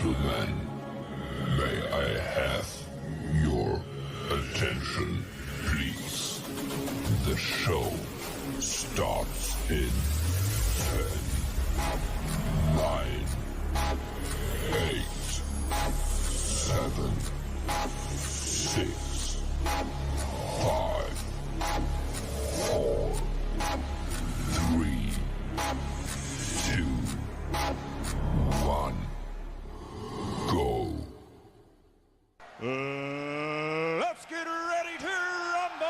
gentlemen, may I have your attention, please? The show starts in 10, 9, 8, 7, 6, 5, 4, 3, 2, 1, go. Let's get ready to rumble!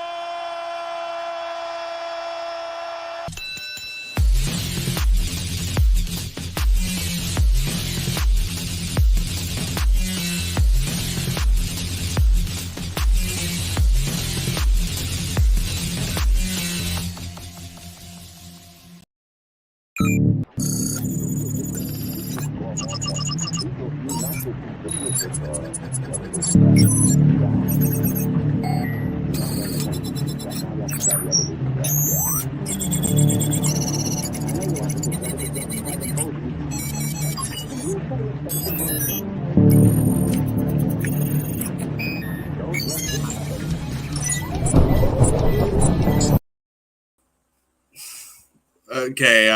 Okay,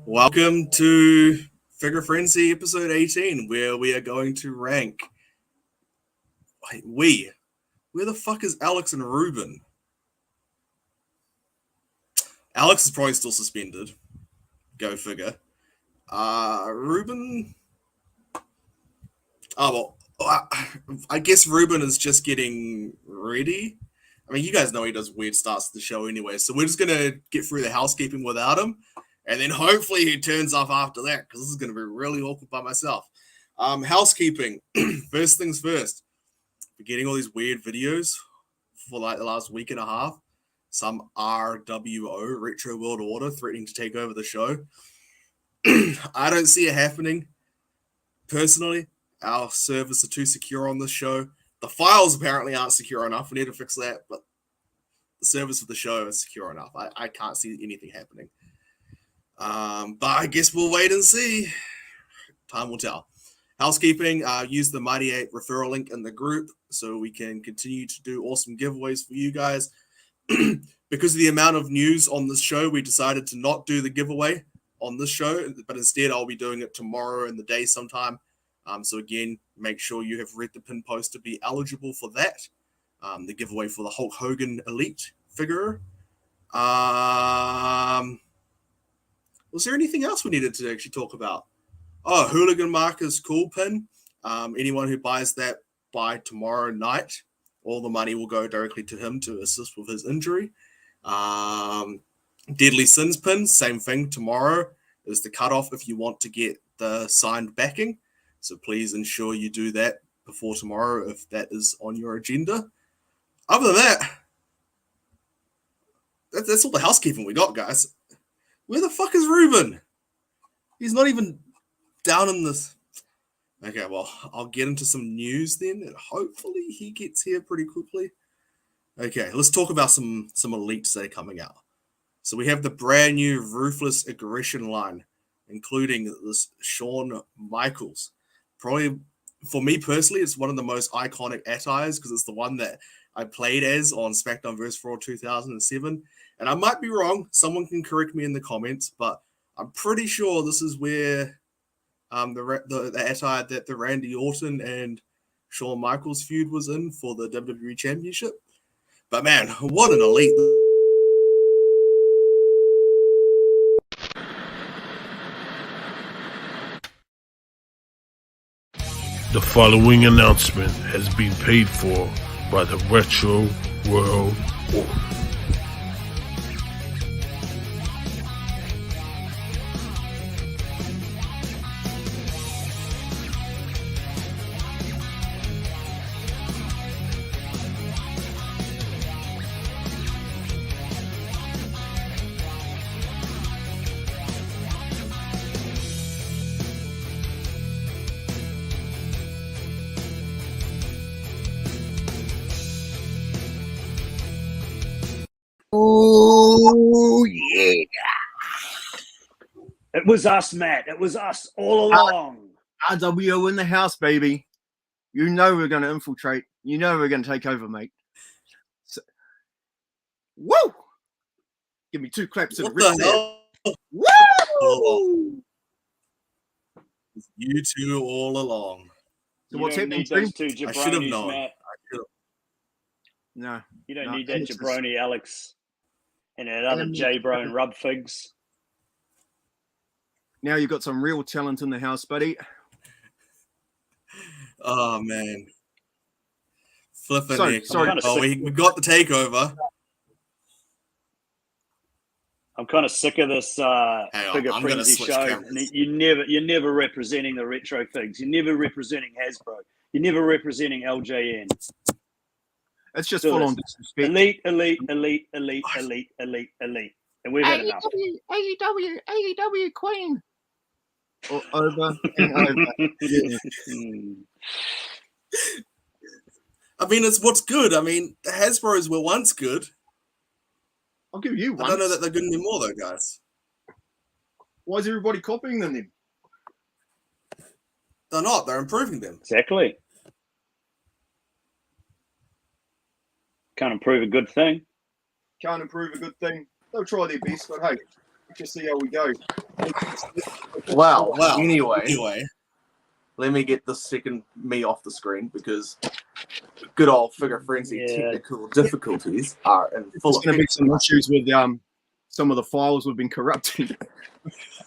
welcome to Figure Frenzy episode 18, where we are going to rank. Where the fuck is Alex and Ruben? Alex is probably still suspended. Go figure. Ruben. Oh, well, I guess Ruben is just getting ready. I mean, you guys know he does weird starts to the show anyway, so we're just going to get through the housekeeping without him, and then hopefully he turns off after that, because this is going to be really awkward by myself. Housekeeping. First things first. We're getting all these weird videos for like the last week and a half. Some RWO, Retro World Order, threatening to take over the show. I don't see it happening. Personally, our servers are too secure on this show. The files apparently aren't secure enough. We need to fix that, but the servers for the show is secure enough. I can't see anything happening. But I guess we'll wait and see. Time will tell. Housekeeping, use the Mighty 8 referral link in the group so we can continue to do awesome giveaways for you guys. Because of the amount of news on this show, we decided to not do the giveaway on this show, but instead I'll be doing it tomorrow in the day sometime. So again, make sure you have read the pin post to be eligible for that. The giveaway for the Hulk Hogan Elite figure. Was there anything else we needed to actually talk about? Oh, Hooligan Marker's cool pin. Anyone who buys that by tomorrow night, all the money will go directly to him to assist with his injury. Deadly Sins pin, same thing. Tomorrow is the cutoff if you want to get the signed backing. So please ensure you do that before tomorrow if that is on your agenda. Other than that, that's all the housekeeping we got, guys. Where the fuck is Ruben? He's not even down in this. Okay, well, I'll get into some news then, and hopefully he gets here pretty quickly. Okay, let's talk about some elites that are coming out. So we have the brand new Ruthless Aggression line, including this Shawn Michaels. Probably, for me personally, it's one of the most iconic attires because it's the one that I played as on SmackDown vs. Raw 2007. And I might be wrong. Someone can correct me in the comments, but I'm pretty sure this is where the attire that the Randy Orton and Shawn Michaels feud was in for the WWE Championship. But man, what an elite. The following announcement has been paid for by the Retro World Order. Oh, yeah. It was us, Matt. It was us all along. RWO in the house, baby. You know we're going to infiltrate. You know we're going to take over, mate. So, woo! Give me 2 claps and What the hell? Woo! You two all along. So You what's don't happening, need those team? two I should have jabronis, known. Matt. No. You don't No, need that amateurs. jabroni, Alex. And that other J-Bro and rub figs. Now you've got some real talent in the house, buddy. Oh man. Flipping So, it. sorry. Oh, we got the takeover. I'm kind of sick of this on, figure I'm gonna frenzy switch show. cameras. You're never representing the retro figs. You're never representing Hasbro. You're never representing LJN. It's just Do full this. on disrespect. Elite. And we've had enough. AEW Queen. Or over and over. Yeah. I mean, it's what's good. I mean, the Hasbros were once good. I'll give you one. I don't know that they're good anymore, though, guys. Why is everybody copying them then? They're not. They're improving them. Exactly. Can't improve a good thing. Can't improve a good thing. They'll try their best, but hey, let's just see how we go. Well, Well, anyway, let me get the second me off the screen because good old figure frenzy technical difficulties are in full There's going to be effect. some issues with some of the files have been corrupted.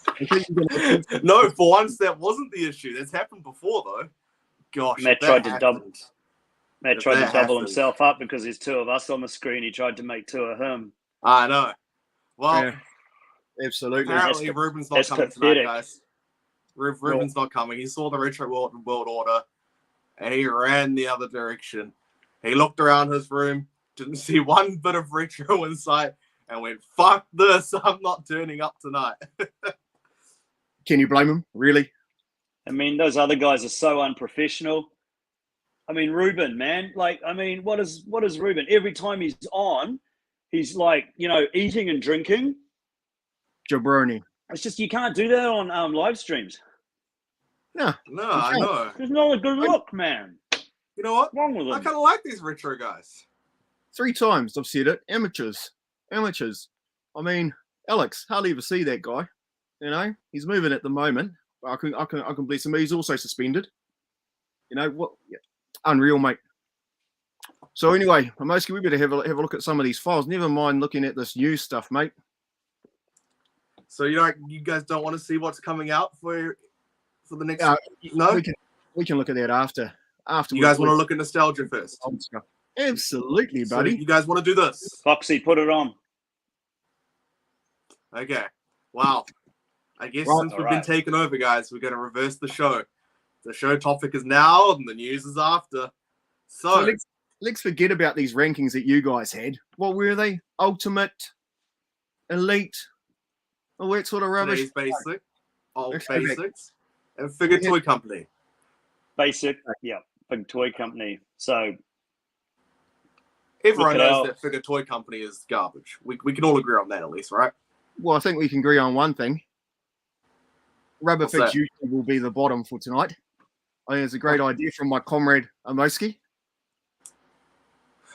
I think you're gonna- No, for once that wasn't the issue. That's happened before though. Gosh, Matt if that tried to happened- Matt If tried to that double happened- himself up because there's 2 of us on the screen. He tried to make 2 of him. I know. Well, Yeah, absolutely. apparently That's Ruben's not that's coming pathetic. tonight, guys. Ruben's not coming. He saw the Retro World Order and he ran the other direction. He looked around his room, didn't see one bit of retro in sight, and went, "Fuck this! I'm not turning up tonight." Can you blame him? Really? I mean, those other guys are so unprofessional. I mean, Ruben, man. Like, I mean, what is Ruben? Every time he's on, he's like, eating and drinking. Jabroni. It's just you can't do that on live streams. No. No, I know. It's not a good look, man. You know what? What's wrong with I him? kind of like these retro guys. 3 times I've said it. Amateurs. I mean, Alex, hardly ever see that guy. You know, he's moving at the moment. I can bless him. But he's also suspended. You know what? Yeah. Unreal, mate. So anyway, Amoski, we better have a look at some of these files. Never mind looking at this new stuff, mate. So you guys don't want to see what's coming out for the next? No, We can look at that after. you guys want to look at nostalgia first. old stuff. Absolutely, So buddy. you guys want to do this? Foxy, put it on. Okay. Wow. I guess Right. since we've been Alright. taken over, guys, we're going to reverse the show. The show topic is now, and the news is after. So So, let's forget about these rankings that you guys had. What were they? Ultimate, elite, all that sort of rubbish. today's basic, old Let's go back. basics, and Figure Yeah. Toy Company. Basic, yeah, big toy company. So Everyone Look it knows out. that Figure Toy Company is garbage. We can all agree on that at least, right? Well, I think we can agree on one thing. Rubber What's Fix that? YouTube will be the bottom for tonight. I think it's a great idea from my comrade Amoski.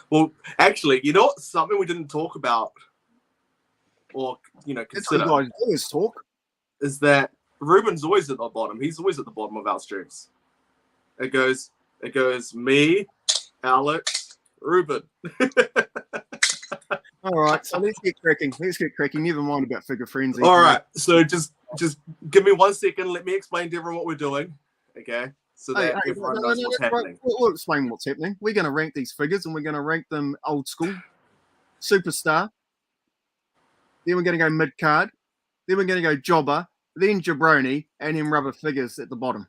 Well, actually, you know what? Something we didn't talk about or, That's what consider you guys do is talk. is that Ruben's always at the bottom. He's always at the bottom of our streams. It goes me, Alex, Ruben. All right, so let's get cracking. Never mind about figure frenzy. All right, so just give me 1 second. Let me explain to everyone what we're doing, okay? So that everyone knows what's happening. We'll explain what's happening. We're going to rank these figures, and we're going to rank them old school, superstar. Then we're going to go mid card. Then we're going to go jobber. Then jabroni, and then rubber figures at the bottom.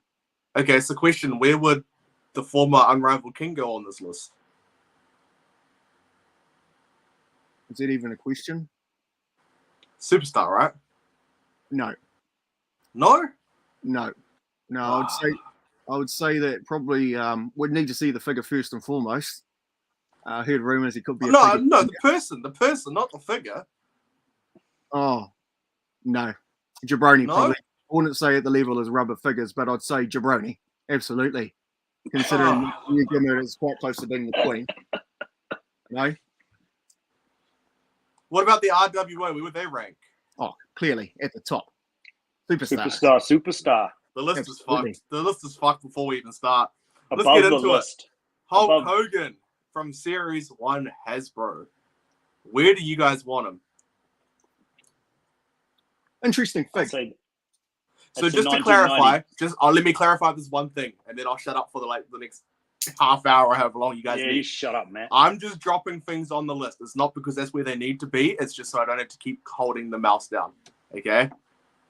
Okay, so question: where would the former Unrivaled King go on this list? Is that even a question? Superstar, right? No. No. I would say that probably we'd need to see the figure first and foremost. I heard rumors it could be. No, the person, not the figure. Oh, no. Jabroni, No? probably. wouldn't say at the level as rubber figures, but I'd say jabroni. Absolutely. Considering New Gimmer is quite close to being the queen. No? What about the RWA? Where would they rank? Oh, clearly at the top. Superstar. Superstar. The list Absolutely. is fucked. The list is fucked before we even start. Let's Above get the into list. it. Hulk Above- Hogan from Series 1 Hasbro. Where do you guys want him? Interesting I'd fig. say So that's just a to clarify, 1990. let me clarify this one thing, and then I'll shut up for the next half hour or however long you guys Yeah, need. you shut up, Matt. I'm just dropping things on the list. It's not because that's where they need to be. It's just so I don't have to keep holding the mouse down. Okay?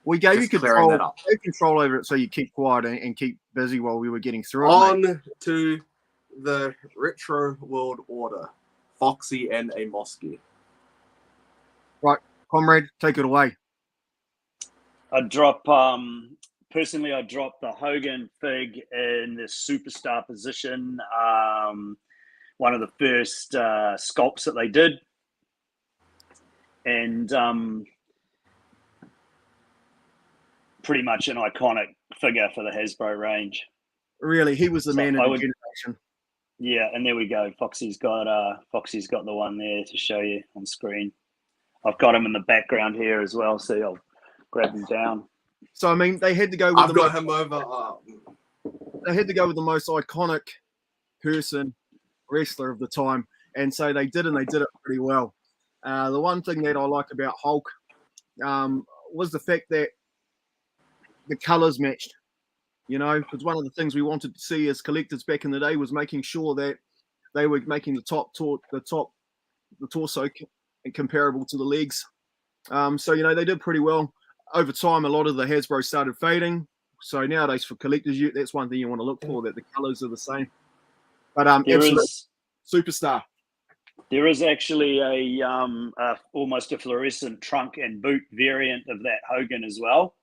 We gave Just you clearing that control, up. control over it so you keep quiet and keep busy while we were getting through it. mate. On to the Retro World Order. Foxy and a Mosky. Comrade, take it away. I'd drop personally I'd drop the Hogan fig in the superstar position. One of the first sculpts that they did. And pretty much an iconic figure for the Hasbro range. Really, he was the So man of I the would- generation. Yeah, and there we go. Foxy's got the one there to show you on screen. I've got him in the background here as well, so I'll grab him down. So I mean, they had to go with I've the got most, him over. they had to go with the most iconic person wrestler of the time, and so they did, and they did it pretty well. The one thing that I like about Hulk was the fact that the colors matched. You know, because one of the things we wanted to see as collectors back in the day was making sure that they were making the torso comparable to the legs. So you know they did pretty well. Over time, a lot of the Hasbro started fading. So nowadays, for collectors, that's one thing you want to look for, that the colors are the same. But There absolute is superstar. there is actually a almost a fluorescent trunk and boot variant of that Hogan as well.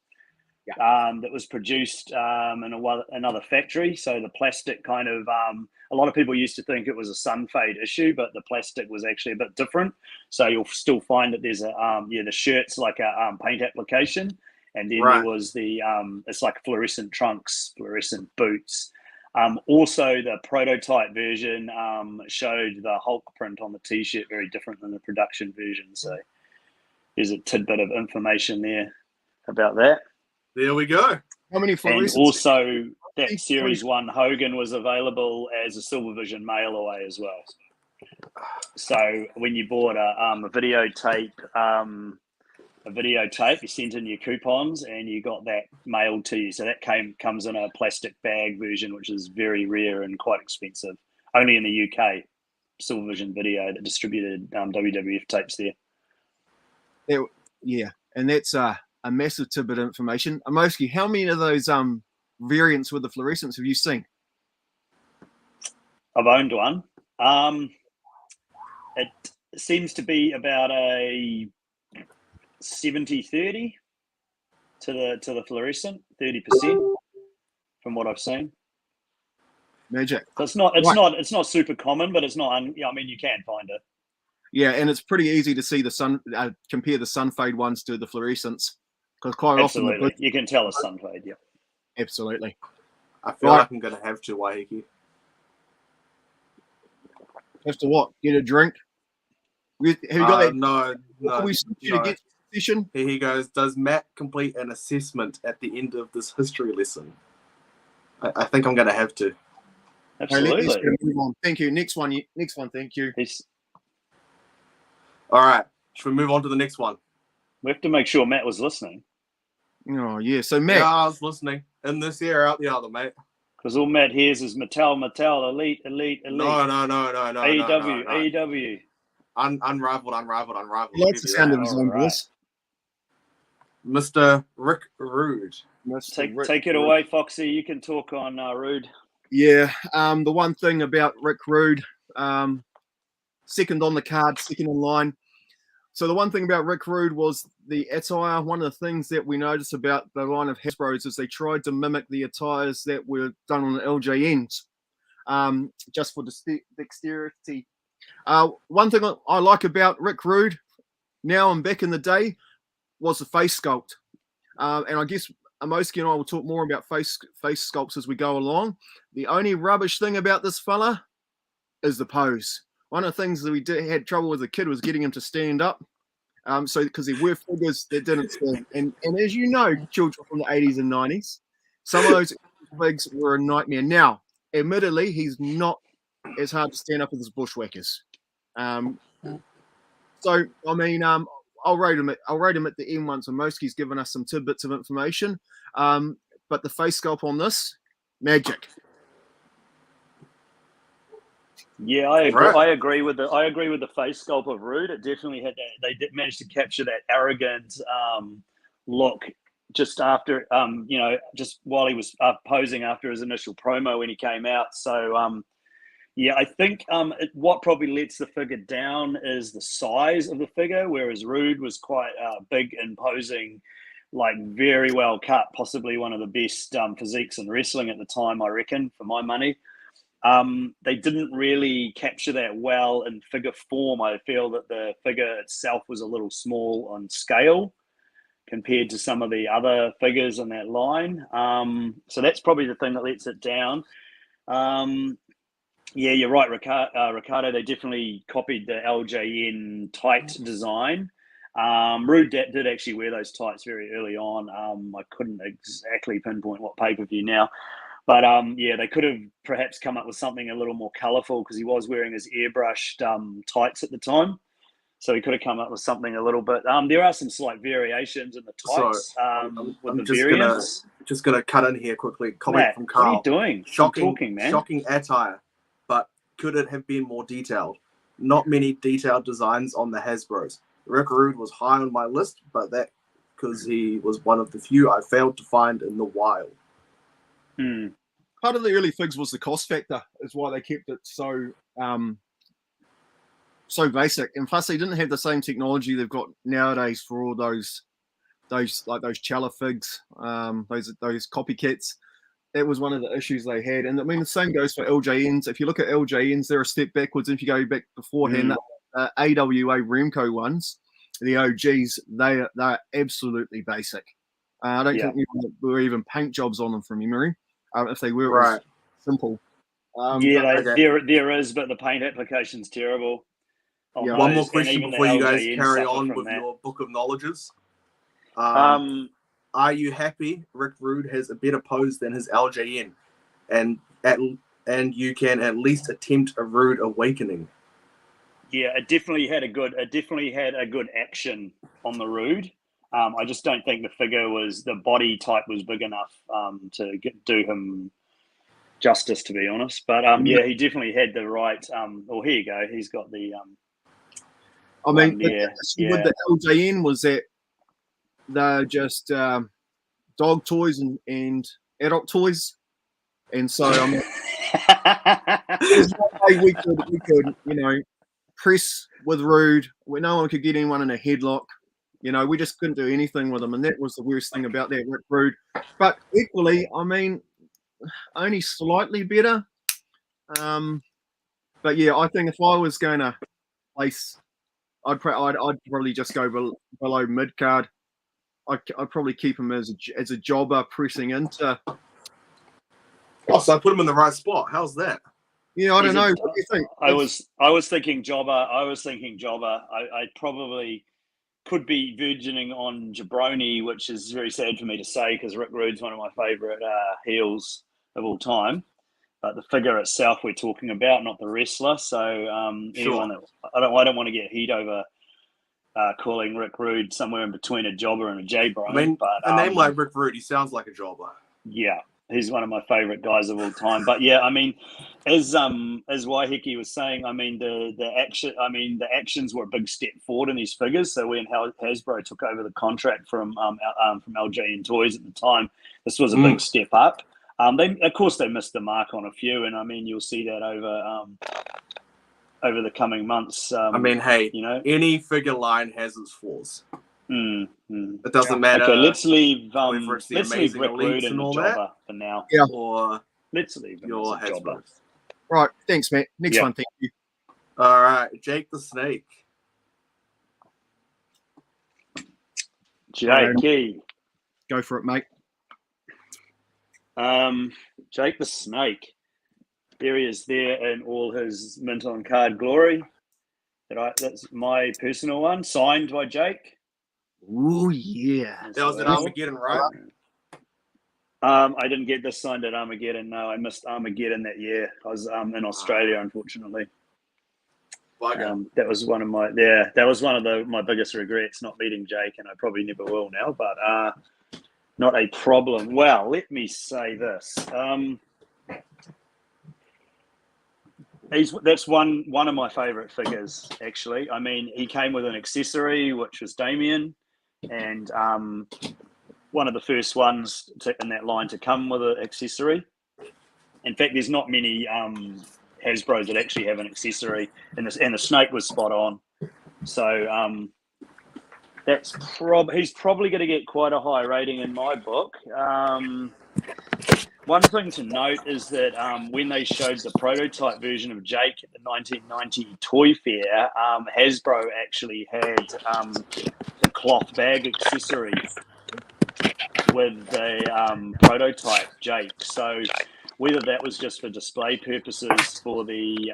That was produced in another factory. So the plastic kind of a lot of people used to think it was a sun fade issue, but the plastic was actually a bit different. So you'll still find that there's the shirt's like a paint application, and then Right. there was the it's like fluorescent trunks, fluorescent boots. Also, the prototype version showed the Hulk print on the T-shirt very different than the production version. So there's a tidbit of information there about that. There we go. How many And fluorescents? also, that Series 1 Hogan was available as a Silvervision mail away as well. So when you bought a videotape, you sent in your coupons and you got that mailed to you. So that comes in a plastic bag version, which is very rare and quite expensive. Only in the UK, Silvervision Video that distributed WWF tapes there. Yeah, and that's a massive tidbit of information. Amoski, how many of those variants with the fluorescents have you seen? I've owned one. It seems to be about a 70-30 to the fluorescent, 30% from what I've seen. Magic. So it's not Right. super common, but it's not. I mean, you can find it. Yeah, and it's pretty easy to see the sun. Compare the sun fade ones to the fluorescents, because quite Absolutely, often you can tell it's sun fade. Yeah. absolutely. I feel Right. like I'm going to have to, Waiheke. Have to what? Get a drink. Have you got that? No. Can we switch you no. to get session? Here he goes. Does Matt complete an assessment at the end of this history lesson? I think I'm going to have to. Hey, Absolutely. let's move on. Thank you. Next one. Thank you. All right. Should we move on to the next one? We have to make sure Matt was listening, Oh yeah. So Matt, Yeah, I was listening. In this ear, out the other, mate. because all Matt hears is Mattel, Elite. No. AEW. Unrivaled. he likes the sound of his own Alright. voice. Mr. Rick Rude. Take it away, Foxy. You can talk on Rude. Yeah. The one thing about Rick Rude, second on the card, second in line. So the one thing about Rick Rude was the attire. One of the things that we noticed about the line of Hasbro's is they tried to mimic the attires that were done on the LJNs, just for dexterity. One thing I like about Rick Rude now and back in the day was the face sculpt. And I guess Amoski and I will talk more about face sculpts as we go along. The only rubbish thing about this fella is the pose. One of the things that we had trouble with as a kid was getting him to stand up. So because there were figures that didn't stand, and as you know, children from the 80s and 90s, some of those figs were a nightmare. Now, admittedly, he's not as hard to stand up as his bushwhackers. So I mean, I'll rate him at the end once. And Moski's given us some tidbits of information. But the face sculpt on this, magic. Yeah, I agree with the face sculpt of Rude. It definitely had that. They did manage to capture that arrogant look just after, just while he was posing after his initial promo when he came out. So, yeah, I think what probably lets the figure down is the size of the figure, whereas Rude was quite big and posing, like very well cut, possibly one of the best physiques in wrestling at the time, I reckon, for my money. They didn't really capture that well in figure form. I feel that the figure itself was a little small on scale compared to some of the other figures in that line. So that's probably the thing that lets it down. Yeah, you're right, Ricardo. They definitely copied the LJN tight design. Rude did actually wear those tights very early on. I couldn't exactly pinpoint what pay-per-view now. But yeah, they could have perhaps come up with something a little more colourful because he was wearing his airbrushed tights at the time. So he could have come up with something a little bit. There are some slight variations in the tights with the variants. Just gonna cut in here quickly. Comment from Carl. What are you doing? Shocking attire, but could it have been more detailed? Not many detailed designs on the Hasbros. Rick Rude was high on my list, but that because he was one of the few I failed to find in the wild. Part of the early figs was the cost factor, is why they kept it so so basic. And plus, they didn't have the same technology they've got nowadays for all those Chella figs, those copycats. That was one of the issues they had. And I mean, the same goes for LJNs. If you look at LJNs, they're a step backwards. If you go back beforehand, AWA Remco ones, the OGs, they're absolutely basic. I don't think there were even paint jobs on them from memory. If they were, it was simple. There is, but the paint application's terrible. One more question before you guys carry on with your book of knowledges. Are you happy Rick Rude has a better pose than his LJN, and you can at least attempt a Rude awakening? Yeah, it definitely had a good action on the Rude. I just don't think the body type was big enough to do him justice, to be honest. But yeah, he definitely had the right. Well, here you go. He's got the. I mean, with the LJN was that they're just dog toys and adult toys, and so I mean, there's no way we could press with Rude where no one could get anyone in a headlock. We just couldn't do anything with them, and that was the worst thing about that Rick Rude. But equally, I mean, only slightly better. But yeah, I think if I was going to place, I'd probably just go below mid card. I'd probably keep him as a jobber pressing into. Oh, so I put him in the right spot. How's that? Yeah, I don't know. What do you think? I was thinking jobber. I probably could be virgining on Jabroni, which is very sad for me to say because Rick Rude's one of my favourite heels of all time. But the figure itself we're talking about, not the wrestler. So anyone that I don't want to get heat over calling Rick Rude somewhere in between a jobber and a J-Bro. I mean, but a name like Rick Rude, he sounds like a jobber. Yeah, he's one of my favorite guys of all time. But yeah, I mean, as Waiheke was saying, I mean the actions were a big step forward in these figures. So when Hasbro took over the contract from LJN Toys at the time, this was a big step up. They missed the mark on a few, and I mean you'll see that over the coming months. I mean, hey, any figure line has its flaws. It doesn't matter. Okay, let's leave Rick Rude and the jobber for now. Yeah. Or let's leave him as a jobber. Right, thanks, Matt. Next one, thank you. All right, Jake the Snake. JK. Go for it, mate. Jake the Snake. There he is there in all his mint on card glory. That's my personal one, signed by Jake. Oh yeah. That was at Armageddon, right? I didn't get this signed at Armageddon. No, I missed Armageddon that year. I was in Australia, unfortunately. That was one of my my biggest regrets, not meeting Jake, and I probably never will now. But not a problem. Well, let me say this. That's one of my favourite figures, actually. I mean, he came with an accessory, which was Damien, and one of the first ones in that line to come with an accessory. In fact, there's not many Hasbros that actually have an accessory, and the snake was spot on. So he's probably going to get quite a high rating in my book. One thing to note is that when they showed the prototype version of Jake at the 1990 Toy Fair, Hasbro actually had the cloth bag accessory with the prototype Jake. So whether that was just for display purposes for the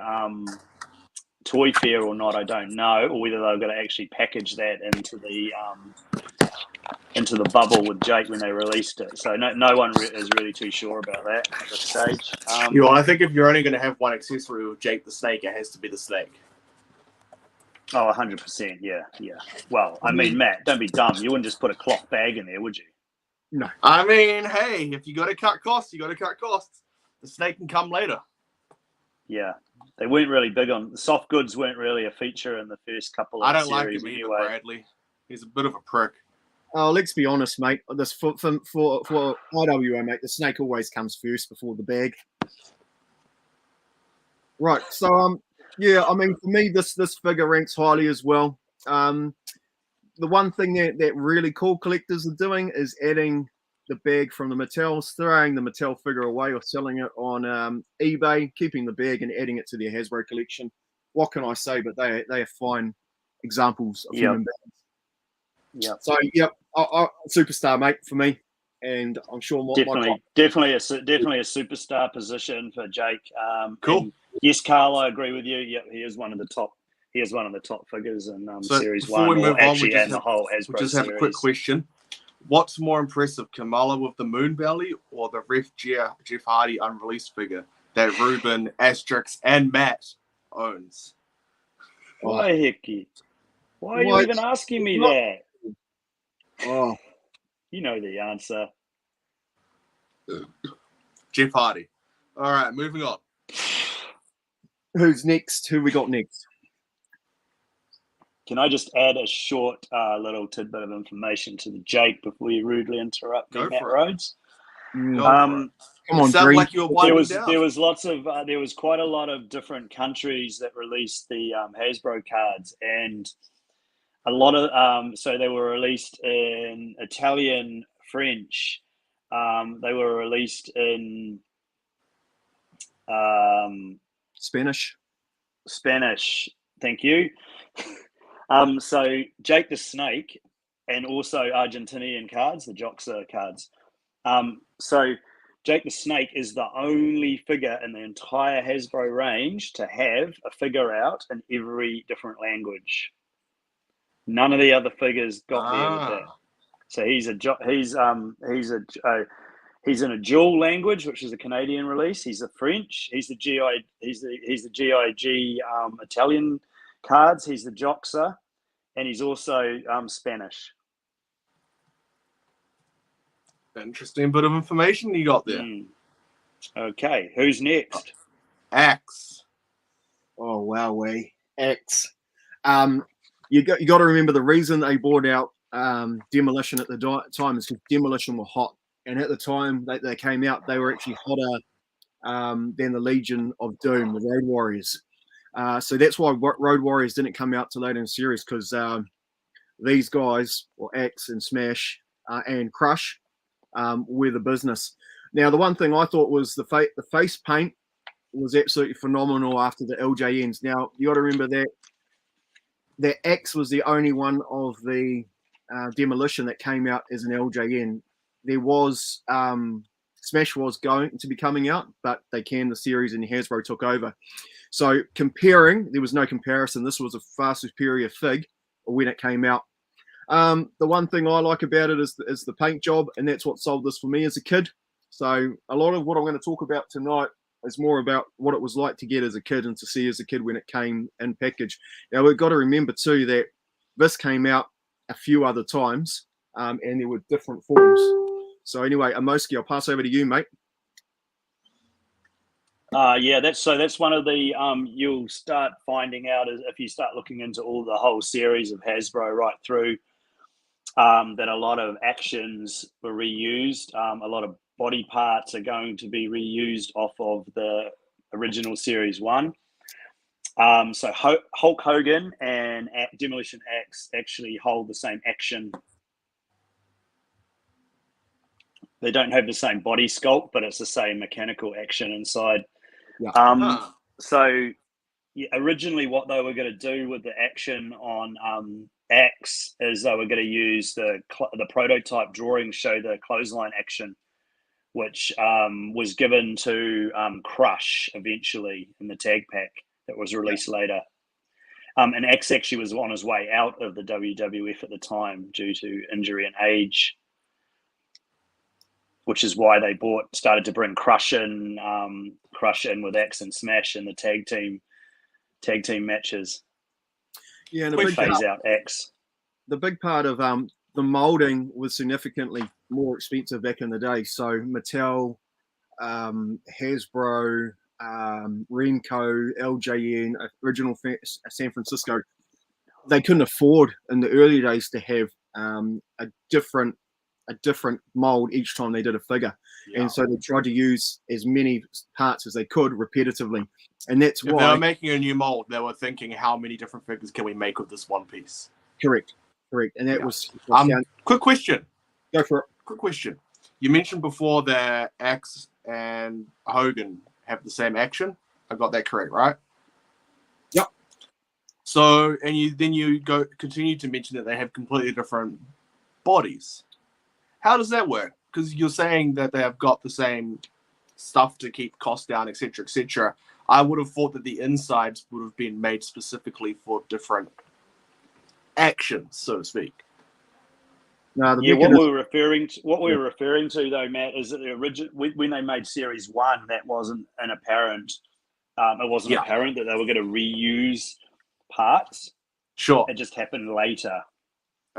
Toy Fair or not, I don't know, or whether they were going to actually package that into the bubble with Jake when they released it. So no one is really too sure about that at this stage. I think if you're only going to have one accessory with Jake the Snake, it has to be the snake. Oh, 100%, yeah. Well, I mean, Matt, don't be dumb. You wouldn't just put a cloth bag in there, would you? No. I mean, hey, if you got to cut costs, you got to cut costs. The snake can come later. Yeah. They weren't really big on... Soft goods weren't really a feature in the first couple of series. I don't like him either, Bradley. He's a bit of a prick. Oh, let's be honest, mate. This for IWA, mate, the snake always comes first before the bag. Right. So, yeah, I mean, for me, this figure ranks highly as well. The one thing that really cool collectors are doing is adding the bag from the Mattels, throwing the Mattel figure away or selling it on eBay, keeping the bag and adding it to their Hasbro collection. What can I say? But they are fine examples of human beings. Yeah. So, superstar, mate, for me, and I'm sure definitely a superstar position for Jake. Cool. Yes, Carl, I agree with you. Yep, he is one of the top. He is one of the top figures in Series before 1, we move or actually, on, and the whole Hasbro we'll just series. have a quick question. What's more impressive, Kamala with the moon belly or the Ref Jeff Hardy unreleased figure that Ruben, Asterix, and Matt owns? Why, Hickey? Why are you even asking me that? Oh, you know the answer. Jeff Hardy. All right, moving on. Who's next? Who we got next? Can I just add a short little tidbit of information to the Jake before you rudely interrupt me, Matt Rhodes? Come on, sound like you're winding down. There was quite a lot of different countries that released the Hasbro cards, and a lot of so they were released in Italian, French. They were released in Spanish. Thank you. So Jake the Snake, and also Argentinian cards, the Joxa cards. So Jake the Snake is the only figure in the entire Hasbro range to have a figure out in every different language. None of the other figures got there with that. So he's in a dual language, which is a Canadian release. He's a French. He's the GIG Italian cards. He's the Joxa, and he's also Spanish. Interesting bit of information you got there. Okay, who's next? Axe. Oh wow, Axe. You got to remember the reason they brought out Demolition at the time is because Demolition were hot, and at the time they came out, they were actually hotter than the Legion of Doom, the Road Warriors. So that's why Road Warriors didn't come out till later in the series, because these guys, or Axe and Smash and Crush, were the business. Now, the one thing I thought was the face paint was absolutely phenomenal after the LJNs. Now, you got to remember that Axe was the only one of the Demolition that came out as an LJN. There was Smash was going to be coming out, but they canned the series and Hasbro took over. So comparing, there was no comparison. This was a far superior fig when it came out. The one thing I like about it is the paint job, and that's what sold this for me as a kid. So a lot of what I'm going to talk about tonight is more about what it was like to get as a kid and to see as a kid when it came in package. Now, we've got to remember too that this came out a few other times, and there were different forms. So anyway, Amoski, I'll pass over to you, mate. That's one of the you'll start finding out if you start looking into the whole series of Hasbro right through, that a lot of actions were reused. A lot of body parts are going to be reused off of the original Series 1. So Hulk Hogan and Demolition Axe actually hold the same action. They don't have the same body sculpt, but it's the same mechanical action inside. Yeah. So originally what they were going to do with the action on Axe is they were going to use the prototype drawing, show the clothesline action, which was given to Crush eventually in the tag pack that was released later. And Axe actually was on his way out of the WWF at the time due to injury and age, which is why they started to bring Crush in with Axe and Smash in the tag team matches. Yeah, and phase out Axe. The big part of the molding was significantly more expensive back in the day. So Mattel, Hasbro, Renko, LJN, original San Francisco, they couldn't afford in the early days to have a different mold each time they did a figure. And so they tried to use as many parts as they could repetitively, and that's why if they were making a new mold, they were thinking, how many different figures can we make with this one piece? Correct, and that was quick question. Go for it. Quick question. You mentioned before that Axe and Hogan have the same action. I got that correct, right? Yep. So, and you continue to mention that they have completely different bodies. How does that work? Because you're saying that they have got the same stuff to keep costs down, etc., etc. I would have thought that the insides would have been made specifically for different actions, so to speak. No, what we were referring to though, Matt, is that the original when they made Series 1, that wasn't an apparent. It wasn't apparent that they were going to reuse parts. Sure, it just happened later.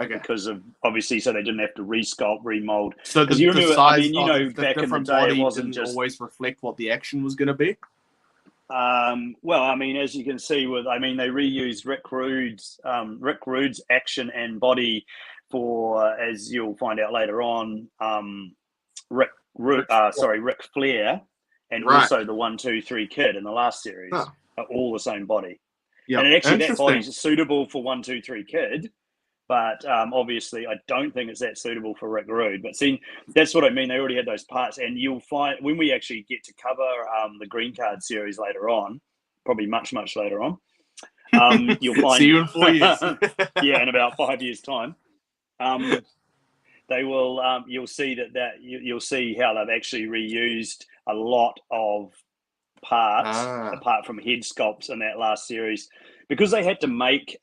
Okay. Because of obviously, so they didn't have to resculpt, remold. So the remember, size of the back in the day, body it wasn't didn't just always reflect what the action was going to be. Well, I mean, as you can see, they reused Rick Rude's action and body for, as you'll find out later on, Ric Flair, and also the 1, 2, 3 Kid in the last series are all the same body. Yeah, and actually that body's suitable for 1, 2, 3 Kid. But obviously, I don't think it's that suitable for Rick Rude. But see, that's what I mean. They already had those parts. And you'll find when we actually get to cover the Green Card series later on, probably much, much later on, you'll find... See you in 4 years. Yeah, in about 5 years' time. They will... you'll see you'll see how they've actually reused a lot of parts, apart from head sculpts in that last series. Because they had to make...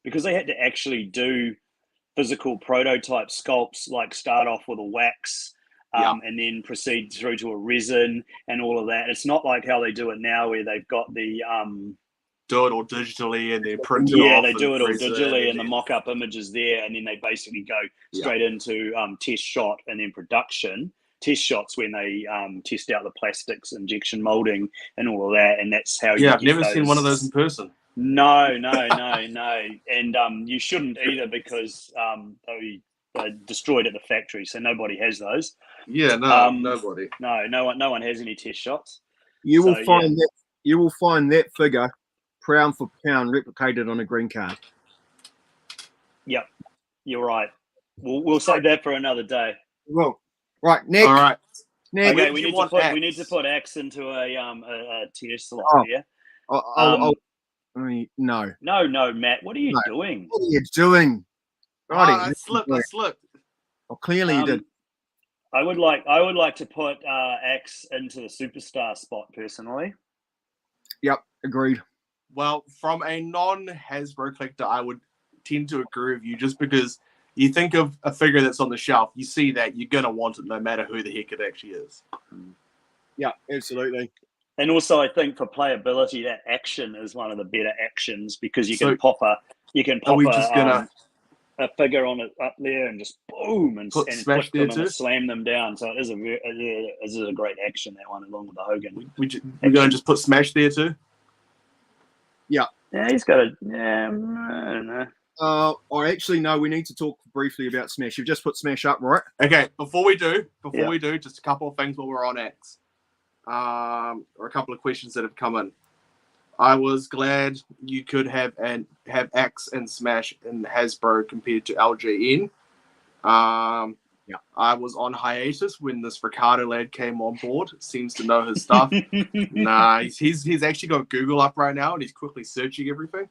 because they had to actually do physical prototype sculpts, like start off with a wax and then proceed through to a resin and all of that. It's not like how they do it now where they've got the... do it all digitally and then print it Yeah, off. they do it all digitally and the then... mock-up images there, and then they basically go straight into test shot and then production. Test shots when they test out the plastics, injection molding and all of that, and that's how you I've never seen one of those in person. No. And you shouldn't either, because they're destroyed at the factory, so nobody has those. Yeah, no, nobody. No one has any test shots. You will find that figure pound for pound replicated on a Green Card. Yep, you're right. We'll save that for another day. Well, right, Nick. All right. Nick, okay, we need to put Axe into a test slot here. No, Matt. What are you doing? What are you doing? I slipped. Oh, clearly you did. I would like to put X into the superstar spot personally. Yep, agreed. Well, from a non-Hasbro collector, I would tend to agree with you just because you think of a figure that's on the shelf, you see that, you're going to want it no matter who the heck it actually is. Yeah, absolutely. And also, I think for playability, that action is one of the better actions because you So, can pop a figure on it up there and just boom and smash flick them there too? and slam them down. So it is a great action, that one, along with the Hogan. We're going to just put Smash there too? Yeah. Yeah, he's got a I don't know. I actually know we need to talk briefly about Smash. You've just put Smash up, right? Okay, before we do, just a couple of things while we're on X. Or a couple of questions that have come in. I was glad you could have X and Smash in Hasbro compared to LJN. Yeah. I was on hiatus when this Ricardo lad came on board. Seems to know his stuff. Nah, he's actually got Google up right now and he's quickly searching everything.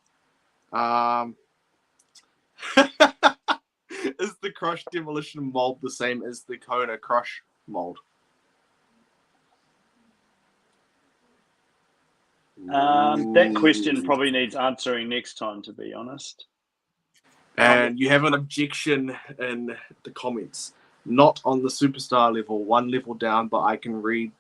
Is the Crush Demolition mold the same as the Kona Crush mold? That question probably needs answering next time, to be honest. And you have an objection in the comments. Not on the superstar level, one level down, but I can read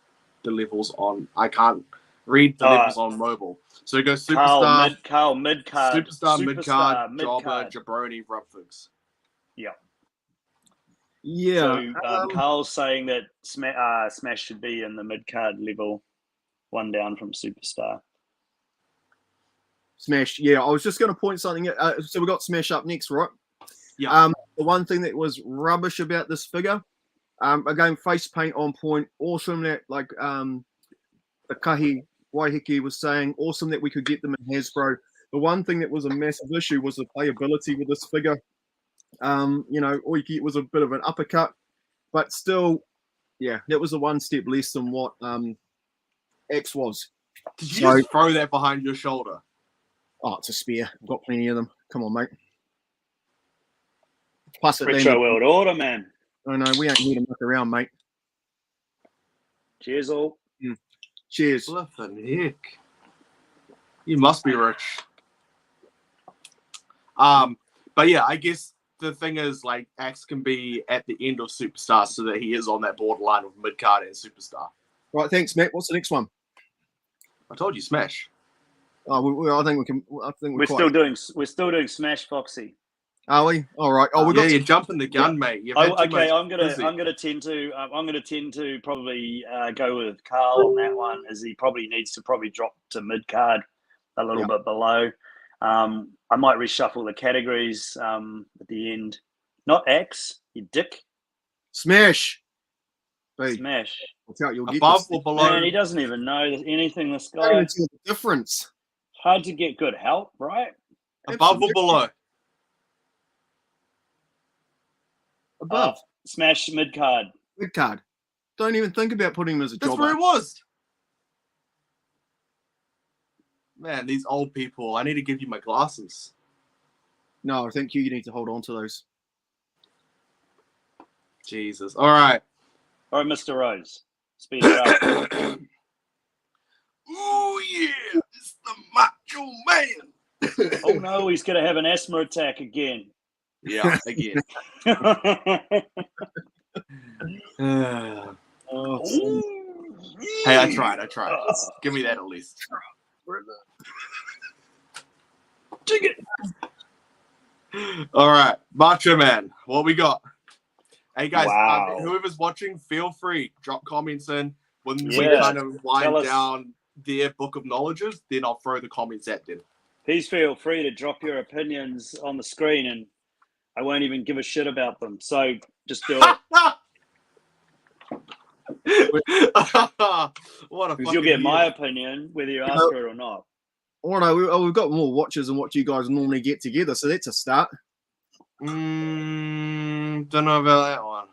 the levels on. I can't read the levels on mobile. So go superstar, Carl mid-card. superstar, mid-card, jobber, jabroni, rubfigs. Yeah. Yeah. So Carl's saying that Smash should be in the mid-card level, one down from superstar. Smash. Yeah, I was just going to point something. So we got Smash up next, right? Yeah. The one thing that was rubbish about this figure, again, face paint on point, awesome that like the Kahi Waihiki was saying, awesome that we could get them in Hasbro. The one thing that was a massive issue was the playability with this figure. All you get was a bit of an uppercut, but still, yeah, that was a one step less than what X was. Did you just throw that behind your shoulder? Oh, it's a spear. I've got plenty of them. Come on, mate. Plus it Retro World Order, man. I know, we ain't here to muck around, mate. Cheers, all. Cheers. Flippin' heck. You must be rich. But yeah, I guess the thing is, like, Axe can be at the end of Superstar so that he is on that borderline of mid-card and Superstar. Right, thanks, Matt. What's the next one? I told you, Smash. Oh, I think we can. We're still doing Smash, Foxy. Are we? All right. Oh, we got. You're jumping the gun, mate. Okay, I'm gonna tend to probably go with Carl on that one, as he probably needs to drop to mid card a little bit below. I might reshuffle the categories at the end. Not X, you dick. Smash. Hey, Smash. you'll get above or below? Man, he doesn't even know anything. This I don't guy. even see the difference. Hard to get good help, right? Above or below? Above. Smash mid card. Mid card. Don't even think about putting him as a That's jobber. where it was. Man, these old people. I need to give you my glasses. No, I think you need to hold on to those. Jesus. All right. All right, Mr. Rose. Speed it up. Oh yeah, it's the Macho Man. Oh no, he's going to have an asthma attack again. Yeah, again. Hey, I tried. Just give me that at least. All right, Macho Man, what we got? Hey guys, Wow. Whoever's watching, feel free, drop comments in. When we Yeah. kind of wind Tell us. down their book of knowledges, then I'll throw the comments at them. Please feel free to drop your opinions on the screen, and I won't even give a shit about them. So just do it. What a Because you'll get my opinion whether you ask for it or not. Oh no, we've got more watches than what you guys normally get together, so that's a start. Don't know about that one.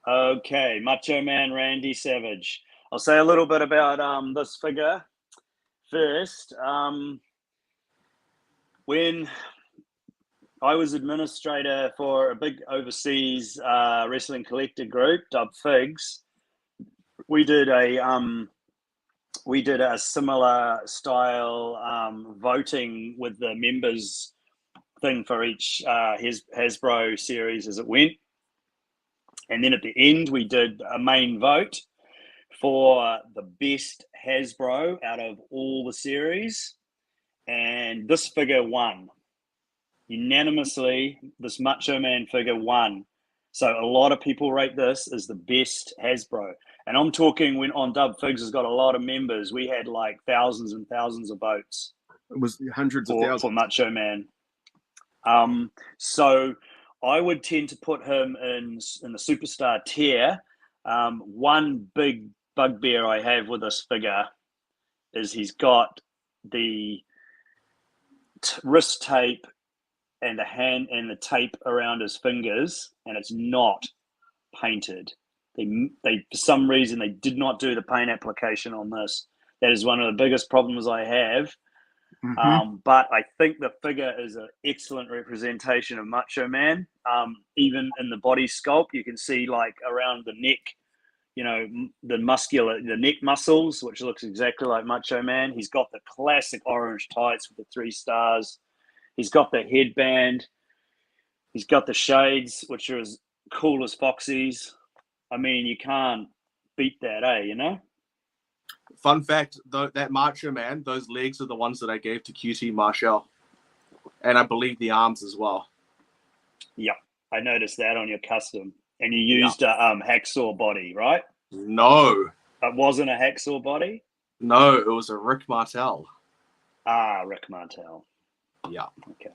Okay, Macho Man Randy Savage. I'll say a little bit about this figure first. When I was administrator for a big overseas wrestling collector group, Dub Figs. We did a similar style voting with the members thing for each Hasbro series as it went, and then at the end we did a main vote for the best Hasbro out of all the series, and this figure won unanimously. This Macho Man figure won. So a lot of people rate this as the best Hasbro. And I'm talking when on Dub Figs has got a lot of members. We had like thousands and thousands of votes. It was hundreds of thousands for Macho Man. So I would tend to put him in the superstar tier. One big bugbear I have with this figure is he's got the wrist tape and the hand and the tape around his fingers, and it's not painted. They for some reason they did not do the paint application on this. That is one of the biggest problems I have. But I think the figure is an excellent representation of Macho Man. Even in the body sculpt, you can see like around the neck, you know, the neck muscles, which looks exactly like Macho Man. He's got the classic orange tights with the 3 stars. He's got the headband. He's got the shades, which are as cool as Foxy's. I mean, you can't beat that, you know? Fun fact, though, that Macho Man, those legs are the ones that I gave to QT Marshall. And I believe the arms as well. Yeah, I noticed that on your custom. And you used a hacksaw body, right? No. It wasn't a hacksaw body? No, it was a Rick Martel. Ah, Rick Martel. Yeah. Okay.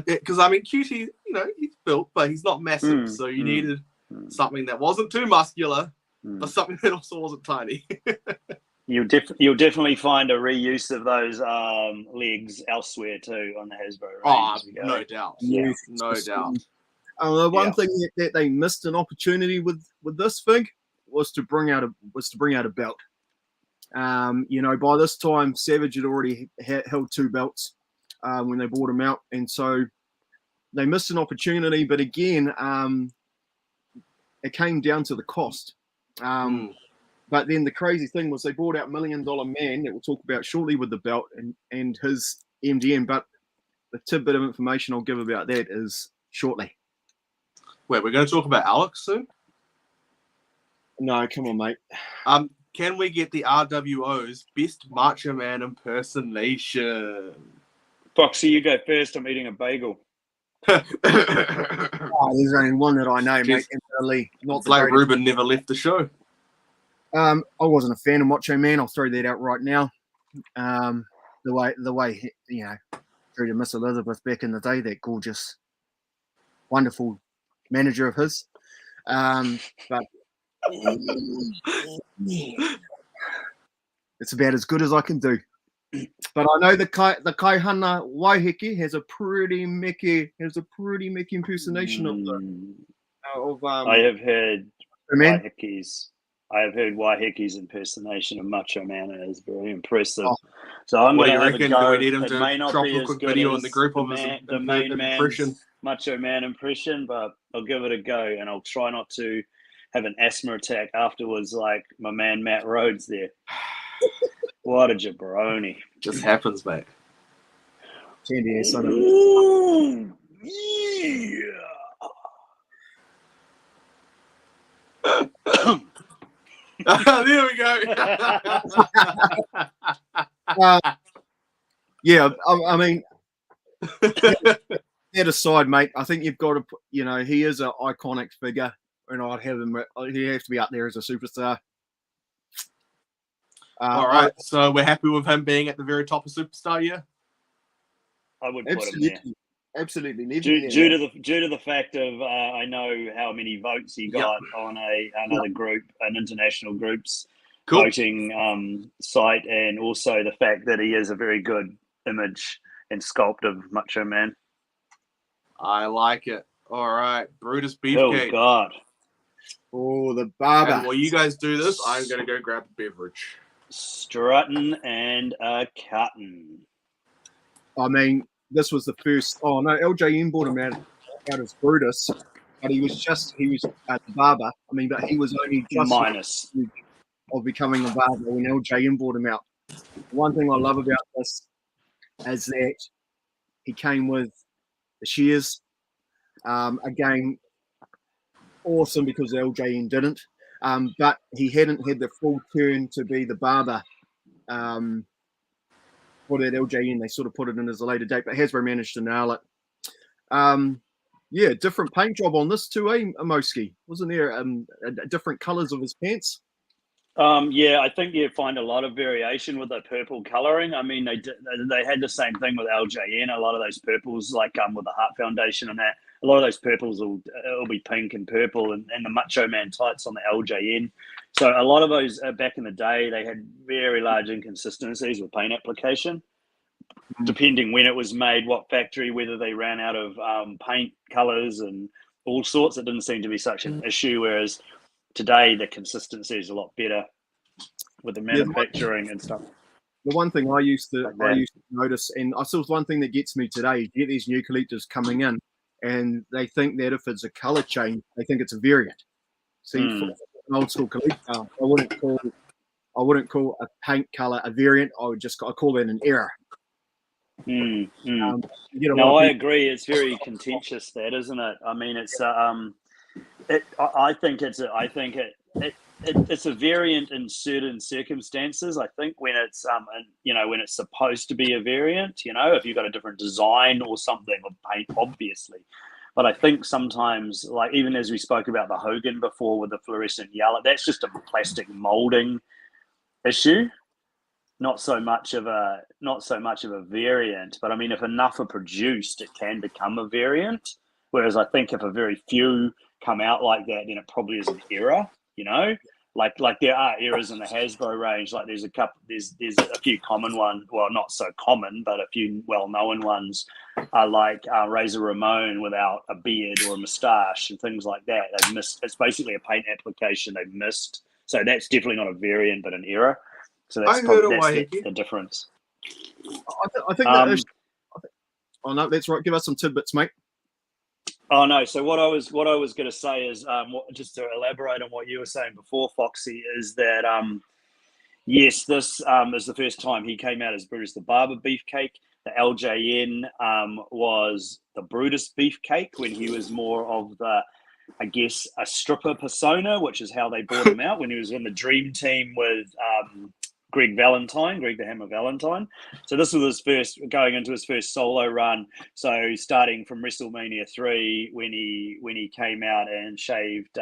Because I mean, QT, you know, he's built, but he's not massive. So you needed something that wasn't too muscular, but something that also wasn't tiny. You'll definitely find a reuse of those legs elsewhere too on the Hasbro range. No doubt. Yeah. No doubt. The one thing that they missed an opportunity with this fig was to bring out a belt. You know, by this time Savage had already held 2 belts when they bought him out, and so they missed an opportunity. But again, it came down to the cost. But then the crazy thing was they brought out $1 Million Man that we'll talk about shortly with the belt and his MDM. But the tidbit of information I'll give about that is shortly. Wait, we're going to talk about Alex soon? No, come on, mate. Can we get the RWO's best Macho Man impersonation? Foxy, you go first. I'm eating a bagel. There's only one that I know, mate. Not it's like Ruben never left the show. I wasn't a fan of Macho Man. I'll throw that out right now. The way you know, through to Miss Elizabeth back in the day, that gorgeous, wonderful manager of his. But it's about as good as I can do. But I know the Kaihana Waiheke has a pretty Mickey impersonation of I have heard Waiheke's impersonation of Macho Man, and it's very impressive. So I'm going to have a go. We need him it to may not drop be a as quick good video as in the group of the main impression. man's Macho Man impression, but I'll give it a go, and I'll try not to have an asthma attack afterwards like my man Matt Rhodes there. What a jabroni. Just happens, mate. Tandy, son of There we go. Yeah, I mean, that aside, mate, I think you've got to, you know, he is an iconic figure, and I'd have him. He has to be up there as a superstar. All right, so we're happy with him being at the very top of superstar, yeah? I would put him there. Absolutely. Due to the fact of I know how many votes he got on another group, an international group's voting site, and also the fact that he is a very good image and sculpt of Macho Man. I like it. All right, Brutus Beefcake. Oh God! Oh, the barber. And while you guys do this, I'm gonna go grab a beverage. Strutting and a cutting. I mean, this was the first. Oh no, LJN bought him out as Brutus, but he was the barber. I mean, but he was only just Minus. of becoming a barber when LJN bought him out. One thing I love about this is that he came with the shears. Again, awesome because LJN didn't. But he hadn't had the full turn to be the barber for that LJN. They sort of put it in as a later date, but Hasbro managed to nail it. Yeah, different paint job on this too, Moski? Wasn't there different colours of his pants? Yeah, I think you find a lot of variation with the purple coloring. I mean, they had the same thing with LJN. A lot of those purples, like with the Heart Foundation and that, a lot of those purples will be pink and purple, and the Macho Man tights on the LJN. So a lot of those back in the day, they had very large inconsistencies with paint application, depending when it was made, what factory, whether they ran out of paint colors and all sorts. It didn't seem to be such an issue, whereas today the consistency is a lot better with the manufacturing and stuff. The one thing I used to notice, and I still one thing that gets me today, you get these new collectors coming in, and they think that if it's a color change, they think it's a variant. See, for an old school collector, I wouldn't call a paint color a variant. I call that an error. No, I agree. It's very contentious, that, isn't it? I mean, it's I think it's a variant in certain circumstances. I think when it's when it's supposed to be a variant, if you've got a different design or something of paint, obviously. But I think sometimes, like even as we spoke about the Hogan before with the fluorescent yellow, that's just a plastic molding issue. Not so much of a variant. But I mean, if enough are produced, it can become a variant. Whereas I think if a very few come out like that, then it probably is an error. Like there are errors in the Hasbro range. Like there's a few common ones. Well, not so common, but a few well-known ones are like Razor Ramon without a beard or a moustache and things like that. They've missed. It's basically a paint application they've missed. So that's definitely not a variant, but an error. So that's the difference. I think that. Oh no, that's right. Give us some tidbits, mate. Oh no! So what I was going to say is, just to elaborate on what you were saying before, Foxy, is that yes, this is the first time he came out as Brutus the Barber Beefcake. The LJN was the Brutus Beefcake when he was more of the, I guess, a stripper persona, which is how they brought him out when he was in the Dream Team with Greg the Hammer Valentine. So this was going into his first solo run. So starting from WrestleMania 3 when he came out and shaved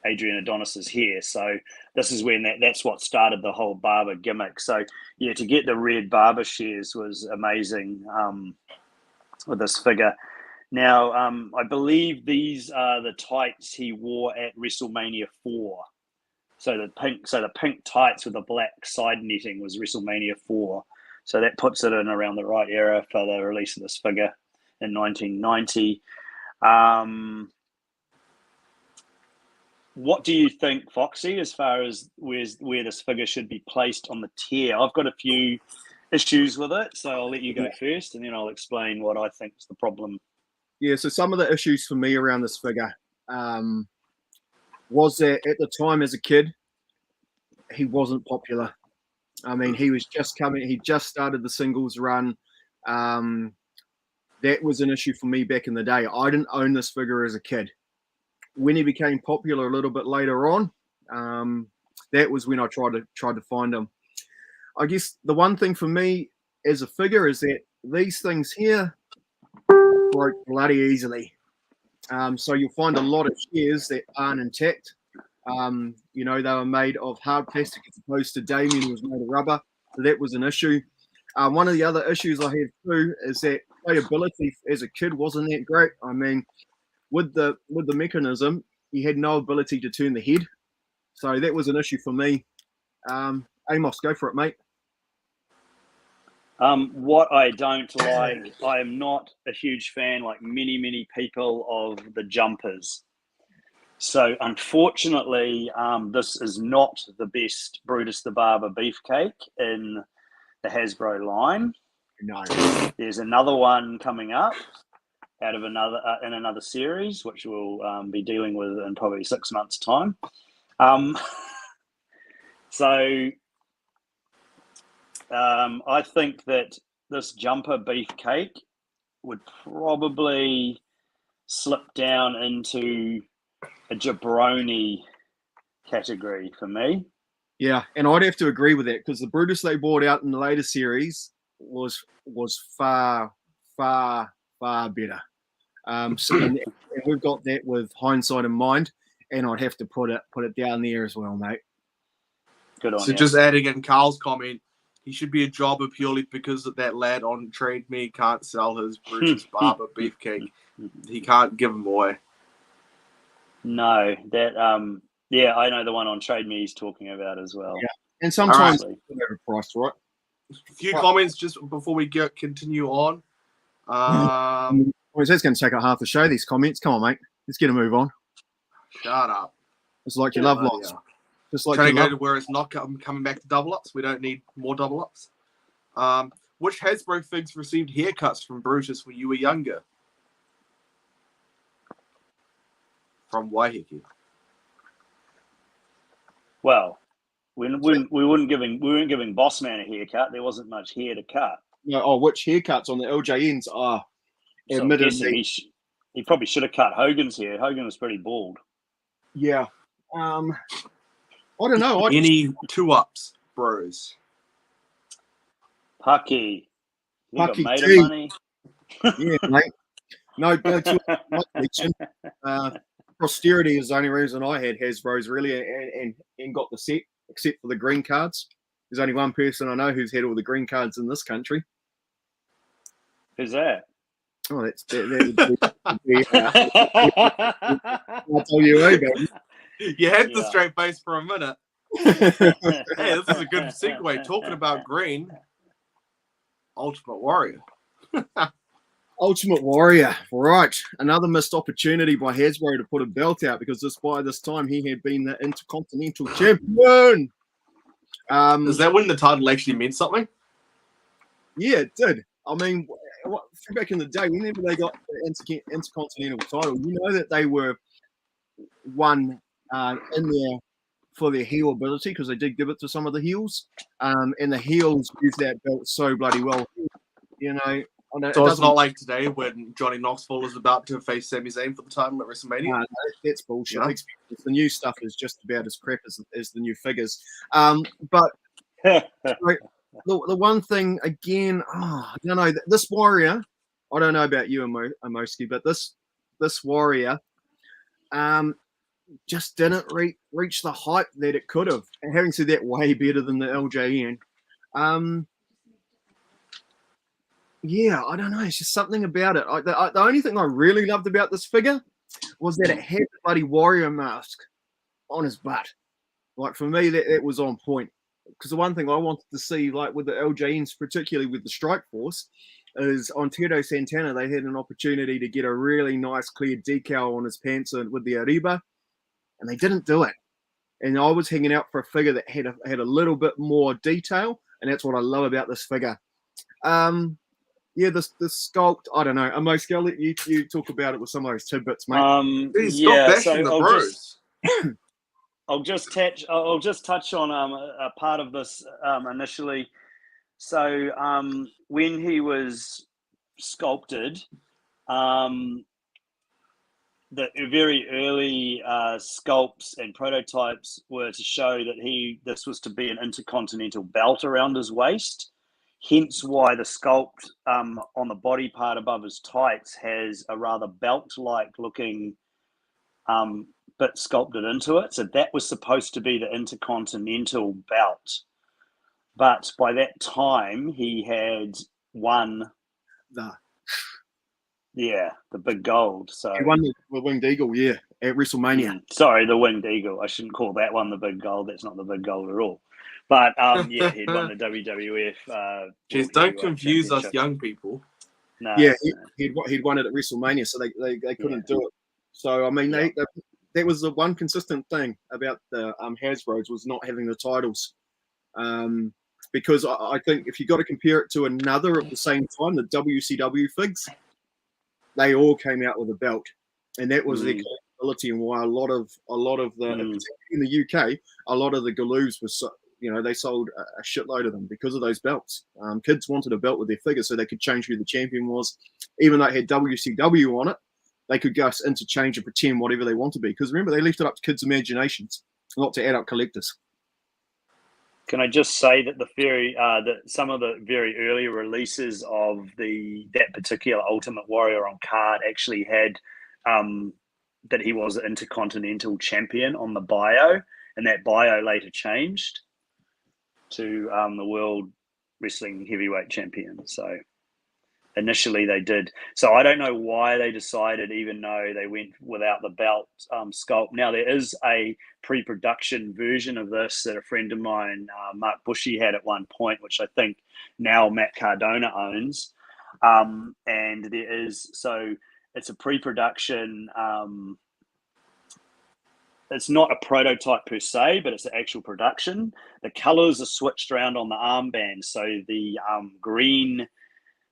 Adrian Adonis's hair. So this is when that's what started the whole barber gimmick. So yeah, to get the red barber shears was amazing with this figure. Now, I believe these are the tights he wore at WrestleMania 4. So the pink tights with the black side netting was WrestleMania 4. So that puts it in around the right era for the release of this figure in 1990. What do you think, Foxy, as far as where this figure should be placed on the tier? I've got a few issues with it, so I'll let you go first, and then I'll explain what I think is the problem. Yeah, so some of the issues for me around this figure was that at the time as a kid, he wasn't popular. I mean, he was just coming. He just started the singles run. That was an issue for me back in the day. I didn't own this figure as a kid. When he became popular a little bit later on, that was when I tried to find him. I guess the one thing for me as a figure is that these things here broke bloody easily. So you'll find a lot of shears that aren't intact. They were made of hard plastic as opposed to Damien, who was made of rubber. So that was an issue. One of the other issues I had too is that playability as a kid wasn't that great. I mean, with the mechanism, he had no ability to turn the head. So that was an issue for me. Amos, go for it, mate. What I don't like, I am not a huge fan, like many people, of the jumpers. So unfortunately, this is not the best Brutus the Barber Beefcake in the Hasbro line. No. There's another one coming up out of in another series, which we'll be dealing with in probably 6 months' time. So I think that this jumper beefcake would probably slip down into a jabroni category for me. Yeah, and I'd have to agree with that because the Brutus they brought out in the later series was far better. And we've got that with hindsight in mind, and I'd have to put it down there as well, mate. Good on So you. just adding in Carl's comment, he should be a jobber purely because that lad on Trade Me can't sell his Brutus Barber beefcake. He can't give them away. No, that yeah, I know the one on Trade Me he's talking about as well. Yeah, and sometimes Right. they're overpriced, right? A few comments just before we continue on. Well, that's going to take up half the show. These comments, come on, mate. Let's get a move on. Shut up. It's like your love Bloody lots. hell. Just like Trying to your go love. to where it's not coming back to double ups. We don't need more double ups. Which Hasbro figs received haircuts from Brutus when you were younger? From Waiheke. Well, we weren't giving Bossman a haircut. There wasn't much hair to cut. No, oh, which haircuts on the LJNs are So I'm guessing admittedly. he probably should have cut Hogan's hair. Hogan was pretty bald. Yeah. I don't know. Any 2-ups, bros? Pucky. He got Pucky made T. of money. Yeah, mate. No, posterity is the only reason I had Hasbro's really and got the set, except for the green cards. There's only one person I know who's had all the green cards in this country. Who's that? Oh, that would be I'll tell you who, baby. You had the Yeah. straight face for a minute. Hey, this is a good segue. Talking about green, Ultimate Warrior. Ultimate Warrior, right? Another missed opportunity by Hasbro to put a belt out because by this time he had been the Intercontinental Champion. Is that when the title actually meant something? Yeah, it did. I mean, back in the day, whenever they got the Intercontinental title, you know that they were one in there for their heel ability because they did give it to some of the heels, and the heels used that belt so bloody well. You know, So it's not like today when Johnny Knoxville is about to face Sami Zayn for the title at WrestleMania. No, that's bullshit. Yeah. The new stuff is just about as crap as the new figures. But the one thing again, you know, this Warrior, I don't know about you, Amoski, but this Warrior, just didn't reach the hype that it could have. And having said that, way better than the LJN. Yeah, I don't know. It's just something about it. The only thing I really loved about this figure was that it had the bloody Warrior mask on his butt. Like, for me, that was on point. Because the one thing I wanted to see, like with the LJNs, particularly with the Strike Force, is on Tito Santana, they had an opportunity to get a really nice clear decal on his pants with the Ariba, and they didn't do it. And I was hanging out for a figure that had a little bit more detail, and that's what I love about this figure. Yeah, the sculpt, I don't know. Most I'll let you talk about it with some of those tidbits, mate. Yeah, Stop so bashing the bros. I'll just touch on a part of this initially. So when he was sculpted, the very early sculpts and prototypes were to show that this was to be an intercontinental belt around his waist. Hence why the sculpt on the body part above his tights has a rather belt-like looking bit sculpted into it. So that was supposed to be the intercontinental belt. But by that time, he had won the big gold. So He won the Winged Eagle, yeah, at WrestleMania. Sorry, the Winged Eagle. I shouldn't call that one the big gold. That's not the big gold at all. But yeah, he'd won the WWF. Jeez, don't confuse us young people. No, Yeah, he'd won it at WrestleMania, so they couldn't do it. So I mean, that was the one consistent thing about the Hasbro's was not having the titles. because I think if you got to compare it to another at the same time, the WCW figs, they all came out with a belt, and that was their collectability, and why a lot of the particularly in the UK, a lot of the Galoos was they sold a shitload of them because of those belts. Kids wanted a belt with their figure so they could change who the champion was, even though it had WCW on it. They could go interchange and pretend whatever they want to be. Because remember, they left it up to kids' imaginations, not to adult collectors. Can I just say that that some of the very early releases of that particular Ultimate Warrior on card actually had that he was an Intercontinental Champion on the bio, and that bio later changed to the World Wrestling Heavyweight Champion. So initially they did. So I don't know why they decided, even though they went without the belt sculpt. Now there is a pre-production version of this that a friend of mine, Mark Bushy, had at one point, which I think now Matt Cardona owns. And there is, so it's a pre-production. It's not a prototype per se, but it's an actual production. The colors are switched around on the armband. So the green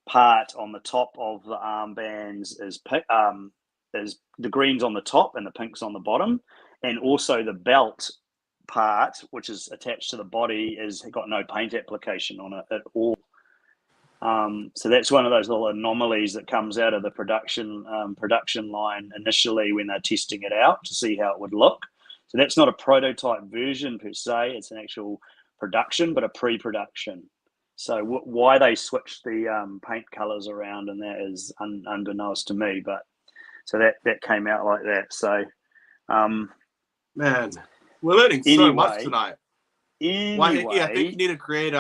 part on the top of the armbands is the green's on the top and the pink's on the bottom, and also the belt part, which is attached to the body, is got no paint application on it at all. So that's one of those little anomalies that comes out of the production line initially when they're testing it out to see how it would look. So that's not a prototype version per se; it's an actual production, but a pre-production. So why they switched the paint colors around, and that is unbeknownst to me. But so that came out like that. So, man, we're learning so much tonight. Anyway, I think you need to create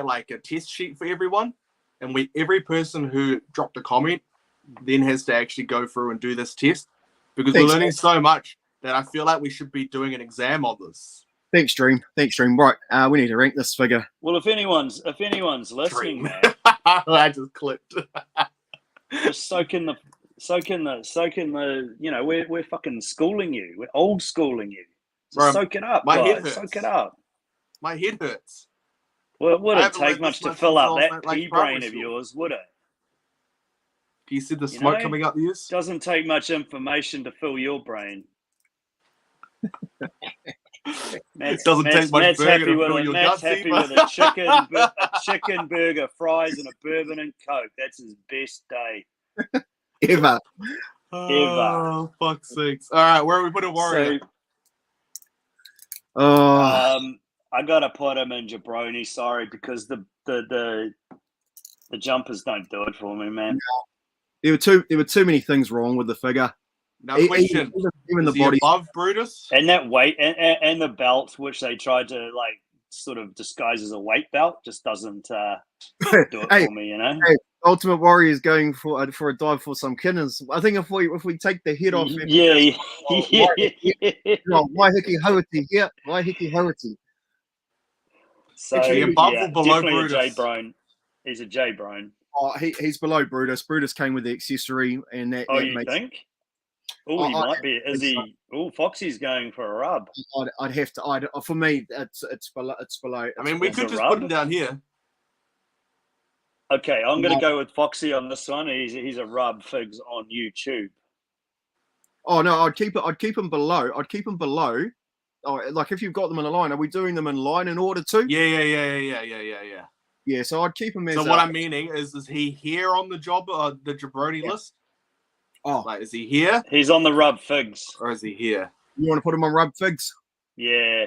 like a test sheet for everyone, and every person who dropped a comment then has to actually go through and do this test, because we're learning so much that I feel like we should be doing an exam on this. Thanks, Dream. Right, we need to rank this figure. Well, if anyone's listening, man, I just clicked. just soak in the. We're fucking schooling you. We're old schooling you. So Bro, soak it up, my guys. head hurts. Soak it up. My head hurts. Well, it wouldn't haven't take learned much this to fill up since that like pea primary brain of school. yours, would it? You see the smoke coming out the ears? Doesn't take much information to fill your brain. It doesn't take much burger to fill your Matt's guts happy either. with a chicken burger, fries, and a bourbon and Coke. That's his best day Ever. Oh, fuck's sakes. All right, where are we putting Warrior? So, I gotta put him in Jabroni. Sorry, because the jumpers don't do it for me, man. There were too many things wrong with the figure. Now, question: even the is he body above Brutus? And that weight and the belt, which they tried to like sort of disguise as a weight belt, just doesn't do it Hey, for me, you know. Hey, Ultimate Warrior is going for a dive for some kittens. I think if we take the head off, Waiheke Hauiti here, Waiheke Hauiti. So above or below definitely Brutus? a J Brown. He's a J Brown. Oh, he's below Brutus. Brutus came with the accessory, and that. Oh, that you makes, think? Oh, he might be. Is he? Oh, Foxy's going for a rub. I'd have to. For me, it's below. I mean, we could just put him down here. Okay, I'm going to go with Foxy on this one. He's a rub figs on YouTube. Oh no, I'd keep him below. Oh, like if you've got them in a line, are we doing them in line in order too? Yeah. Yeah, so I'd keep him as. So what I'm meaning is he here on the jabroni list? Oh, like, is he here? He's on the rub figs. Or is he here? You want to put him on rub figs? Yeah.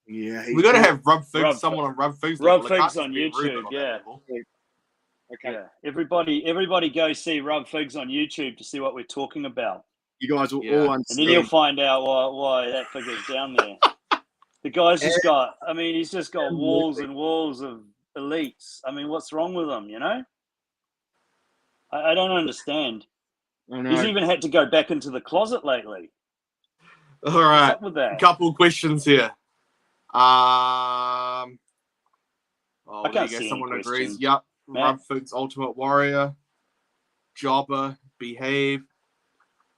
Yeah. We got to have rub figs. Someone on rub figs. Rub figs on YouTube. Yeah. Okay. Yeah. Everybody go see rub figs on YouTube to see what we're talking about. You guys will all understand. And then you'll find out why that figure's down there. The guy's just got. I mean, he's just got walls and walls of elites. I mean, what's wrong with him? You know. I don't understand. He's even had to go back into the closet lately. All right. What's up with that? Couple questions here. I can't see someone any agrees. questions. Yep. Matt? Rub Figs, Ultimate Warrior, Jobber, Behave.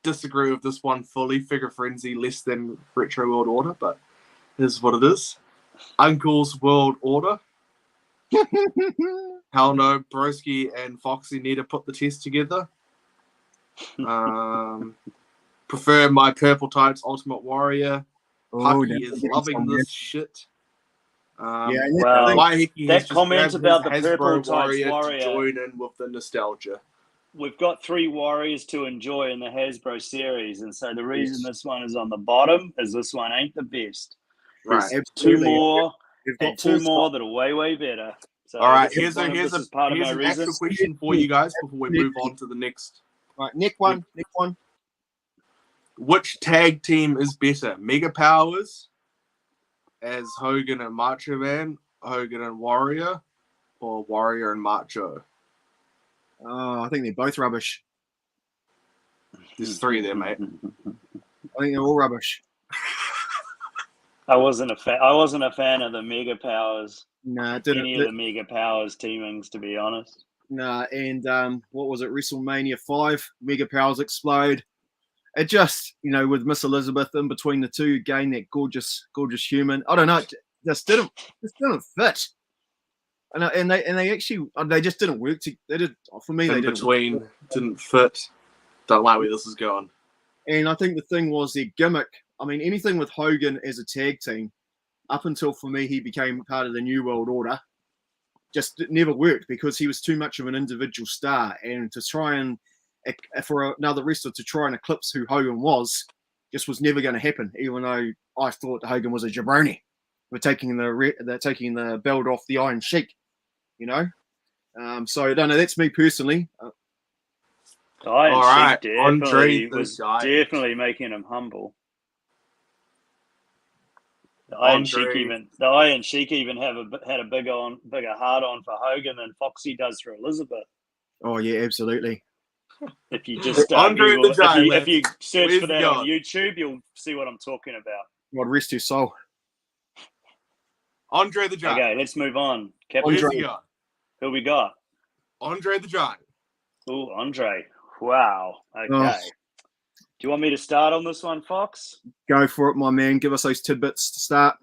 Disagree with this one fully. Figure Frenzy less than Retro World Order, but it is what it is. Uncle's World Order. Hell no, Broski and Foxy need to put the test together. Prefer my Purple Tights Ultimate Warrior. Pucky is loving this shit. Well, Waiheke that has just comment grabbed about his the Purple Hasbro Tights Warrior to join in with the nostalgia. we've got 3 warriors to enjoy in the Hasbro series, and so the reason this one is on the bottom is this one ain't the best. Right. There's 2 more, We've got and 2 full more that are way better. So All right, this is part of my an reason. actual question for you guys before we move on to the next. Right, next one. Which tag team is better? Mega Powers as Hogan and Macho Man, Hogan and Warrior, or Warrior and Macho? I think they're both rubbish. There's 3 there, mate. I think they're all rubbish. I wasn't a fan of the Mega Powers. Nah, it didn't. Any of the Mega Powers teamings, to be honest. Nah, and what was it? WrestleMania 5, Mega Powers explode. It just, with Miss Elizabeth in between the two, again, that gorgeous human. I don't know, it just didn't fit. And they just didn't work. They did for me. In They between didn't fit. Don't like where this is going. And I think the thing was their gimmick. I mean, anything with Hogan as a tag team, up until for me he became part of the New World Order, just never worked because he was too much of an individual star. And to try and for another wrestler to try and eclipse who Hogan was, just was never going to happen. Even though I thought Hogan was a jabroni for taking the belt off the Iron Sheik, So I don't know. That's me personally. Iron Sheik Andre was the Giant. definitely making him humble. The Iron Sheik even had a bigger heart on for Hogan than Foxy does for Elizabeth. Oh yeah, absolutely. If you just Andre the Giant, if you search where's for that he on going? YouTube, you'll see what I'm talking about. God rest his soul. Andre the Giant. Okay, let's move on. Captain, Where's he going? who we got? Andre the Giant. Oh, Andre. Wow. Okay. Oh. Do you want me to start on this one, Fox? Go for it, my man. Give us those tidbits to start.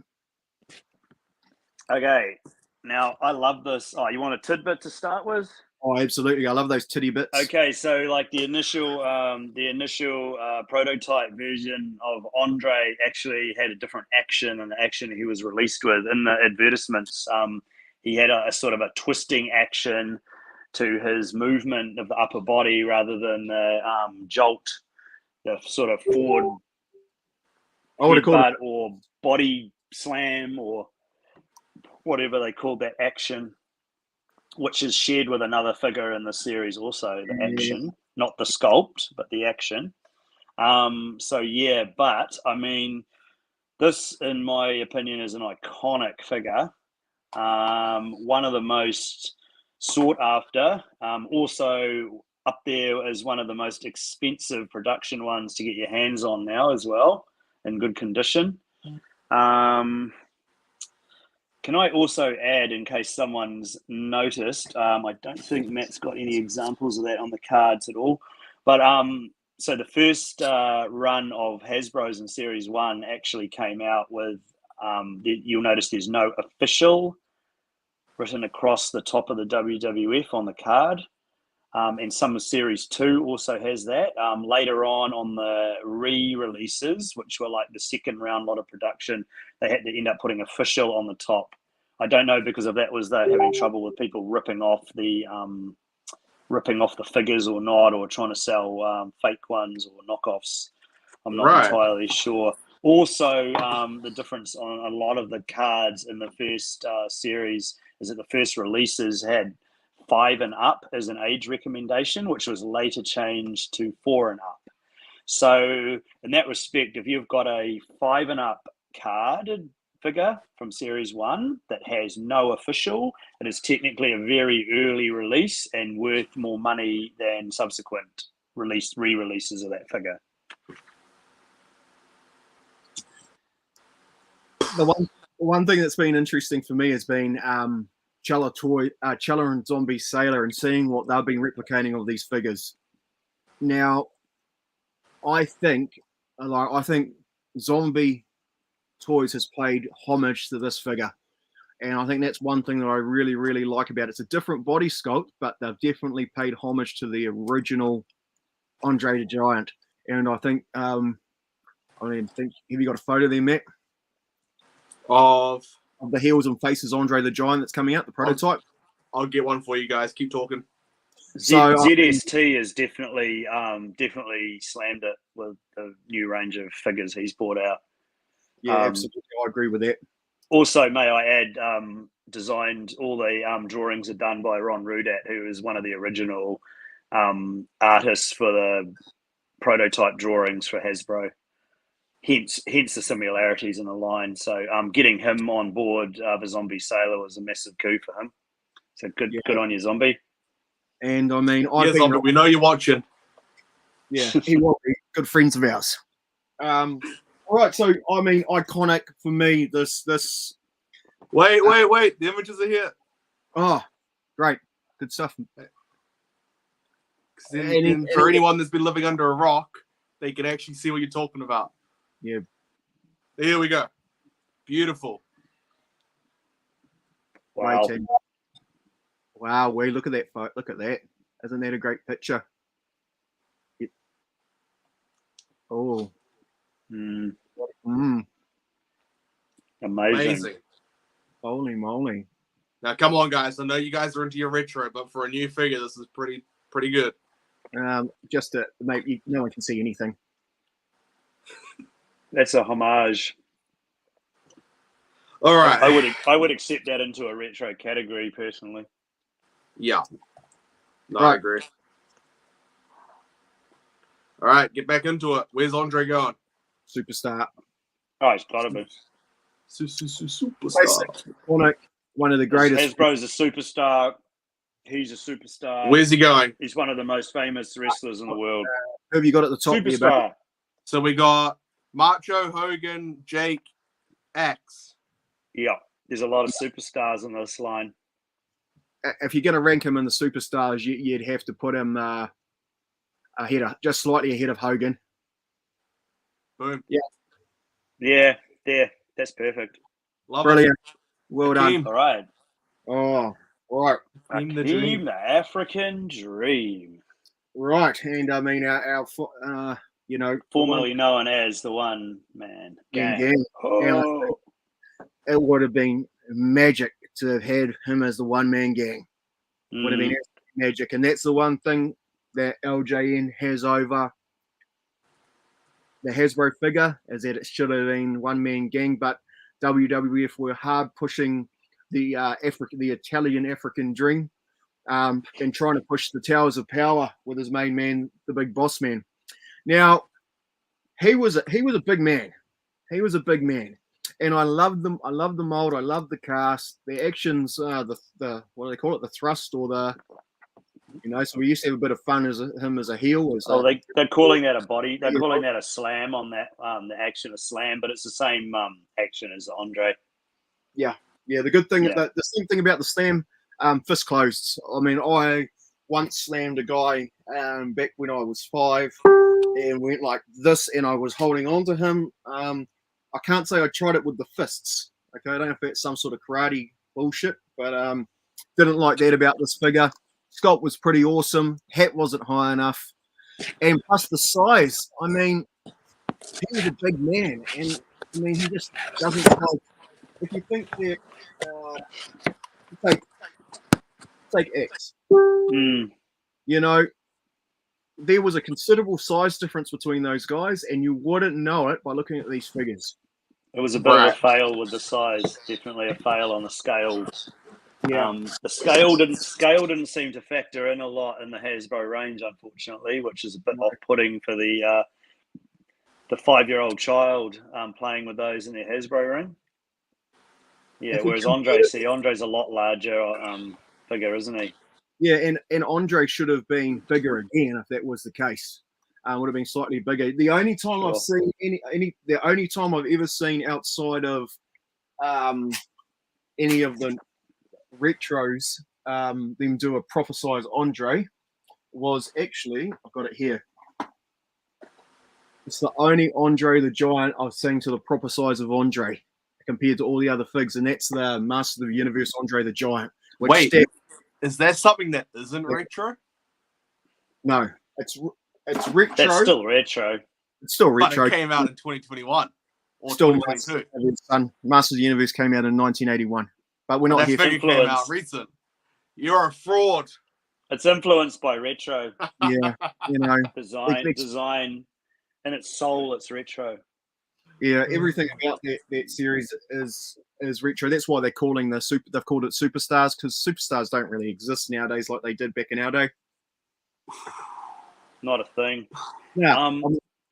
Okay. Now, I love this. Oh, you want a tidbit to start with? Oh, absolutely. I love those titty bits. Okay, so like the initial prototype version of Andre actually had a different action, and the action he was released with in the advertisements. He had a sort of a twisting action to his movement of the upper body rather than the jolt, the sort of forward headbutt or body slam or whatever they called that action, which is shared with another figure in the series also, the action, not the sculpt, but the action. But I mean, this, in my opinion, is an iconic figure. One of the most sought after, also up there as one of the most expensive production ones to get your hands on now as well, in good condition. Can I also add, in case someone's noticed, I don't think Matt's got any examples of that on the cards at all, but so the first run of Hasbro's in Series 1 actually came out with, you'll notice there's no official written across the top of the WWF on the card. And some of Series 2 also has that. Later on the re-releases, which were like the second round lot of production, they had to end up putting official on the top. I don't know because of that was they're having trouble with people ripping off the figures or not, or trying to sell fake ones or knockoffs. I'm not entirely sure. Also, the difference on a lot of the cards in the first series is that the first releases had 5 and up as an age recommendation, which was later changed to 4 and up. So in that respect, if you've got a 5 and up carded figure from Series 1 that has no official, it is technically a very early release and worth more money than subsequent re-releases of that figure. The one thing that's been interesting for me has been Chella and Zombie Sailor and seeing what they've been replicating of these figures. Now, I think Zombie Toys has paid homage to this figure. And I think that's one thing that I really, really like about it. It's a different body sculpt, but they've definitely paid homage to the original Andre the Giant. And I think, have you got a photo there, Matt? Of The heels and faces Andre the Giant that's coming out, the prototype. I'll get one for you guys. Keep talking. ZST has definitely slammed it with the new range of figures he's brought out. Yeah, absolutely. I agree with that. Also, may I add, designed all the drawings are done by Ron Rudat, who is one of the original artists for the prototype drawings for Hasbro. Hence the similarities in the line. So getting him on board the Zombie Sailor was a massive coup for him. So good on you, Zombie. And I mean, Zombie, we know you're watching. Yeah, he will be good friends of ours. All right, so I mean, iconic for me. This. Wait! The images are here. Oh, great, good stuff. For anyone that's been living under a rock, they can actually see what you're talking about. Yeah. Here we go. Beautiful. Wow. Wow, look at that photo. Look at that. Isn't that a great picture? Oh. Amazing. Holy moly. Now, come on, guys. I know you guys are into your retro, but for a new figure, this is pretty good. Just to make no one can see anything. That's a homage. All right. I would accept that into a retro category personally. Yeah. No, Right. I agree. All right, get back into it. Where's Andre going? Superstar. Oh, he's got to be. Superstar. One of the greatest. Hasbro's a superstar. He's a superstar. Where's he going? He's one of the most famous wrestlers in the world. Who have you got at the top? Superstar. So we got Macho, Hogan, Jake, X. Yeah, there's a lot of superstars in this line. If you're going to rank him in the superstars, you'd have to put him just slightly ahead of Hogan. Boom. Yeah, that's perfect. Love Brilliant. it. Well Hakeem. done. All right. Oh, right. Hakeem the Hakeem, Dream. the African Dream. Right. And I mean, our Formerly known as the One Man Gang. gang. Oh. It would have been magic to have had him as the one-man gang. Would have been magic. And that's the one thing that LJN has over the Hasbro figure, is that it should have been one-man gang, but WWF were hard pushing the Italian African dream, and trying to push the Towers of Power with his main man, the Big Boss Man. Now, he was a big man. He was a big man. And I loved them. I loved the mold. I loved the cast, the actions, the what do they call it? The thrust or the, so we used to have a bit of fun as him as a heel. They're calling that a body. They're calling that a slam on that, the action a slam, but it's the same action as Andre. Yeah. The good thing, the same thing about the slam, fist closed. I mean, I once slammed a guy back when I was 5 and went like this, and I was holding on to him. I can't say I tried it with the fists. Okay, I don't know if that's some sort of karate bullshit, but didn't like that about this figure. Sculpt was pretty awesome. Hat wasn't high enough, and plus the size. I mean, he was a big man, and I mean he just doesn't. If you think that, take X. There was a considerable size difference between those guys, and you wouldn't know it by looking at these figures. It was a bit of a fail with the size. Definitely a fail on the scale. Yeah. The scale didn't seem to factor in a lot in the Hasbro range, unfortunately, which is a bit off-putting for the 5-year-old child playing with those in their Hasbro ring. Yeah, whereas Andre's a lot larger figure, isn't he? Yeah, and Andre should have been bigger again if that was the case. Would have been slightly bigger. The only time I've seen the only time I've ever seen outside of any of the retros them do a proper size Andre was actually, I've got it here. It's the only Andre the Giant I've seen to the proper size of Andre compared to all the other figs, and that's the Master of the Universe Andre the Giant. Which Wait, is there something that isn't retro? No, it's retro. That's still retro. It's still But retro. it came out in 2021 or Still 2022. Master of the Universe came out in 1981, but we're not That here. figure came out recent. You're a fraud. It's influenced by retro Yeah, you know, design, and its soul. It's retro. yeah, everything about that series is retro. That's why they're calling they've called it superstars, because superstars don't really exist nowadays like they did back in our day. Not a thing. Yeah,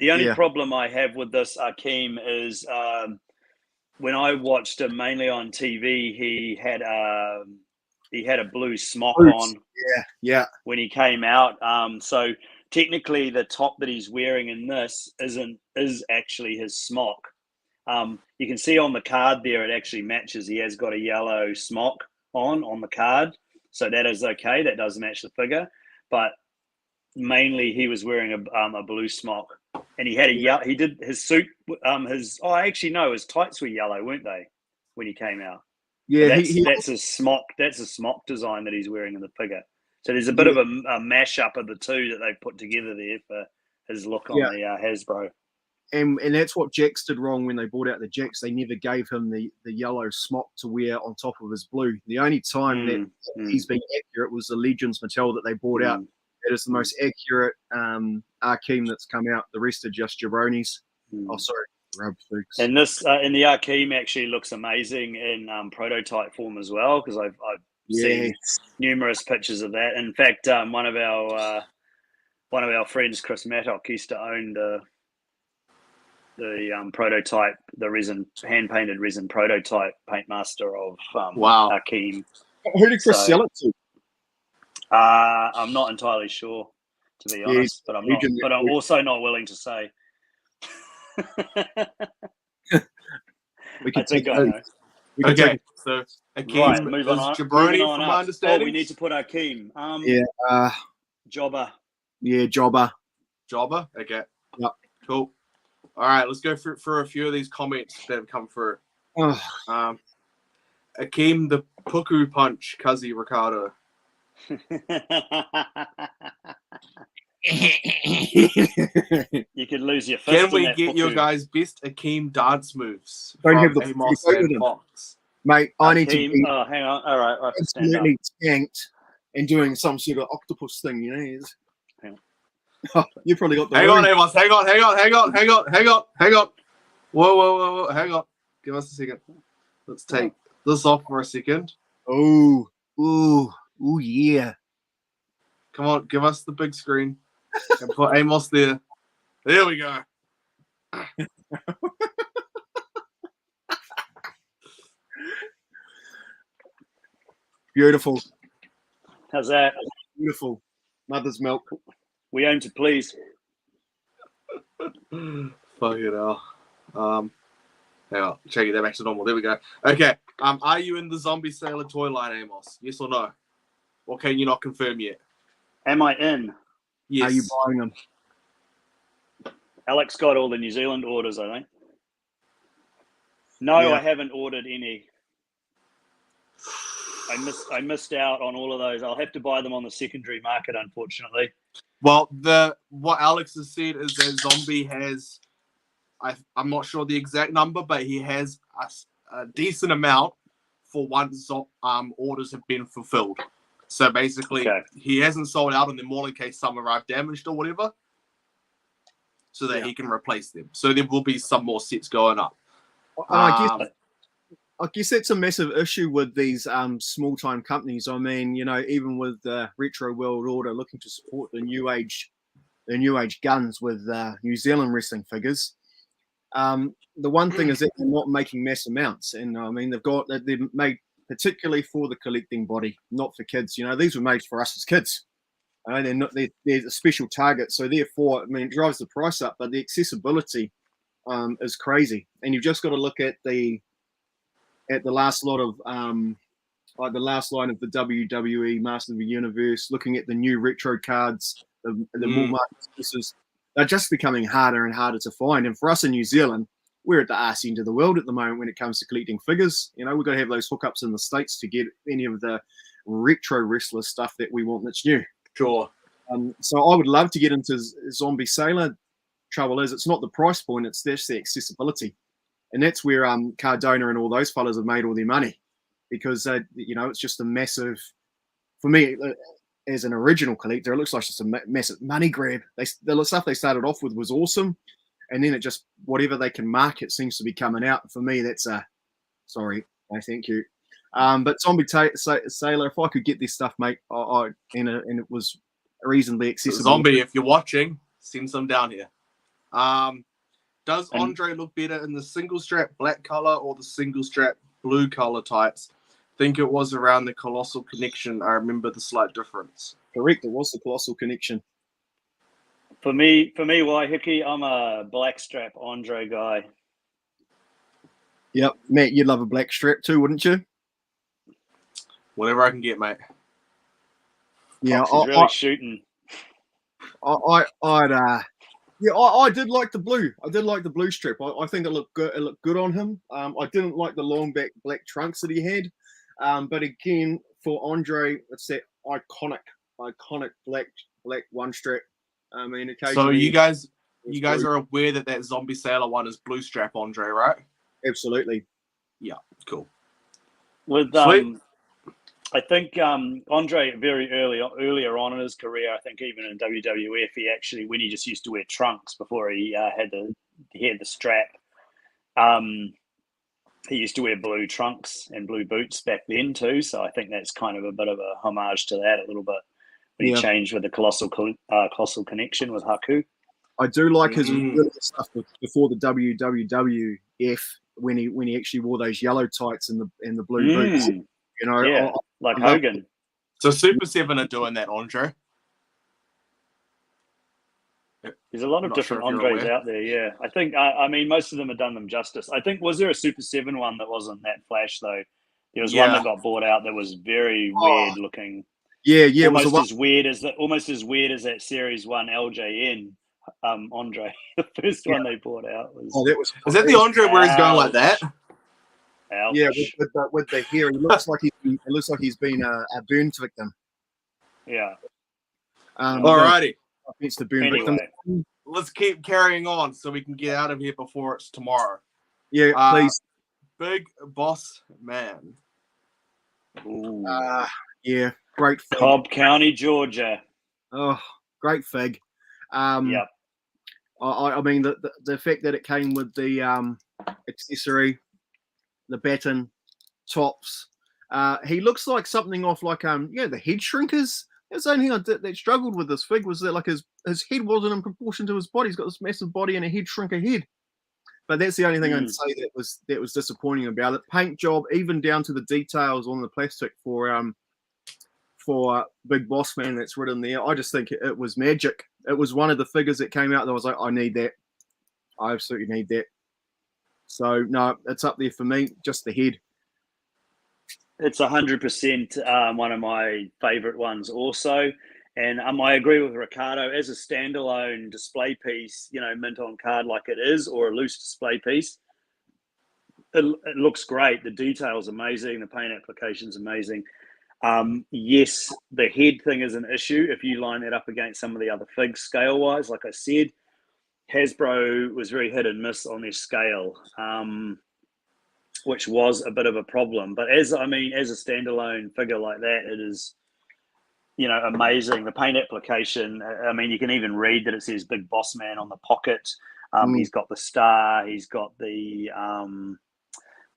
The only yeah. problem I have with this Akeem is when I watched him mainly on TV, he had a blue smock on. Yeah. When he came out. So technically, the top that he's wearing in this is actually his smock. You can see on the card there, it actually matches. He has got a yellow smock on the card, so that is okay. That does match the figure, but mainly he was wearing a blue smock, and he had a yellow. He did his suit. His tights were yellow, weren't they, when he came out? Yeah, that's a smock. That's a smock design that he's wearing in the figure. So there's a bit of a mashup of the two that they've put together there for his look on the Hasbro. And that's what Jax did wrong when they brought out the Jax. They never gave him the yellow smock to wear on top of his blue. The only time that he's been accurate was the Legends Mattel that they brought out. That is the most accurate Akeem that's come out. The rest are just jabronis. Oh, sorry. And this in the Akeem actually looks amazing in prototype form as well, because I've seen numerous pictures of that. In fact, one of our friends, Chris Mattock, used to own the prototype, the hand painted resin prototype paint master of Akeem. Who did Chris sell it to? I'm not entirely sure, to be honest, but I'm also not willing to say. I think I know. Okay, so Akeem move is on. jabroni from my understanding. We need to put Akeem. Jobber. Yeah, Jobber. Jobber? Okay. Yep. Cool. All right, let's go through a few of these comments that have come through. Akeem the Puku Punch, Kazi Ricardo. You could lose your fist. Can we get your guys' best Akeem dance moves? Don't have the Amos and Fox. Mate, I need to be Oh, hang on. All right, I have to stand up. absolutely tanked and doing some sort of octopus thing, you know. Hang on. Oh, you probably got the Hang on, Amos. Hang on. Whoa. Hang on. Give us a second. Let's take this off for a second. Oh, yeah. Come on, give us the big screen and put Amos there. There we go. Beautiful. How's that? Beautiful. Mother's milk. We aim to please. Fuck it hell. Hang on, check it. That makes it normal. There we go. Okay. Are you in the Zombie Sailor toy line, Amos? Yes or no? Or can you not confirm yet? Am I in? Yes. Are you buying them? Alex got all the New Zealand orders, I think. No, I haven't ordered any. I missed out on all of those. I'll have to buy them on the secondary market, unfortunately. Well, what Alex has said is that Zombie has, I'm not sure the exact number, but he has a decent amount for once orders have been fulfilled. So basically, he hasn't sold out on them all in case some arrive damaged or whatever, so that he can replace them. So there will be some more sets going up. I guess that's a massive issue with these small-time companies. I mean, you know, even with the Retro World Order looking to support the new age guns with New Zealand wrestling figures. The one thing is that they're not making mass amounts, and I mean they're made particularly for the collecting body, not for kids. You know, these were made for us as kids. They're a special target, so therefore, I mean, it drives the price up, but the accessibility is crazy. And you've just got to look at the last lot of like the last line of the WWE Master of the Universe, looking at the new retro cards, the more market pieces. they're just becoming harder and harder to find. And for us in New Zealand, we're at the arse end of the world at the moment when it comes to collecting figures. You know, we've got to have those hookups in the States to get any of the retro wrestler stuff that we want that's new. Sure. So I would love to get into Zombie Sailor. Trouble is, it's not the price point, it's just the accessibility. And that's where Cardona and all those fellas have made all their money. Because, you know, it's just a massive, for me, as an original collector, it looks like just a massive money grab. The stuff they started off with was awesome. And then it just, whatever they can market seems to be coming out. For me, that's sorry, no thank you. But Zombie Sailor, if I could get this stuff, mate, and it was reasonably accessible. Zombie, if you're watching, send some down here. Does Andre look better in the single strap black color or the single strap blue color tights? I think it was around the Colossal Connection. I remember the slight difference. Correct, it was the Colossal Connection. For me, Waiheke, I'm a black strap Andre guy. Yep, Matt, you'd love a black strap too, wouldn't you? Whatever I can get, mate. Yeah, Fox is really shooting. I did like the blue. I did like the blue strip. I think it looked good. It looked good on him. I didn't like the long back black trunks that he had. But again, for Andre, it's that iconic black one strap. I mean, so occasionally. you guys are aware that Zombie Sailor one is blue strap Andre, right? Absolutely. Yeah, cool. With I think Andre very earlier on in his career, I think even in WWF, he actually, when he just used to wear trunks before he had the strap, he used to wear blue trunks and blue boots back then too. So I think that's kind of a bit of a homage to that a little bit. When he changed with the Colossal Connection with Haku. I do like his stuff before the WWF when he actually wore those yellow tights and the blue boots. You know, yeah, like Hogan. So Super 7 are doing that, Andre. There's a lot of different Andres out there, yeah. I think, I mean, most of them have done them justice. I think, was there a Super 7 one that wasn't that flash, though? There was one that got bought out that was very weird looking. Yeah, almost as weird as that Series 1 LJN Andre. The first one they bought out was. Oh, that was. Is that the Andre where he's going like that? Ouch. Yeah, with the hair, it looks like he's been a burn victim. Yeah. Alrighty. Against the burn victim. Let's keep carrying on so we can get out of here before it's tomorrow. Yeah, please. Big Boss Man. Ooh. Yeah, great fig. Cobb County, Georgia. Oh, great fig. Yep. I mean the fact that it came with the accessory, the baton, tops. He looks like something off like the head shrinkers. That's the only thing that struggled with this fig was that like his head wasn't in proportion to his body. He's got this massive body and a head shrink head. But that's the only thing I'd say that was disappointing about it. Paint job, even down to the details on the plastic for Big Boss Man that's written there. I just think it was magic. It was one of the figures that came out that I was like, I need that. I absolutely need that. So no, it's up there for me. Just the head. It's 100% one of my favorite ones also. And I agree with Ricardo, as a standalone display piece, mint on card like it is, or a loose display piece, it looks great. The detail's amazing. The paint application's amazing. Yes, the head thing is an issue if you line it up against some of the other figs scale-wise. Like I said, Hasbro was very hit and miss on their scale, which was a bit of a problem. But as a standalone figure like that, it is, amazing. The paint application, I mean, you can even read that it says Big Boss Man on the pocket. He's got the star. He's got the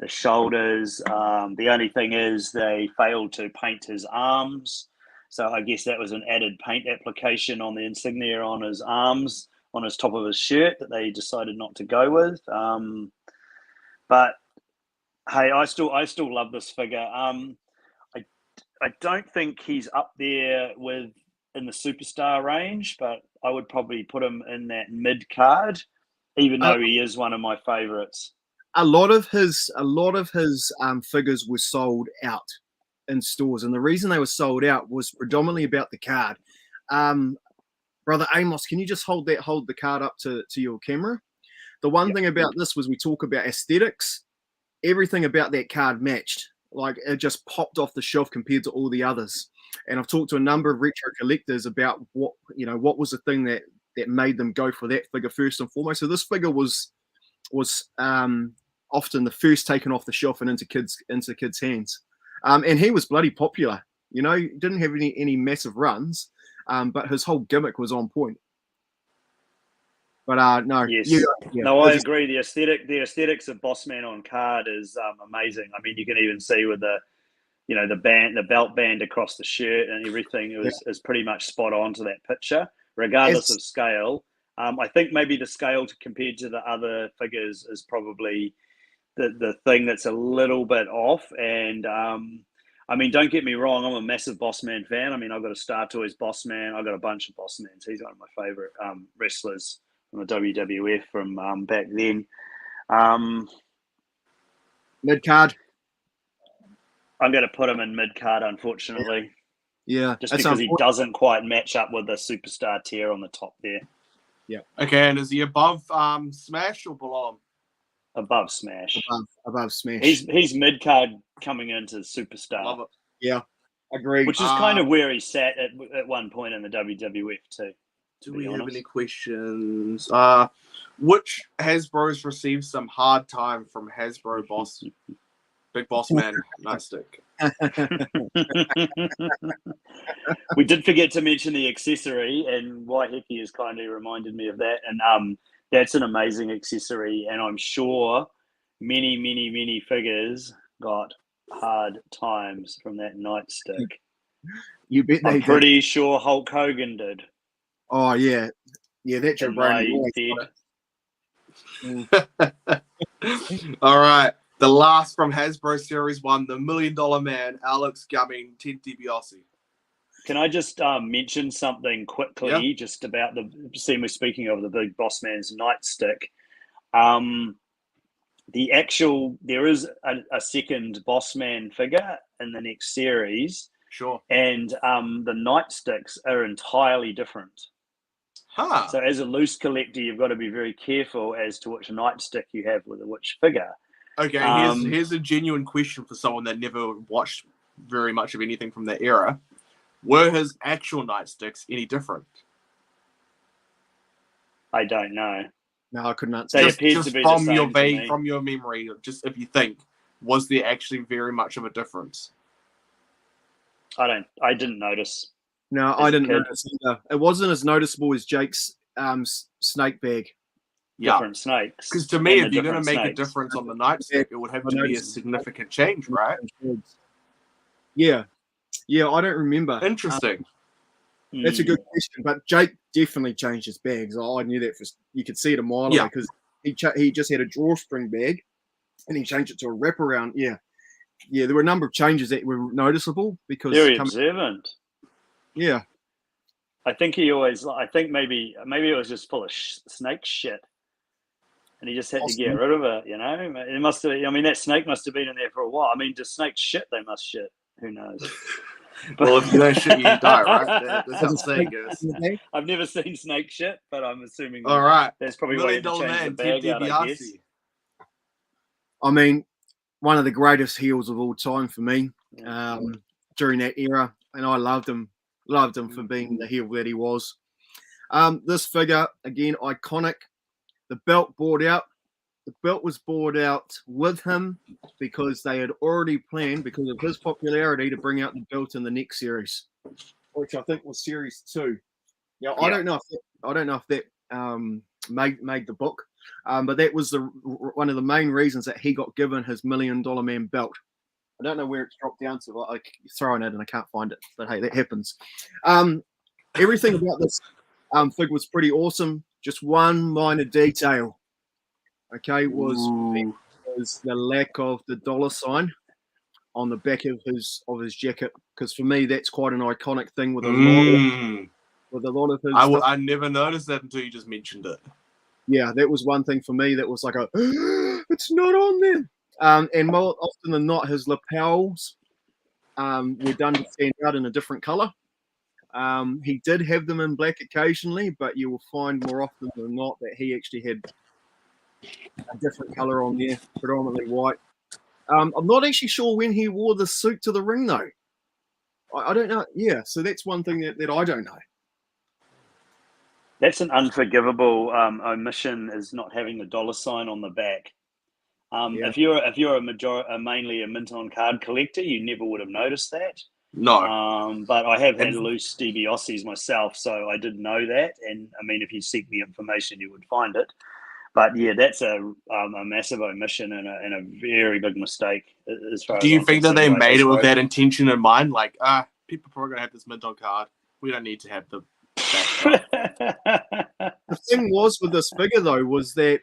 shoulders. The only thing is they failed to paint his arms. So I guess that was an added paint application on the insignia on his arms, on his top of his shirt, that they decided not to go with. But hey, I still love this figure. I don't think he's up there in the superstar range, but I would probably put him in that mid card, even though he is one of my favorites. A lot of his figures were sold out in stores, and the reason they were sold out was predominantly about the card. Brother Amos, can you just hold the card up to your camera? The one thing about this was we talk about aesthetics. Everything about that card matched. Like, it just popped off the shelf compared to all the others. And I've talked to a number of retro collectors about what was the thing that made them go for that figure first and foremost. So this figure was often the first taken off the shelf and into kids' hands. And he was bloody popular. You know, he didn't have any massive runs, but his whole gimmick was on point. But no, Yes. yeah, No, I agree. The aesthetics of Bossman on card is amazing. I mean, you can even see with the belt band across the shirt and everything is pretty much spot on to that picture, regardless of scale. I think maybe the scale compared to the other figures is probably the thing that's a little bit off. And I mean, don't get me wrong, I'm a massive Bossman fan. I mean, I've got a Star Toys Bossman. I've got a bunch of Bossmans. He's one of my favorite wrestlers from the WWF from back then. mid card. I'm going to put him in mid card, unfortunately. Yeah, just because he doesn't quite match up with the superstar tier on the top there. Yeah. Okay, and is he above Smash or below him? Above Smash. Above Smash. He's mid card coming into superstar. Love it. Yeah, agreed. Which is kind of where he sat at one point in the WWF too. Do we have any questions? Which Hasbro's received some hard time from Hasbro boss, Big Boss Man Nightstick? We did forget to mention the accessory, and Waiheke has kindly reminded me of that. And that's an amazing accessory, and I'm sure many figures got hard times from that nightstick. You bet they I'm did. pretty sure Hulk Hogan did. Oh yeah, that's your brain. All right. The last from Hasbro Series 1, the $1 Million Man, Alex Gumming, Ted DiBiase. Can I just mention something quickly, just about we're speaking of the Big Boss Man's nightstick. There is a second Boss Man figure in the next series. Sure. And the nightsticks are entirely different. Huh. So as a loose collector, you've got to be very careful as to which nightstick you have with which figure. Okay, here's a genuine question for someone that never watched very much of anything from that era. Were his actual nightsticks any different? I don't know. No, I could not. They Just appeared to be from the your same from your memory, just if you think, was there actually very much of a difference? I didn't notice. No, I didn't notice either. It wasn't as noticeable as Jake's snake bag. Different snakes. Because to me, if you're going to make a difference on the nightstick, it would have to be a significant change, right? Yeah, I don't remember. Interesting. That's a good question, but Jake definitely changed his bags. I knew that you could see it a mile away because he just had a drawstring bag and he changed it to a wraparound. Yeah, there were a number of changes that were noticeable because very observant. Yeah, I think maybe it was just full of snake shit, and he just had to get rid of it. You know, it must have. I mean, that snake must have been in there for a while. I mean, does snakes shit? They must shit. Who knows? Well, if you don't shit, you die, right? That's how the saying goes. I've never seen snake shit, but I'm assuming. All right, there's probably a way to change the bag out, I guess. I mean, one of the greatest heels of all time for me during that era, and I loved him for being the heel that he was. This figure, again, iconic. The belt bought out. The belt was bought out with him because they had already planned, because of his popularity, to bring out the belt in the next series, which I think was series 2. Yeah, I don't know if that made the book, but that was one of the main reasons that he got given his $1 Million Man belt. I don't know where it's dropped down to. I throwing it and I can't find it, but hey, that happens. Everything about this fig was pretty awesome. Just one minor detail, okay, was the lack of the $sign on the back of his jacket. Because for me, that's quite an iconic thing with a lot of his. I never noticed that until you just mentioned it. Yeah, that was one thing for me that was like it's not on there. And more often than not, his lapels were done to stand out in a different color. He did have them in black occasionally, but you will find more often than not that he actually had a different color on there, predominantly white. I'm not actually sure when he wore the suit to the ring, though. I don't know. Yeah, so that's one thing that I don't know. That's an unforgivable omission, is not having the dollar sign on the back. Yeah. If you're mainly a mint on card collector, you never would have noticed that. No. But I have had loose DiBiase's myself, so I did know that. And I mean, if you seek the information, you would find it. But yeah, that's a massive omission and a very big mistake. As far Do as you I'm think that they concerned, made it with right? that intention in mind? Like, people are probably gonna have this mint on card. We don't need to have the back. The thing was with this figure, though, was that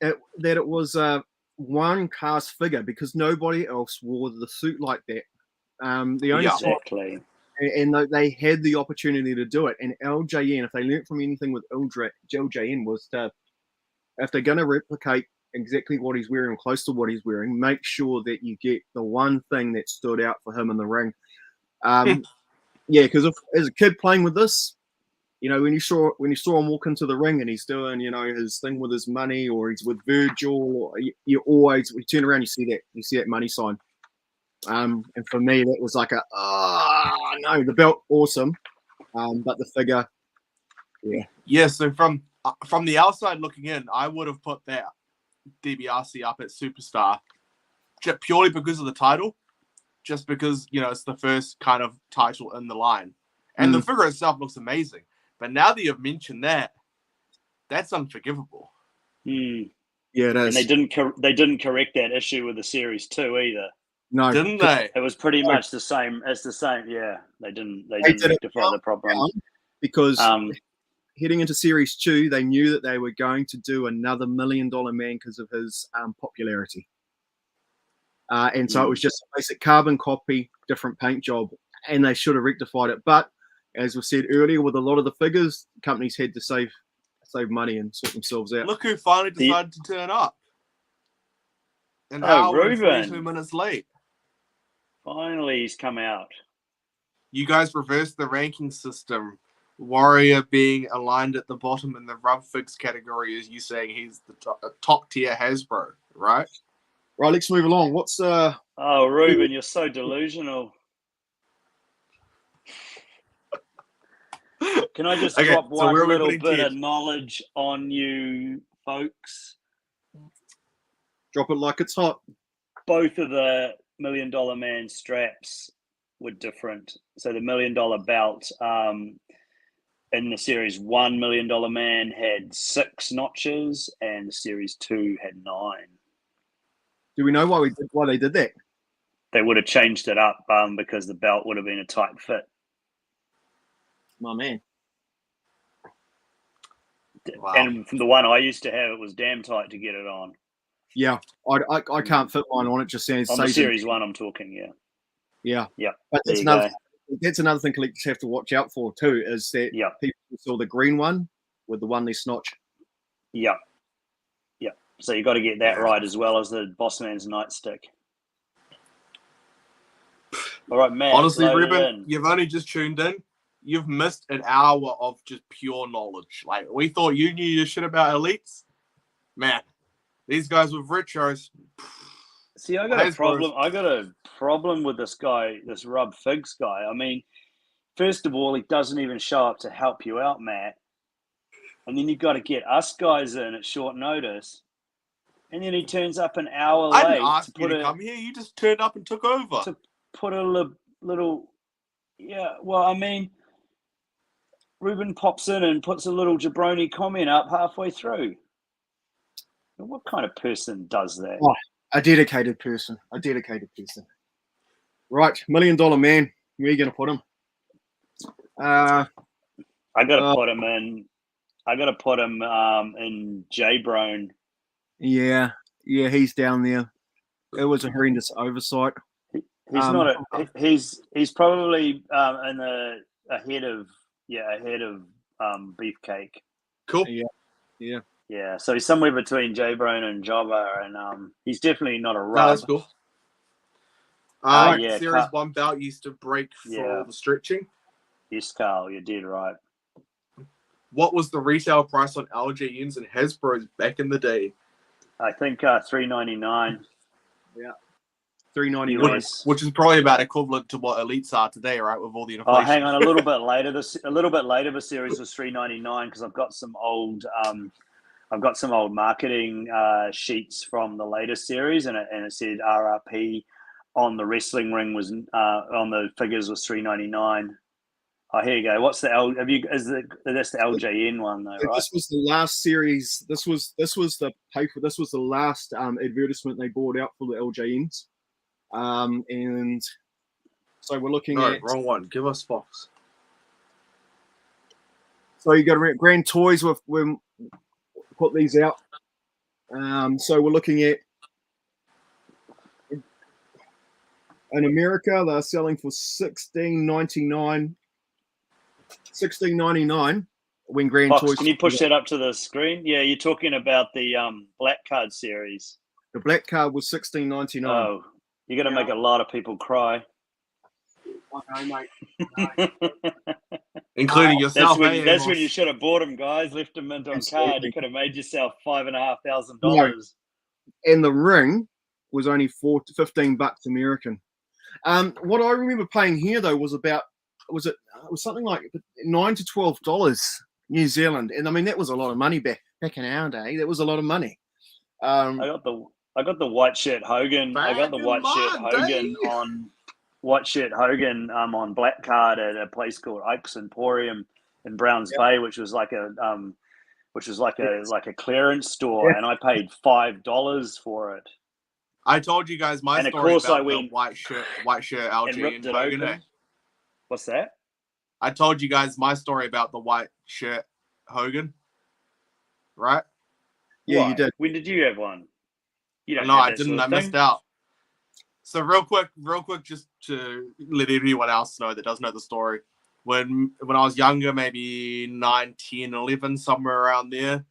it was a one cast figure because nobody else wore the suit like that. The only time, Exactly. and they had the opportunity to do it. And LJN, if they learnt from anything with LJN, was to, if they're going to replicate exactly what he's wearing, close to what he's wearing, make sure that you get the one thing that stood out for him in the ring. Yeah, because as a kid playing with this, you know, when you saw him walk into the ring and he's doing, you know, his thing with his money, or he's with Virgil, or you always, when you turn around, you see that money sign. And for me, that was like no, the belt awesome, but the figure, yeah. Yeah, so from the outside looking in, I would have put that DiBiase up at Superstar just purely because of the title, just because, you know, it's the first kind of title in the line. And the figure itself looks amazing. But now that you've mentioned that, that's unforgivable. Yeah, it is. And they didn't correct that issue with the Series 2 either. No, Didn't they? It was pretty much the same. It's the same. Yeah, they didn't rectify the problem because heading into Series 2, they knew that they were going to do another $1 Million Man because of his popularity. And so it was just a basic carbon copy, different paint job, and they should have rectified it. But as we said earlier, with a lot of the figures, companies had to save money and sort themselves out. Look who finally decided to turn up. An hour and Ruben. 42 minutes late. Finally, he's come out. You guys reversed the ranking system. Warrior being aligned at the bottom in the rub figs category is you saying he's the top tier Hasbro, right? Right, let's move along. What's Oh, Ruben, you're so delusional. Can I just drop one little bit of knowledge on you folks? Drop it like it's hot. Both of the $1 Million Man straps were different. So the $1 Million belt in the Series 1 $1 Million Man had 6 notches, and the Series 2 had 9. Do we know why they did that? They would have changed it up because the belt would have been a tight fit. My man. Wow. And from the one I used to have, it was damn tight to get it on. Yeah, I can't fit mine on it. Just saying. On the Series 1, I'm talking, Yeah. Yeah. But that's another thing collectors have to watch out for too, is that people saw the green one with the one less notch. Yeah. Yeah. So you got to get that right, as well as the Bossman's nightstick. All right, Matt. Honestly, Ruben, you've only just tuned in. You've missed an hour of just pure knowledge. Like, we thought you knew your shit about elites. Man, these guys with retros. See, I got a problem with this guy, this Rub Figs guy. I mean, first of all, he doesn't even show up to help you out, Matt. And then you've got to get us guys in at short notice. And then he turns up an hour late. I didn't ask you to come here. You just turned up and took over. To put a little, yeah. Well, I mean, Ruben pops in and puts a little jabroni comment up halfway through. What kind of person does that? Oh, a dedicated person. Right, $1 Million Man. Where are you going to put him? I got to put him in. I got to put him in J-Brone. Yeah, he's down there. It was a horrendous oversight. He's not. He's probably in the ahead of Beefcake. Cool. Yeah. So he's somewhere between J-Brone and Jobber, and he's definitely not a rub. No, that's cool. Series 1 belt used to break for all the stretching. Yes, Carl, you did right. What was the retail price on LJNs and Hasbro's back in the day? I think $3.99. $3.99. US. Which is probably about equivalent to what Elites are today, right? With all the inflation. Oh, hang on, a little bit later. The series was $3.99 because I've got some old marketing sheets from the latest series, and it said RRP on the wrestling ring was on the figures was $3.99. Oh, here you go. What's the L? That's the LJN one though, right? This was the last series. This was the paper. This was the last advertisement they brought out for the LJNs. And so we're looking at wrong one. Give us Fox. So you got Grand Toys with when put these out. So we're looking at in America they're selling for $16.99 when Grand Fox, Toys. can you push that up to the screen? Yeah, you're talking about the Black Card series. The Black Card was $16.99. Oh, you're going to make a lot of people cry. Okay, mate. Including yourself. That's when you should have bought them, guys. Left them into a card. You could have made yourself $5,500. And the ring was only $15 American. What I remember paying here though was something like $9 to $12 New Zealand, and I mean that was a lot of money back in our day. That was a lot of money. I got the white shirt Hogan. I got the white shirt Hogan on Black Card at a place called Oaks Emporium in Browns Bay, which was like a clearance store, and I paid $5 for it. I told you guys my story about the white shirt LG and Hogan. What's that? I told you guys my story about the white shirt Hogan, right? Yeah, Why? you did. When did you have one? No, I didn't. I missed out. So real quick, just to let everyone else know that doesn't know the story. When I was younger, maybe 9, 10, 11, somewhere around there,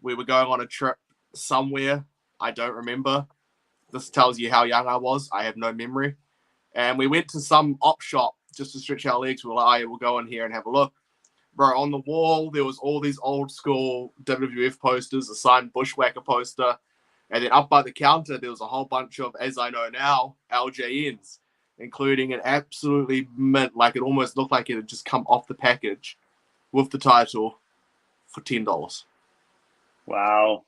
we were going on a trip somewhere. I don't remember. This tells you how young I was. I have no memory. And we went to some op shop just to stretch our legs. We were like, oh, yeah, we'll go in here and have a look. Bro, on the wall, there was all these old school WWF posters, a signed Bushwhacker poster. And then up by the counter, there was a whole bunch of, as I know now, LJNs, including an absolutely mint, like it almost looked like it had just come off the package with the title for $10. Wow.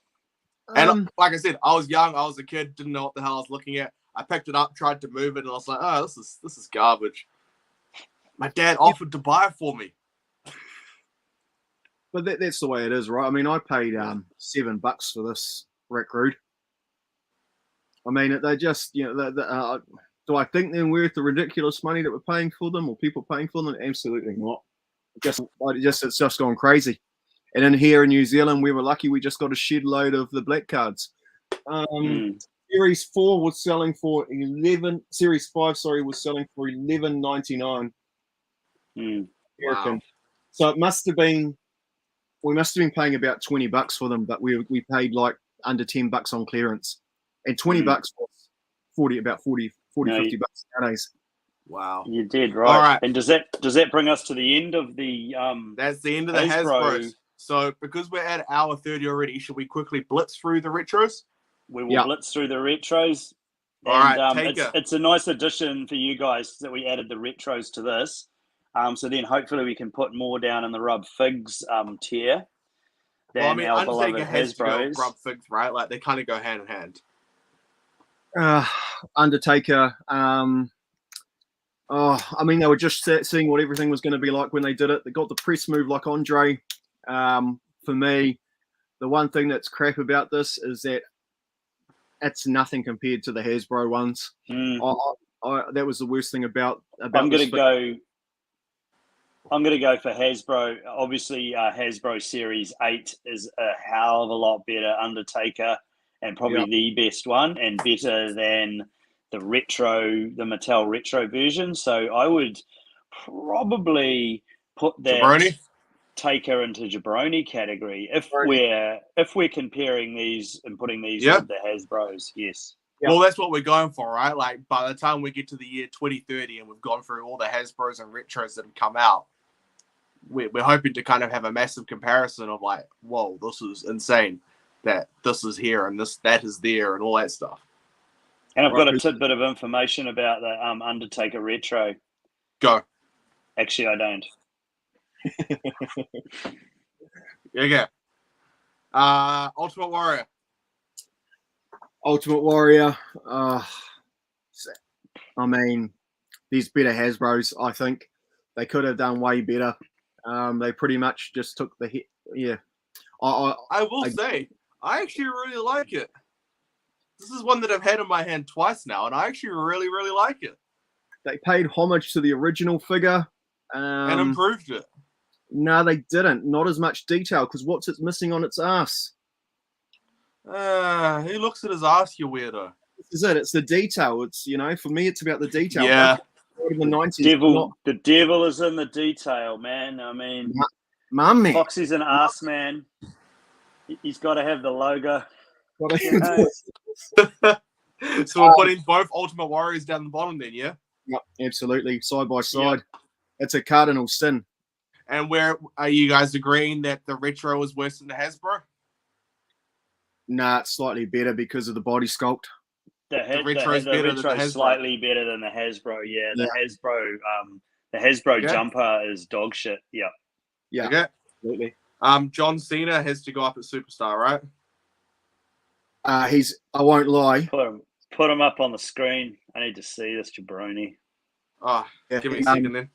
And like I said, I was young, I was a kid, didn't know what the hell I was looking at. I picked it up, tried to move it, and I was like, oh, this is garbage. My dad offered to buy it for me. But that's the way it is, right? I mean, I paid $7 for this Rick Rude. I mean, they just, do I think they're worth the ridiculous money that we're paying for them or people paying for them? Absolutely not. It's just gone crazy. And in here in New Zealand, we were lucky we just got a shed load of the black cards. Series 4 was selling for Series 5, was selling for $11.99. Wow. So we must have been paying about $20 for them, but we paid like under $10 on clearance. And $20 was about 40, $50 nowadays. Wow. You did, right. All right. And does that bring us to the end of the That's the end of the Hasbros. So because we're at hour 30 already, should we quickly blitz through the retros? We will blitz through the retros. All right, it's a nice addition for you guys that we added the retros to this. So then hopefully we can put more down in the Rub Figs tier than our beloved Hasbros. Rub Figs, right? Like they kind of go hand in hand. Undertaker. I mean, they were just seeing what everything was going to be like when they did it. They got the press move like Andre. For me, the one thing that's crap about this is that it's nothing compared to the Hasbro ones. That was the worst thing about I'm going to go for Hasbro. Obviously, Hasbro Series 8 is a hell of a lot better Undertaker and probably the best one and better than the Mattel retro version. So I would probably put that Jabroni? Taker into Jabroni category if we're comparing these and putting these with the Hasbros. Yes. Yeah. Well, that's what we're going for, right? Like by the time we get to the year 2030 and we've gone through all the Hasbros and retros that have come out, we're hoping to kind of have a massive comparison of like, whoa, this is insane that this is here and that is there and all that stuff. And I've got a tidbit of information about the Undertaker retro. Go. Actually, I don't. Okay. Ultimate Warrior. Ultimate Warrior. I mean, these better Hasbros, I think. They could have done way better. They pretty much just took the hit. Yeah. I will say, I actually really like it. This is one that I've had in my hand twice now, and I actually really, really like it. They paid homage to the original figure. And improved it. No, they didn't. Not as much detail, because what's it missing on its ass? He looks at his ass, you weirdo. This is it. It's the detail. It's, for me, it's about the detail. Yeah. In the 90s, the devil is in the detail, man. I mean, man. Foxy's an ass man. He's got to have the logo. So we're putting both Ultimate Warriors down the bottom then, yeah? Yep, absolutely. Side by side. Yep. It's a cardinal sin. And where are you guys agreeing that the retro is worse than the Hasbro? Nah, it's slightly better because of the body sculpt. The retro's slightly better than the Hasbro. Yeah, the Hasbro jumper is dog shit. Yeah. Yeah. Okay. Absolutely. John Cena has to go up at Superstar, right? I won't lie. Put him up on the screen. I need to see this jabroni. Oh, yeah. Give me a second then.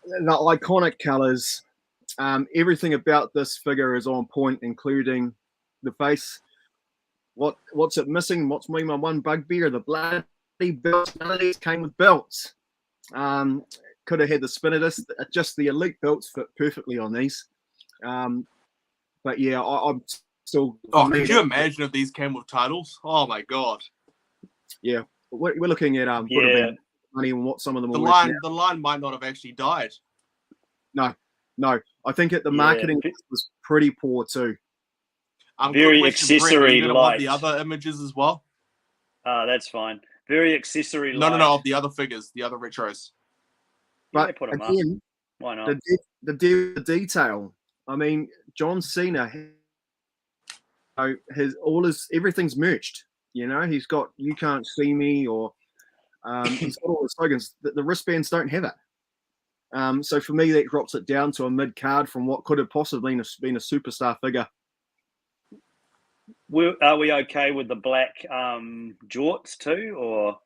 The iconic colors. Everything about this figure is on point, including the face. What's it missing? What's my one bugbear? The bloody belts. None of these came with belts. Could have had the spin of this. Just the elite belts fit perfectly on these. But yeah, I'm still. Oh, could you imagine if these came with titles? Oh my god. Yeah, we're looking at would have been money on what some of them. The line might not have actually died. No. I think the marketing was pretty poor too. Very accessory light. The other images as well. That's fine. Very accessory light. No. Of the other figures, the other retros. But put them again, up. Why not? The detail. I mean, John Cena. Everything's merged. He's got "You Can't See Me" or he's got all the slogans. The wristbands don't have it. So for me, that drops it down to a mid card from what could have possibly been a superstar figure. Are we okay with the black jorts too, or?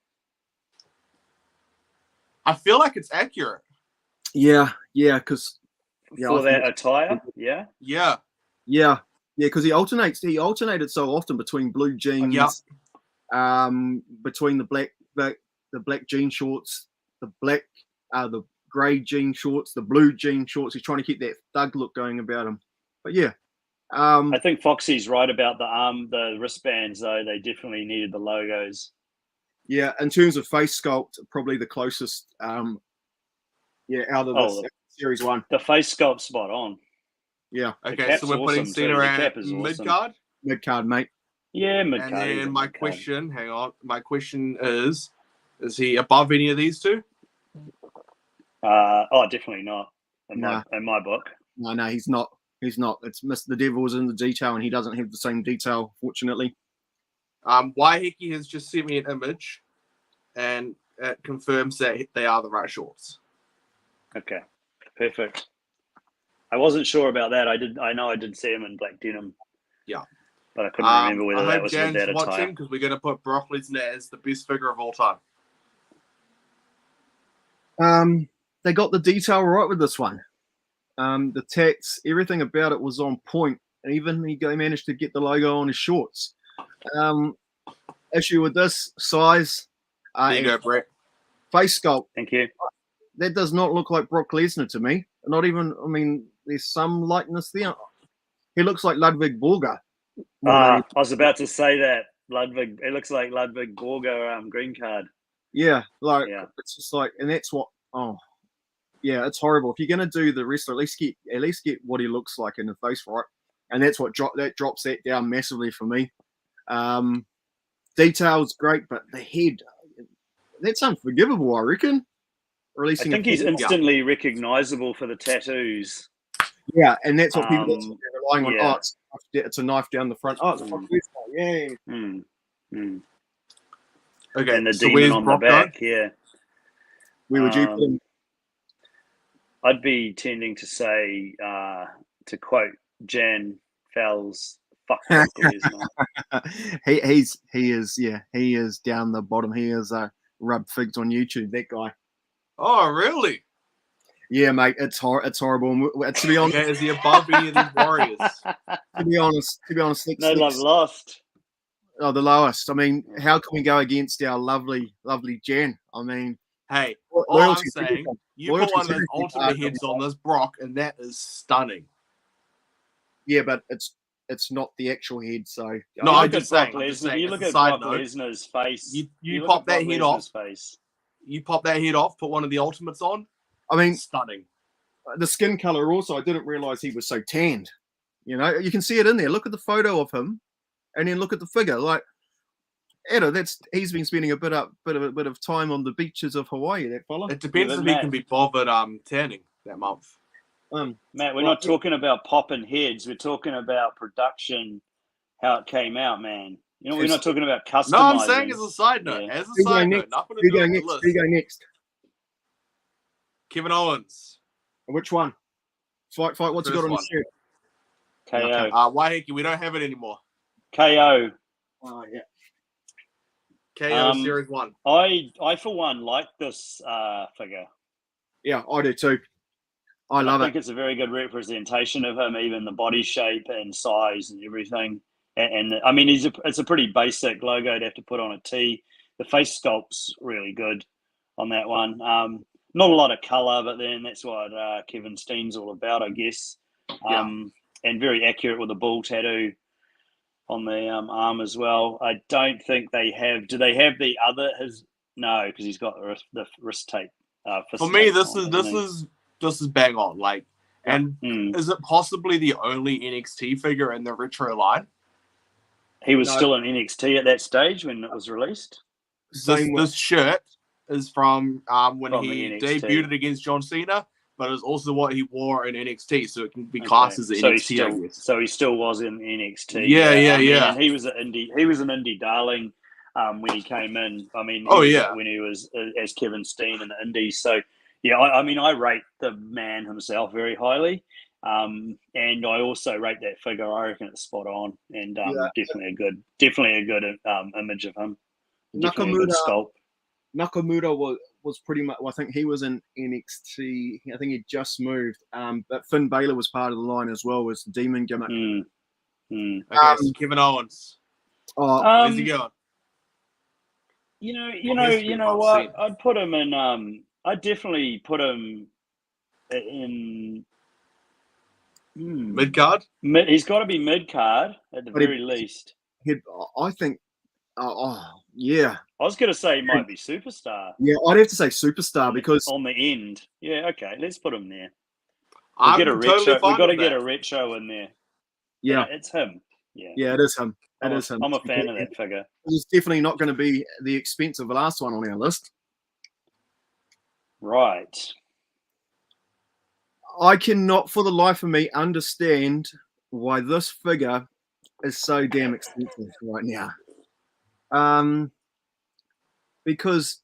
I feel like it's accurate. Yeah, because for that attire, yeah, because he alternated so often between blue jeans, between the black jean shorts, the grey jean shorts, the blue jean shorts. He's trying to keep that thug look going about him. But yeah. I think Foxy's right about the wristbands though. They definitely needed the logos. Yeah, in terms of face sculpt, probably the closest. Out of this series one, the face sculpt spot on. Yeah. Okay, so we're putting Cena at mid card. Mid card, mate. Yeah, mid card. And then my question, hang on, my question is he above any of these two? Definitely not. In my book. No, he's not. He's not. It's the devil's in the detail, and he doesn't have the same detail, fortunately. Waiheke has just sent me an image, and it confirms that they are the right shorts. Okay, perfect. I wasn't sure about that. I know I did see him in black denim. Yeah, but I couldn't remember whether that was Jan's with that attire. watching because we're going to put Brock Lesnar as the best figure of all time. They got the detail right with this one. The text, everything about it was on point, and even he managed to get the logo on his shorts. Issue with this size. There you go, Brett. Face sculpt. Thank you. That does not look like Brock Lesnar to me. Not even. I mean, there's some likeness there. He looks like Ludwig Borga. I was about to say that Ludwig. It looks like Ludwig Borga green card. Yeah, it's just like, and that's what. Oh, yeah, it's horrible. If you're gonna do the rest, at least get what he looks like in the face, right? And that's what drops that down massively for me. Detail's great, but the head, that's unforgivable, I reckon. releasing. I think he's instantly recognizable for the tattoos. Yeah, and that's what people that's what they're relying on. Yeah. Oh, it's a knife down the front. Oh, it's a yeah. Okay, And the so demon where's on Brock the back, yeah. Where would you put him? I'd be tending to say, to quote Jan Fowles, fuck Brock Lesnar. he is down the bottom. He is rub figs on YouTube. That guy. Oh, really? Yeah, mate, it's horrible. And to be honest, Okay, is he above any of these warriors? to be honest, no love lost. Oh, the lowest. I mean, how can we go against our lovely Jan? I mean, hey, all I'm saying, you put one of those ultimate heads on this Brock, and that is stunning. Yeah, but it's not the actual head. So no, I'm just saying. You look at Brock Lesnar's face. You pop that head off. You pop that head off. Put one of the ultimates on. I mean, stunning. The skin color also. I didn't realize he was so tanned. You know, you can see it in there. Look at the photo of him, and then look at the figure. Like, Edo, he's been spending a bit of time on the beaches of Hawaii. That fella. It depends if he can be bothered tanning that month. Matt, we're not talking about popping heads. We're talking about production, how it came out, man. You know, we're not talking about customizing. No, I'm saying as a side note. Yeah. As a side note, nothing to do with the list. Who go next? Kevin Owens. Which one? Fight. What's he got on his shirt? KO. Okay. Waiheke, we don't have it anymore. KO. Oh, yeah. KO Series 1. I for one like this figure. Yeah, I do too. I think it's a very good representation of him, even the body shape and size and everything. And I mean, it's a pretty basic logo to have to put on a tee. The face sculpt's really good on that one. Not a lot of color, but then that's what Kevin Steen's all about, I guess. And very accurate with the bull tattoo on the arm as well. I don't think they have. Do they have the other? No, because he's got the wrist tape. For me, this is bang on. Like, and is it possibly the only NXT figure in the retro line? He was still in NXT at that stage when it was released. This shirt is from when he debuted against John Cena, but it's also what he wore in NXT, so it can be classed as NXT. So he still was in NXT. Yeah. He was an indie darling when he came in. I mean, when he was as Kevin Steen in the Indies. So yeah, I mean, I rate the man himself very highly, and I also rate that figure. I reckon it's spot on, and definitely a good image of him. Definitely a good sculpt. Nakamura was pretty much. Well, I think he was in NXT. I think he just moved. But Finn Balor was part of the line as well. Was Demon gimmick. Okay, so Kevin Owens. Where's he going? You know what? I'd put him in. I'd definitely put him in mid card. He's got to be mid card at the very least. I think. Yeah. I was going to say he might be superstar. Yeah, I'd have to say superstar because on the end. Yeah, okay, let's put him there. We've got to get a retro in there. Yeah, it's him. Yeah, it is him. It is him. I'm a fan of that figure. It's definitely not going to be the expense of the last one on our list. Right. I cannot, for the life of me, understand why this figure is so damn expensive right now. Because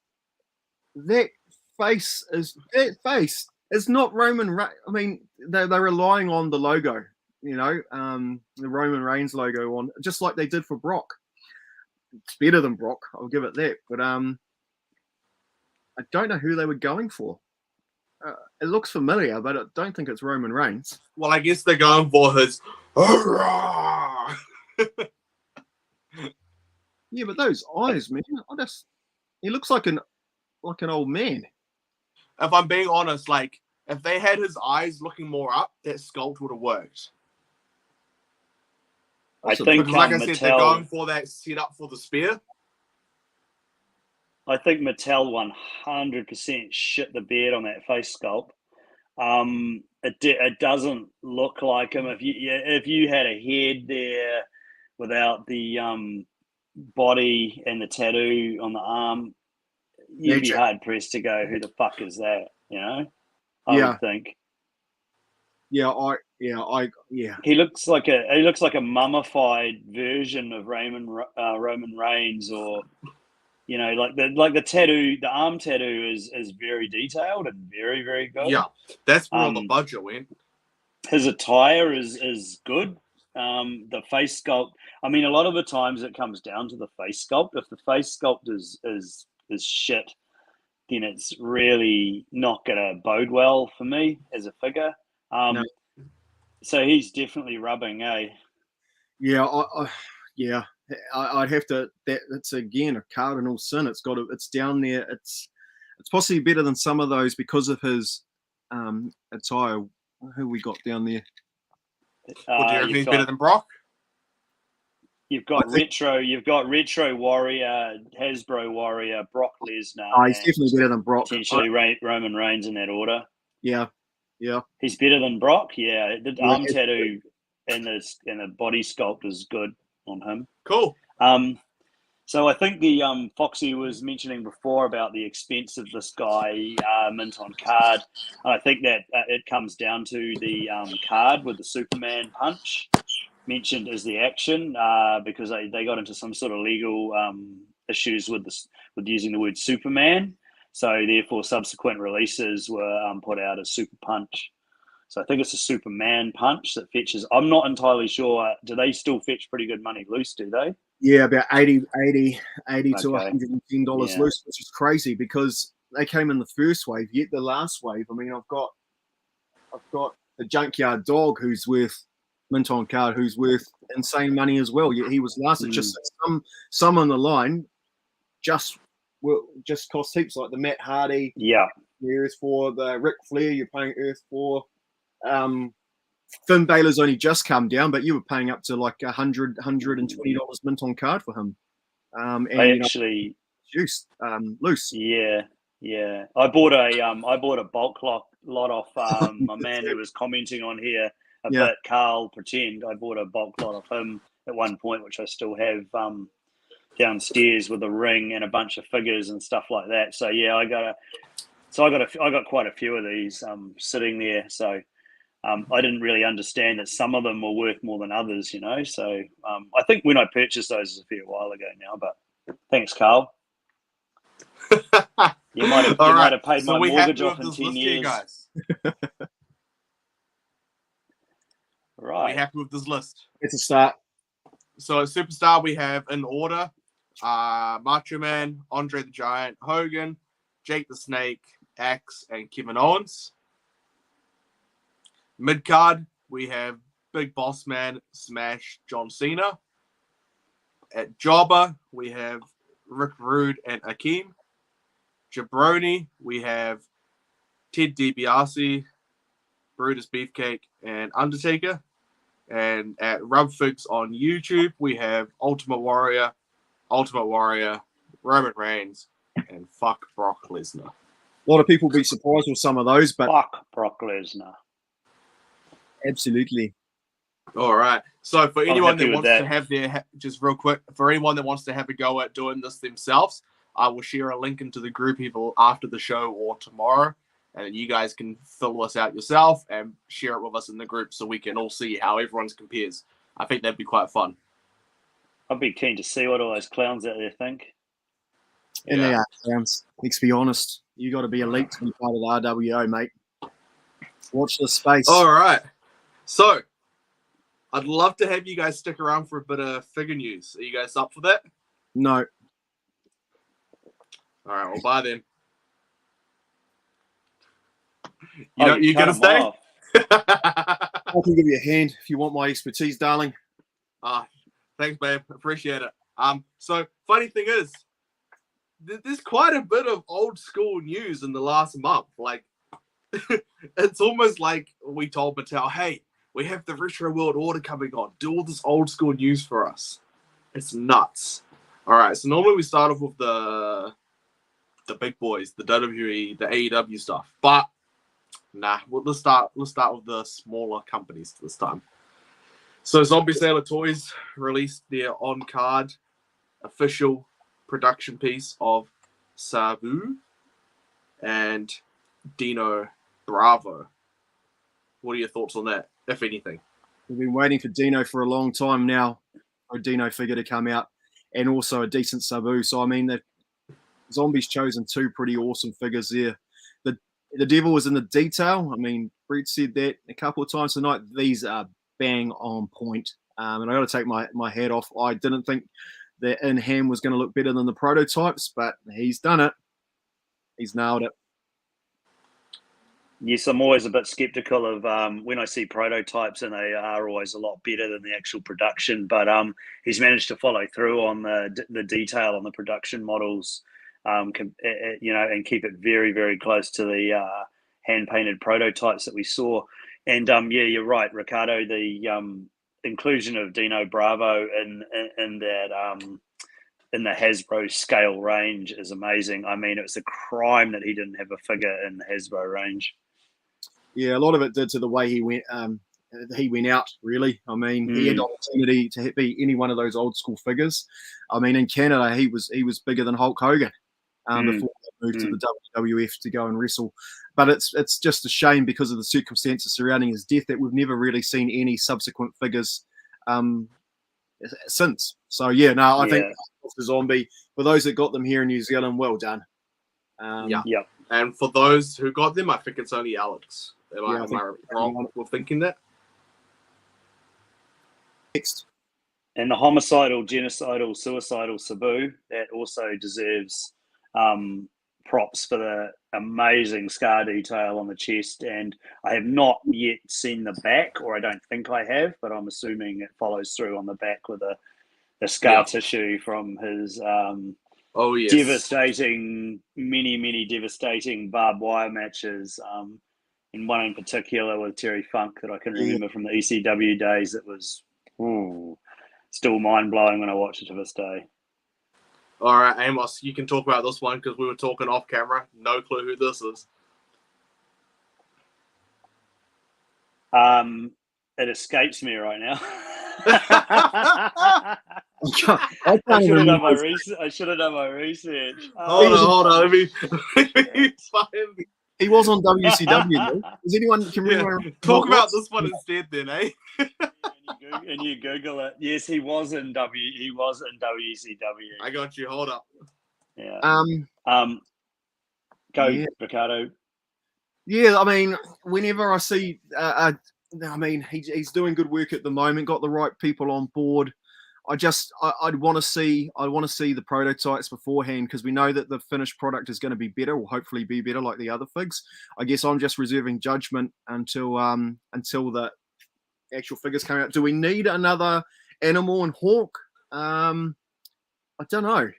that face is not Roman. I mean, they're relying on the logo, the Roman Reigns logo on, just like they did for Brock. It's better than Brock, I'll give it that. But I don't know who they were going for. It looks familiar, but I don't think it's Roman Reigns. Well, I guess they're going for his. Yeah, but those eyes, man, he looks like an old man. If I'm being honest, like if they had his eyes looking more up, that sculpt would have worked. I think, like I said, they're going for that setup for the spear. I think Mattel 100% shit the bed on that face sculpt. It doesn't look like him. If you had a head there without the body and the tattoo on the arm, you'd be Magic. hard pressed to go, who the fuck is that? You know, I Yeah. would think Yeah, he looks like a mummified version of Roman Reigns, or you know, like the tattoo, the arm tattoo is very detailed and very, very good. Yeah, that's where all the budget went. His attire is good. The face sculpt. I mean, a lot of the times it comes down to the face sculpt. If the face sculpt is shit, then it's really not going to bode well for me as a figure. No. So he's definitely rubbing, eh? yeah, I'd have to. That's again a cardinal sin. It's down there. It's possibly better than some of those because of his attire. Who we got down there? Well, do you reckon he's better than Brock? You've got retro Warrior, Hasbro Warrior, Brock Lesnar. He's definitely better than Brock. Potentially Roman Reigns in that order. Yeah. He's better than Brock. Yeah, the arm tattoo and the body sculpt is good on him. Cool. So I think the Foxy was mentioning before about the expense of this guy mint on card. I think that it comes down to the card with the Superman punch mentioned as the action because they got into some sort of legal issues with using the word Superman. So therefore, subsequent releases were put out as Super Punch. So I think it's a Superman punch that fetches. I'm not entirely sure. Do they still fetch pretty good money loose? Do they? Yeah, about 80 to Okay. $110 loose, which is crazy because they came in the first wave. Yet the last wave, I mean, I've got the Junkyard Dog who's worth mint on card, who's worth insane money as well. Yet he was last. It's just some on the line just cost heaps, like the Matt Hardy. Yeah. Earth for the Ric Flair, you're paying Earth for. Finn Balor's only just come down, but you were paying up to like $120 mint on card for him. And loose. Yeah. I bought a bulk lot off my man who was commenting on here a bit, Carl Pretend. I bought a bulk lot off him at one point, which I still have downstairs with a ring and a bunch of figures and stuff like that. So yeah, I got quite a few of these sitting there. So I didn't really understand that some of them were worth more than others, you know. So I think when I purchased those a fair while ago now, but thanks, Carl. You might have paid my mortgage off in 10 years. Guys. Right. Are we happy with this list? It's a start. So at Superstar, we have in order Macho Man, Andre the Giant, Hogan, Jake the Snake, Axe, and Kevin Owens. Mid-card, we have Big Boss Man, Smash, John Cena. At Jobber, we have Rick Rude and Akeem. Jabroni, we have Ted DiBiase, Brutus Beefcake, and Undertaker. And at Rubfigs on YouTube, we have Ultimate Warrior, Roman Reigns, and fuck Brock Lesnar. A lot of people will be surprised with some of those, but fuck Brock Lesnar. Absolutely. All right. So for anyone that wants to have just real quick, for anyone that wants to have a go at doing this themselves, I will share a link into the group either after the show or tomorrow. And you guys can fill this out yourself and share it with us in the group so we can all see how everyone's compares. I think that'd be quite fun. I'd be keen to see what all those clowns out there think. And they are clowns. Let's be honest. You got to be elite to be part of the RWO, mate. Watch the space. All right. So, I'd love to have you guys stick around for a bit of figure news. Are you guys up for that? No. All right. Well, bye then. You gonna stay? I can give you a hand if you want my expertise, darling. Thanks, babe. Appreciate it. So funny thing is, there's quite a bit of old school news in the last month. Like, it's almost like we told Mattel, "Hey, we have the Retro World Order coming on. Do all this old school news for us." It's nuts. All right. So normally we start off with the big boys, the WWE, the AEW stuff, but nah, let's start with the smaller companies this time. So Zombie Sailor Toys released their on-card official production piece of Sabu, and Dino Bravo. What are your thoughts on that, if anything? We've been waiting for Dino for a long time now, for a Dino figure to come out, and also a decent Sabu. So I mean, the Zombies chosen two pretty awesome figures there. The devil was in the detail. I mean, Brett said that a couple of times tonight. These are bang on point. And I got to take my hat off. I didn't think that in hand was going to look better than the prototypes, but he's done it. He's nailed it. Yes, I'm always a bit skeptical of when I see prototypes, and they are always a lot better than the actual production. But he's managed to follow through on the detail on the production models, and keep it very, very close to the hand painted prototypes that we saw. And yeah, you're right, Ricardo. The inclusion of Dino Bravo in that in the Hasbro scale range is amazing. I mean, it was a crime that he didn't have a figure in the Hasbro range. Yeah, a lot of it did to the way he went out, really. I mean, he had the opportunity to be any one of those old school figures. I mean, in Canada, he was bigger than Hulk Hogan before he moved to the WWF to go and wrestle. But it's just a shame because of the circumstances surrounding his death that we've never really seen any subsequent figures since. So, yeah, no, I think the Zombie, for those that got them here in New Zealand, well done. Yeah. And for those who got them, I think it's only Alex. Am I wrong with thinking that? Next. And the homicidal, genocidal, suicidal Sabu, that also deserves props for the amazing scar detail on the chest. And I have not yet seen the back, or I don't think I have, but I'm assuming it follows through on the back with the scar tissue from his devastating, many devastating barbed wire matches. And one in particular with Terry Funk that I can remember from the ECW days. It was still mind-blowing when I watch it to this day. All right, Amos, you can talk about this one because we were talking off camera. No clue who this is. It escapes me right now. I should have done my research. I should have done my research. Hold on. Let me find. He was on WCW. Though. Does anyone can remember? Talk about this one instead, then, eh? And you Google it. Yes, he was in WCW. I got you. Hold up. Yeah. Go, Ricardo. Yeah, I mean, whenever I see, I mean, he's doing good work at the moment. Got the right people on board. I'd want to see the prototypes beforehand because we know that the finished product is going to be better, or hopefully be better like the other figs. I guess I'm just reserving judgment until the actual figures come out. Do we need another Animal and Hawk? I don't know.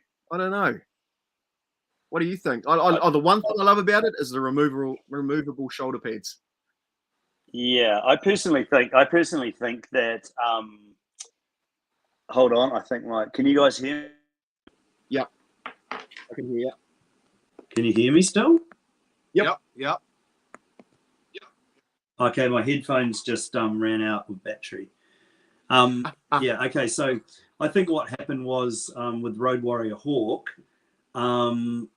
What do you think? The one thing I love about it is the removable shoulder pads. Yeah, I personally think that. Hold on, I think can you guys hear me? Yep. I can hear you. Can you hear me still? Yep. Okay, my headphones just ran out of battery. Yeah, okay, so I think what happened was with Road Warrior Hawk and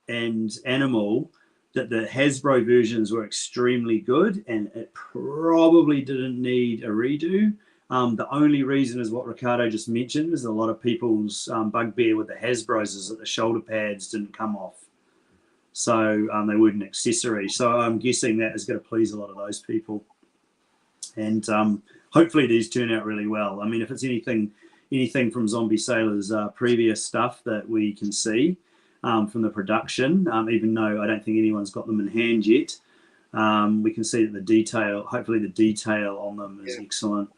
Animal, that the Hasbro versions were extremely good and it probably didn't need a redo. The only reason is what Ricardo just mentioned is a lot of people's bugbear with the Hasbros is that the shoulder pads didn't come off. So they weren't an accessory. So I'm guessing that is going to please a lot of those people. And hopefully these turn out really well. I mean, if it's anything from Zombie Sailor's previous stuff that we can see from the production, even though I don't think anyone's got them in hand yet, we can see that hopefully the detail on them is excellent.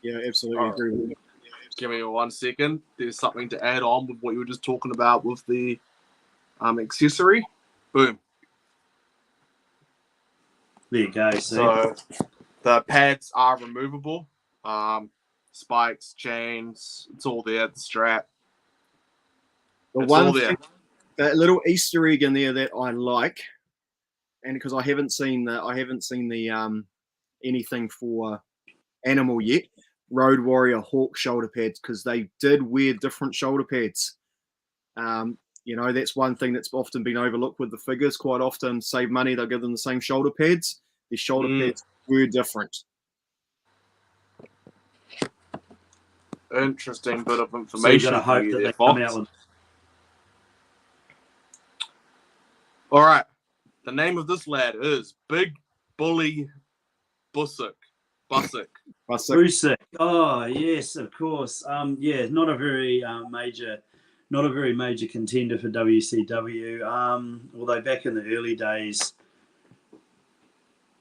Yeah, absolutely agree with you. Give me 1 second. There's something to add on with what you were just talking about with the accessory. Boom. There you go. So the pads are removable. Spikes, chains, it's all there. The strap. That little Easter egg in there that I like, and because I haven't seen the anything for Animal yet. Road Warrior Hawk shoulder pads because they did wear different shoulder pads. You know, that's one thing that's often been overlooked with the figures. Quite often, save money, they'll give them the same shoulder pads. The shoulder pads were different. Interesting bit of So you information. got to hope for you that there, they come Fox. out with. All right. The name of this lad is Big Bully Busick. Brusick. Oh yes, of course. Yeah, not a very major contender for WCW. Although back in the early days,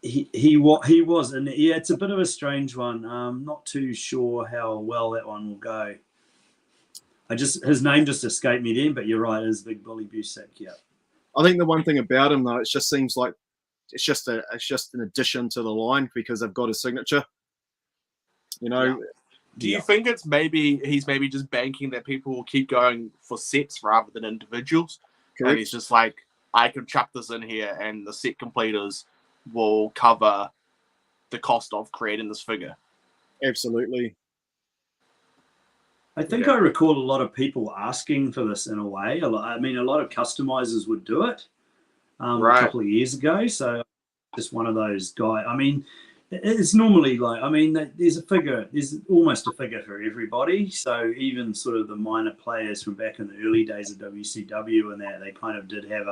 he was, and yeah, it's a bit of a strange one. Not too sure how well that one will go. His name just escaped me then, but you're right, it is Big Bully Busick. Yeah. I think the one thing about him though, it just seems like it's just an addition to the line because they've got a signature. You know. Yeah. Do you think it's he's maybe just banking that people will keep going for sets rather than individuals? Correct. And he's just like, I can chuck this in here and the set completers will cover the cost of creating this figure. Absolutely. I think I recall a lot of people asking for this in a way. A lot of customizers would do it a couple of years ago. So just one of those guys. I mean, it's normally like, there's almost a figure for everybody. So even sort of the minor players from back in the early days of WCW and that, they kind of did have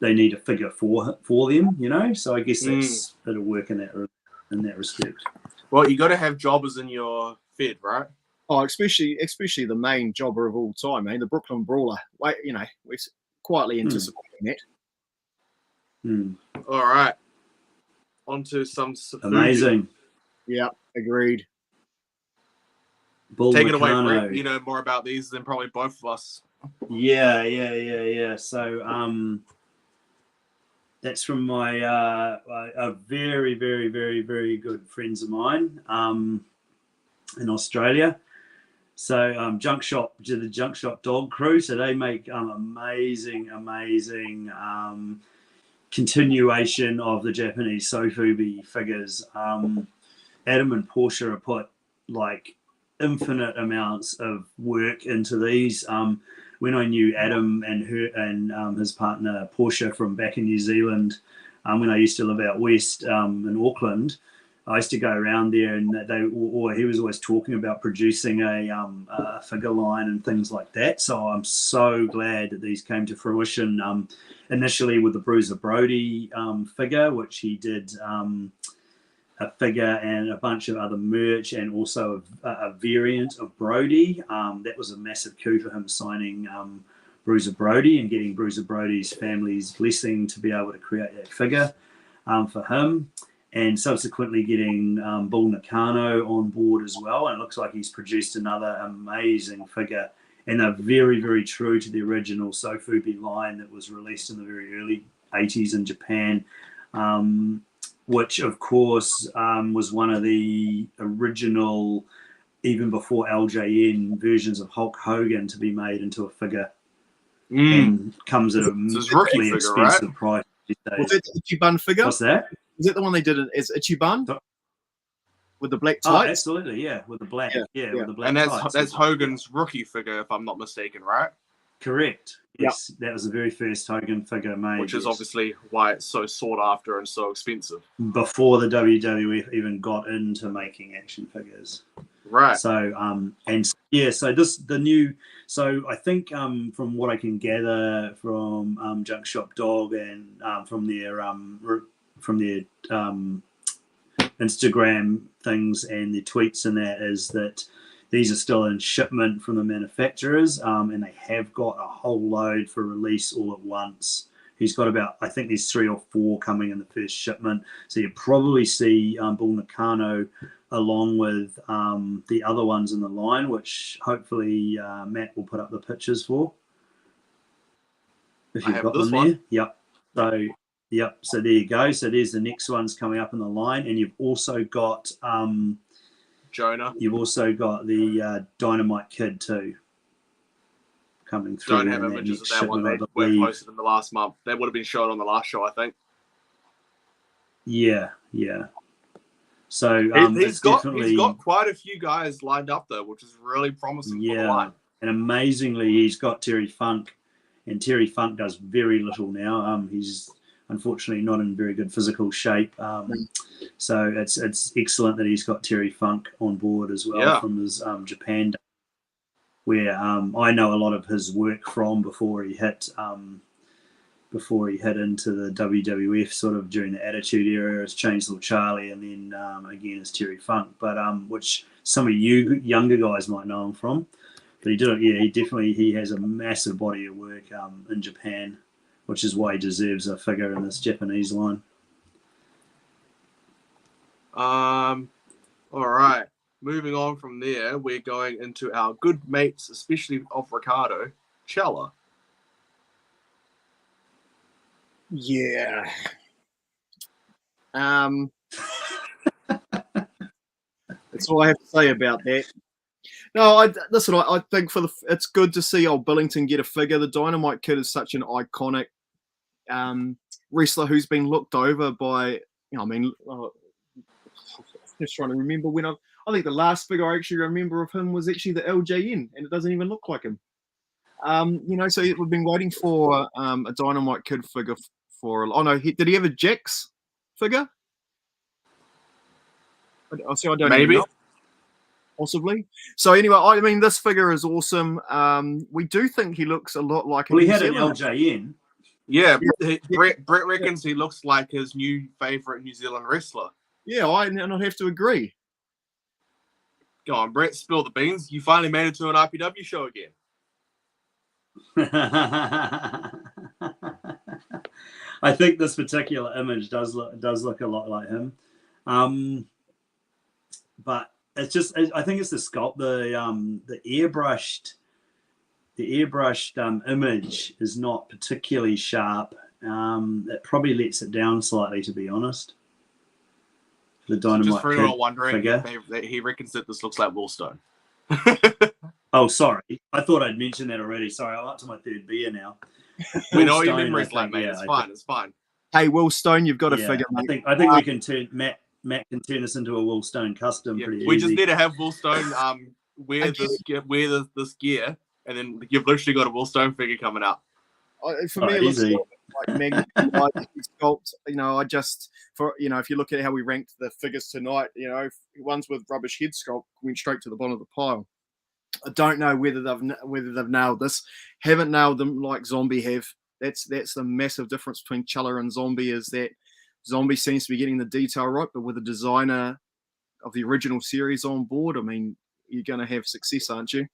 they need a figure for them, you know. So I guess it'll work in that respect. Well, you got to have jobbers in your Fed, right? Oh, especially the main jobber of all time, the Brooklyn Brawler. Wait, we're quietly anticipating that. All right. On to some amazing. Yeah, agreed. Take it away, Brett. You know more about these than probably both of us. Yeah. So, that's from my a very, very, very, very good friends of mine in Australia. So the Junk Shop Dog Crew. So they make amazing continuation of the Japanese Sofubi figures. Adam and Portia have put like infinite amounts of work into these. When I knew Adam and his partner Portia from back in New Zealand, when I used to live out west in Auckland, I used to go around there, and he was always talking about producing a figure line and things like that. So I'm so glad that these came to fruition. Initially with the Bruiser Brody figure, which he did a figure and a bunch of other merch, and also a variant of Brody. That was a massive coup for him, signing Bruiser Brody and getting Bruiser Brody's family's blessing to be able to create that figure for him. And subsequently getting Bull Nakano on board as well. And it looks like he's produced another amazing figure. And they're very, very true to the original Sofubi line that was released in the very early 80s in Japan, which, of course, was one of the original, even before LJN, versions of Hulk Hogan to be made into a figure. And comes at a really expensive price these days. Was it the Ichiban figure? What's that? Is it the one they did as Ichiban? With the black tights? Oh, absolutely, yeah. With the black, with the black and tights. that's Hogan's rookie figure, if I'm not mistaken, right? Correct. Yes, that was the very first Hogan figure made. Which is obviously why it's so sought after and so expensive. Before the WWF even got into making action figures. Right. So, so I think from what I can gather from Junk Shop Dog and from their Instagram things and the tweets and that, is that these are still in shipment from the manufacturers, and they have got a whole load for release all at once. He's got I think there's 3 or 4 coming in the first shipment. So you probably see Bull Nakano along with the other ones in the line, which hopefully Matt will put up the pictures for. If you've got them there. Yep. So there you go. So there's the next ones coming up in the line. And you've also got Jonah. You've also got the Dynamite Kid too coming through. Don't have images of that one. They were posted in the last month. That would have been shown on the last show, I think. Yeah. So he's got quite a few guys lined up though, which is really promising for the line. And amazingly, he's got Terry Funk, and Terry Funk does very little now. He's unfortunately not in very good physical shape. So it's excellent that he's got Terry Funk on board as well from his Japan days, where I know a lot of his work from before he hit into the WWF sort of during the Attitude Era as Chainsaw Charlie, and then again as Terry Funk, but which some of you younger guys might know him from. But he has a massive body of work in Japan, which is why he deserves a figure in this Japanese line. All right. Moving on from there, we're going into our good mates, especially of Ricardo, Chella. Yeah. That's all I have to say about that. No, I think it's good to see old Billington get a figure. The Dynamite Kid is such an iconic wrestler who's been looked over by. Just trying to remember when I think the last figure I actually remember of him was actually the LJN, and it doesn't even look like him. So we've been waiting for a Dynamite Kid figure for. Oh no, did he have a Jax figure? I don't maybe. Know. Possibly. So anyway, I mean, this figure is awesome. We do think he looks a lot like. Well, he had an LJN. Yeah, Brett reckons he looks like his new favorite New Zealand wrestler. Yeah, I'd have to agree. Go on, Brett, spill the beans. You finally made it to an IPW show again. I think this particular image does look a lot like him, but it's just, I think it's the sculpt, the airbrushed image is not particularly sharp. It probably lets it down slightly, to be honest. The Dynamite just for anyone wondering, figure. He reckons that this looks like Willstone. Oh, sorry. I thought I'd mentioned that already. Sorry, I'm up to my third beer now. We know your memory's like, mate. It's fine. Hey, Willstone, you've got a figure, mate. I think we can turn Matt can turn this into a Willstone custom pretty We easy. just need to have Willstone wear this gear, and then you've literally got a Willstone figure coming out. For me, it looks a little bit like magnified sculpt. If you look at how we ranked the figures tonight, ones with rubbish head sculpt went straight to the bottom of the pile. I don't know whether they've nailed this. Haven't nailed them like Zombie have. That's the massive difference between Chella and Zombie, is that Zombie seems to be getting the detail right, but with a designer of the original series on board, I mean, you're going to have success, aren't you?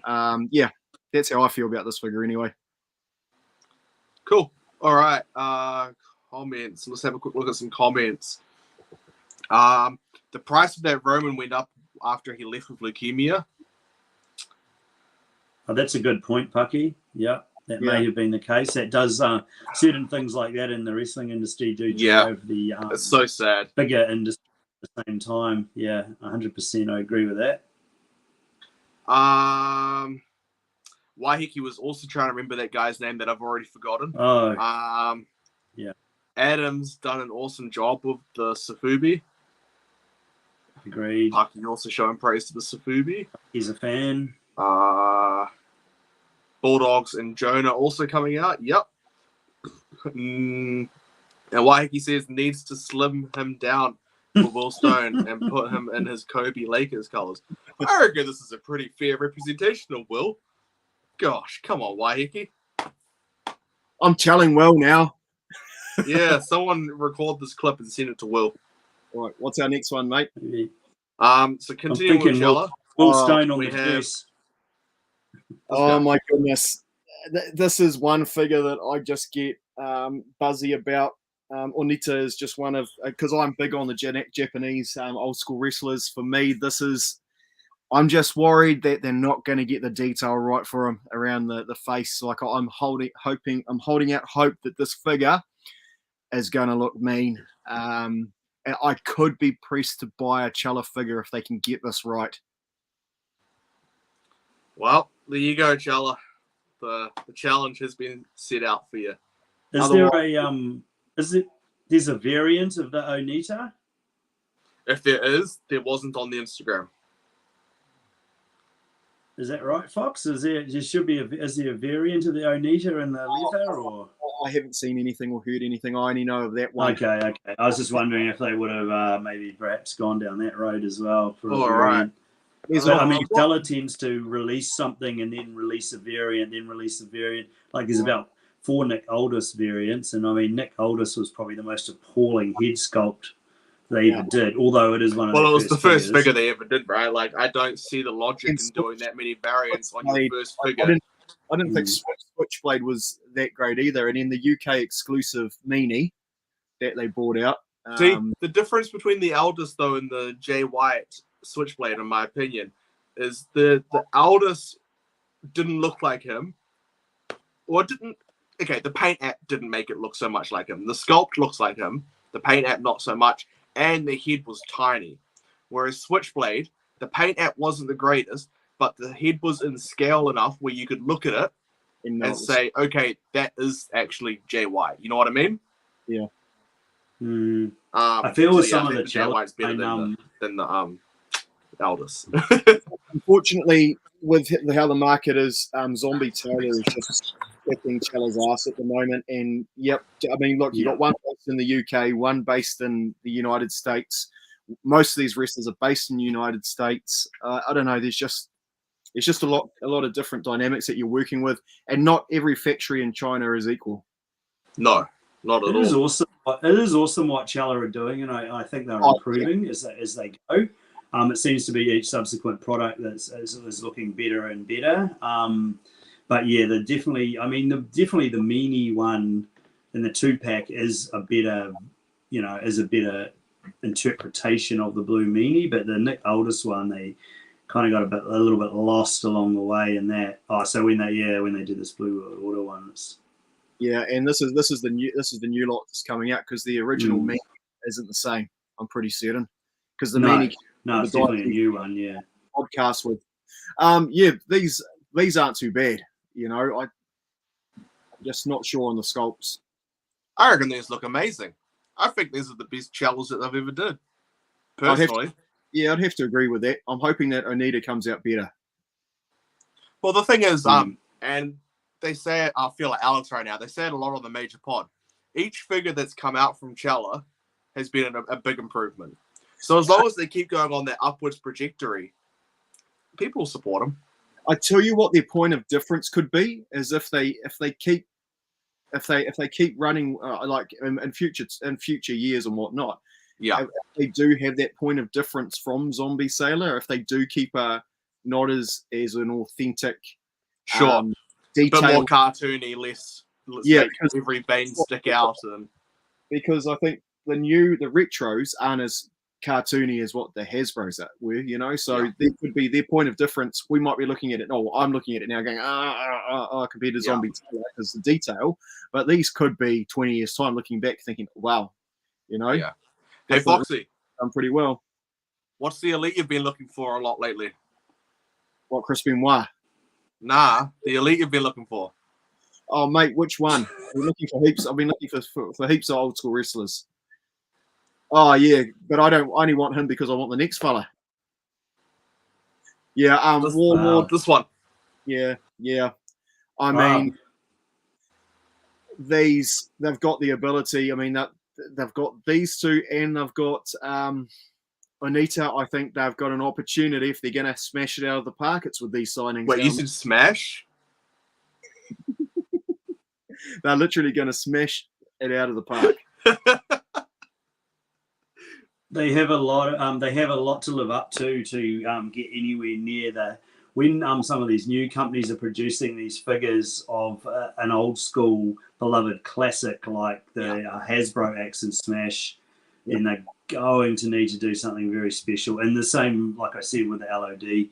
That's how I feel about this figure anyway. Cool. All right. Comments. Let's have a quick look at some comments. The price of that Roman went up after he left with leukemia. Oh, that's a good point, Pucky. Yeah, that may have been the case. That does certain things like that in the wrestling industry do drive the it's so sad. Bigger industry at the same time. Yeah, 100%. I agree with that. Waiheke was also trying to remember that guy's name that I've already forgotten. Oh, yeah. Adam's done an awesome job with the Safubi. Agreed. Pucky also showing praise to the Safubi. He's a fan. Bulldogs and Jonah also coming out. Yep. And Waiheke says needs to slim him down for Will Stone and put him in his Kobe Lakers colors. I reckon this is a pretty fair representation of Will. Gosh, come on, Waiheke. I'm telling Will now. Yeah, someone record this clip and send it to Will. All right, what's our next one, mate? So continuing with Chella. Will Stone on the face. Oh my goodness. This is one figure that I just get buzzy about. Onita is just one of, because I'm big on the Japanese old school wrestlers. For me, I'm just worried that they're not going to get the detail right for him around the face. Like I'm holding out hope that this figure is going to look mean. I could be pressed to buy a Chella figure if they can get this right. Well, there you go, Chella. The challenge has been set out for you. There's a variant of the Onita? If there is, there wasn't on the Instagram. Is that right, Fox? Is there should be is there a variant of the Onita in the leather, or? I haven't seen anything or heard anything. I only know of that one. Okay. I was just wondering if they would have maybe perhaps gone down that road as well. For All right. There's But, an I mean, Stella tends to release something and then release a variant, then release a variant. Like there's about 4 Nick Aldis variants, and I mean Nick Aldis was probably the most appalling head sculpt they ever did. Although it is one of Well, their it was the first figures. figure they ever did, right? Like, I don't see the logic in doing that many variants on your first figure. I didn't think Switchblade was that great either. And in the UK exclusive Meanie that they brought out. See, the difference between the Aldis, though, and the Jay White Switchblade, in my opinion, is the Aldis didn't look like him. Or didn't... Okay, the paint app didn't make it look so much like him. The sculpt looks like him. The paint app, not so much. And the head was tiny. Whereas Switchblade, the paint app wasn't the greatest, but the head was in scale enough where you could look at it and say, okay, that is actually Jay White. You know what I mean? Yeah. I feel with some of the Jay White's better than the Aldis. Unfortunately, with how the market is, Zombie Taylor is just kicking Chella's ass at the moment. And yep, I mean, look, you got one based in the UK, one based in the United States. Most of these wrestlers are based in the United States. I don't know. There's just a lot of different dynamics that you're working with, and not every factory in China is equal. No, not at all. It is awesome what Chella are doing, and I think they're improving as they go. It seems to be each subsequent product is looking better and better. But yeah, definitely the Meanie one in the 2-pack is a better interpretation of the blue Meanie. But the Nick Aldis one, they kind of got a little bit lost along the way in that. So when they did this Blue World Order one, and this is the new lot that's coming out, because the original Meanie isn't the same. I'm pretty certain, because the Meanie. No, it's definitely a new one. Yeah. Podcast with, these aren't too bad. You know, I'm just not sure on the sculpts. I reckon these look amazing. I think these are the best Chellas that they've ever did. Personally. I'd have to agree with that. I'm hoping that Onita comes out better. Well, the thing is, and they say it, I feel like Alex right now, they say it a lot on the major pod. Each figure that's come out from Chella has been a big improvement. So as long as they keep going on that upwards trajectory, people will support them. I tell you what, their point of difference could be is if they keep running like in future years and whatnot. Yeah, if they do have that point of difference from Zombie Sailor, if they do keep not as an authentic, detail, bit more cartoony, less make every vein stick out, and because I think the retros aren't as cartoony as what the Hasbros were, you know. So there could be their point of difference. We might be looking at it. Oh, I'm looking at it now, going compared to Zombie Taylor because the detail. But these could be 20 years time, looking back, thinking, wow, you know. Yeah. Hey, Foxy, done pretty well. What's the elite you've been looking for a lot lately? What, Chris Benoit? Nah, the elite you've been looking for. Oh, mate, which one? I've been looking for heaps of old school wrestlers. Oh yeah, but I only want him because I want the next fella. Yeah, this one. Yeah. I mean, they've got the ability. I mean, that they've got these two, and they've got Onita. I think they've got an opportunity if they're going to smash it out of the park. It's with these signings. Wait, you said smash? They're literally going to smash it out of the park. They have a lot. They have a lot to live up to get anywhere near when some of these new companies are producing these figures of an old school beloved classic like the Hasbro Axe and Smash, and they're going to need to do something very special. And the same, like I said, with the LOD,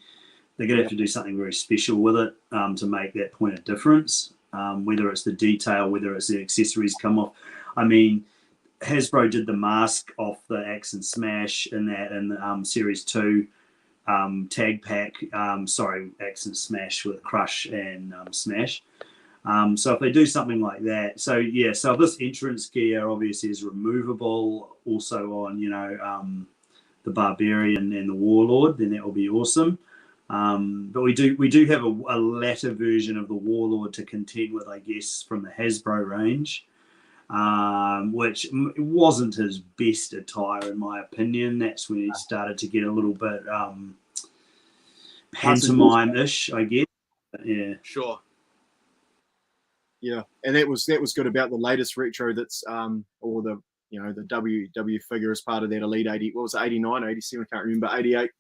they're going to have to do something very special with it to make that point of difference. Whether it's the detail, whether it's the accessories come off. I mean, Hasbro did the mask off the Axe and Smash in the Series 2 tag pack. Axe and Smash with Crush and Smash. So if they do something like that, so this entrance gear obviously is removable. Also on the Barbarian and the Warlord, then that will be awesome. But we do have a latter version of the Warlord to contend with, I guess, from the Hasbro range, which wasn't his best attire in my opinion. That's when he started to get a little bit pantomime-ish, I guess. But, yeah, Sure. Yeah, and that was good about the latest retro. That's or the the WWF figure as part of that Elite 80. What was it, 89, 87? I can't remember. 88,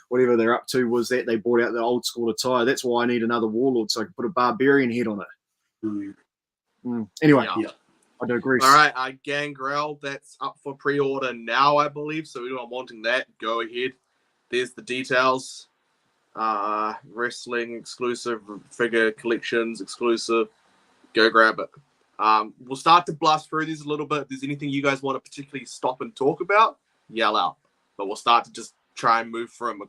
whatever they're up to. Was that they brought out the old school attire? That's why I need another Warlord so I can put a Barbarian head on it. Anyway, Yeah. I digress. All right, Gangrel, that's up for pre-order now, I believe. So if you're wanting that, go ahead. There's the details. Wrestling exclusive figure collections exclusive. Go grab it. We'll start to blast through these a little bit. If there's anything you guys want to particularly stop and talk about, yell out. But we'll start to just try and move through them a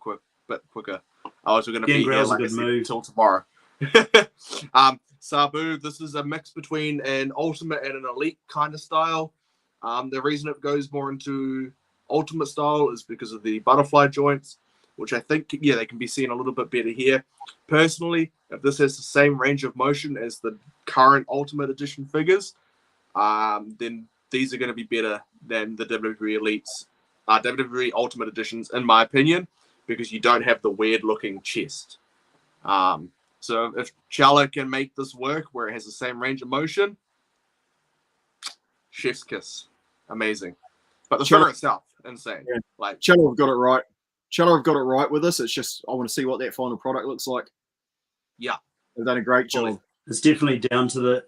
bit quicker. Otherwise, we're going to be here, like I said, until tomorrow. Sabu, this is a mix between an Ultimate and an Elite kind of style. The reason it goes more into Ultimate style is because of the butterfly joints, which I think, they can be seen a little bit better here. Personally, if this has the same range of motion as the current Ultimate Edition figures, then these are going to be better than the WWE Elites, WWE Ultimate Editions, in my opinion, because you don't have the weird-looking chest. So if Chala can make this work where it has the same range of motion, chef's kiss. Amazing. But the figure itself, insane. Yeah. Like Chala have got it right. Chala have got it right with us. It's just I want to see what that final product looks like. Yeah. They've done a great job. It's definitely down to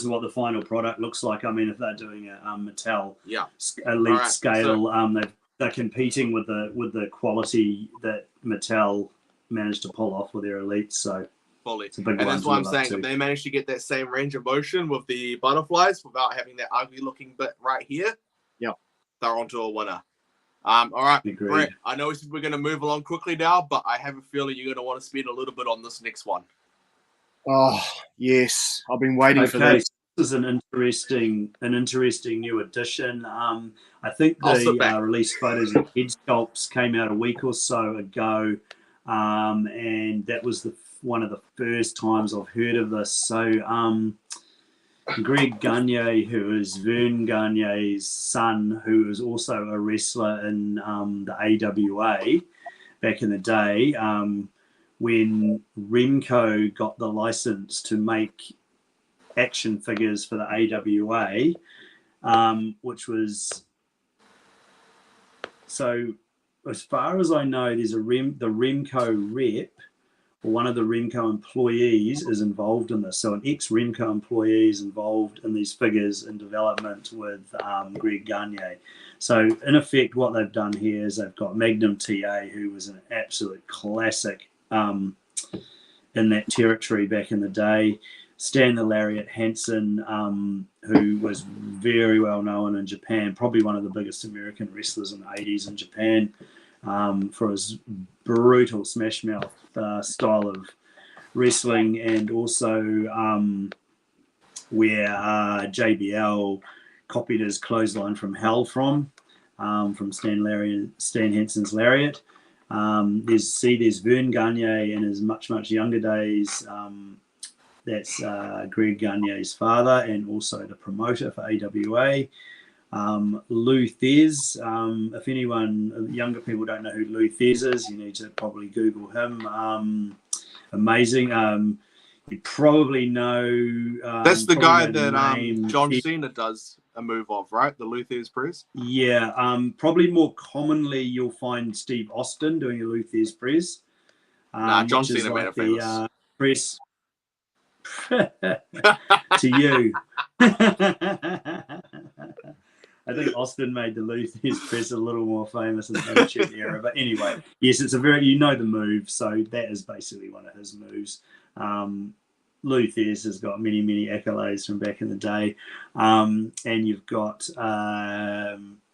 what the final product looks like. I mean, if they're doing a Mattel Elite scale, they're competing with the quality that Mattel managed to pull off with their Elites. So fully, it's a big and that's why I'm saying too. if they manage to get that same range of motion with the butterflies without having that ugly looking bit right here, they're onto a winner. All right, Agreed. Brett, I know we're going to move along quickly now, but I have a feeling you're going to want to spend a little bit on this next one. Oh, yes. I've been waiting for this. This is an interesting new addition. I think the release photos and head sculpts came out a week or so ago, and that was one of the first times I've heard of this. So Greg Gagne, who is Vern Gagne's son, who was also a wrestler in the AWA back in the day, when Remco got the license to make action figures for the AWA, which was, so as far as I know, there's the Remco rep, or one of the Remco employees is involved in this. So an ex-Remco employee is involved in these figures in development with Greg Gagne. So in effect, what they've done here is they've got Magnum TA, who was an absolute classic in that territory back in the day. Stan the Lariat Hansen, who was very well known in Japan, probably one of the biggest American wrestlers in the 80s in Japan, for his brutal smash mouth style of wrestling, and also where JBL copied his clothesline from Hell from Stan Hansen's Lariat. There's Vern Gagne in his much younger days. That's Greg Gagne's father and also the promoter for AWA. Lou Thez. If anyone, younger people don't know who Lou Thez is, you need to probably Google him. Amazing. You probably know. That's the guy that John Cena does a move of, right? The Lou Thez press. Yeah. Probably more commonly, you'll find Steve Austin doing a Lou Thez press. John Cena made it famous. Press. To you. I think Austin made the Lou Thez press a little more famous in the Attitude Era. But anyway, yes, it's a very, the move, so that is basically one of his moves. Lou Thez has got many accolades from back in the day. And you've got,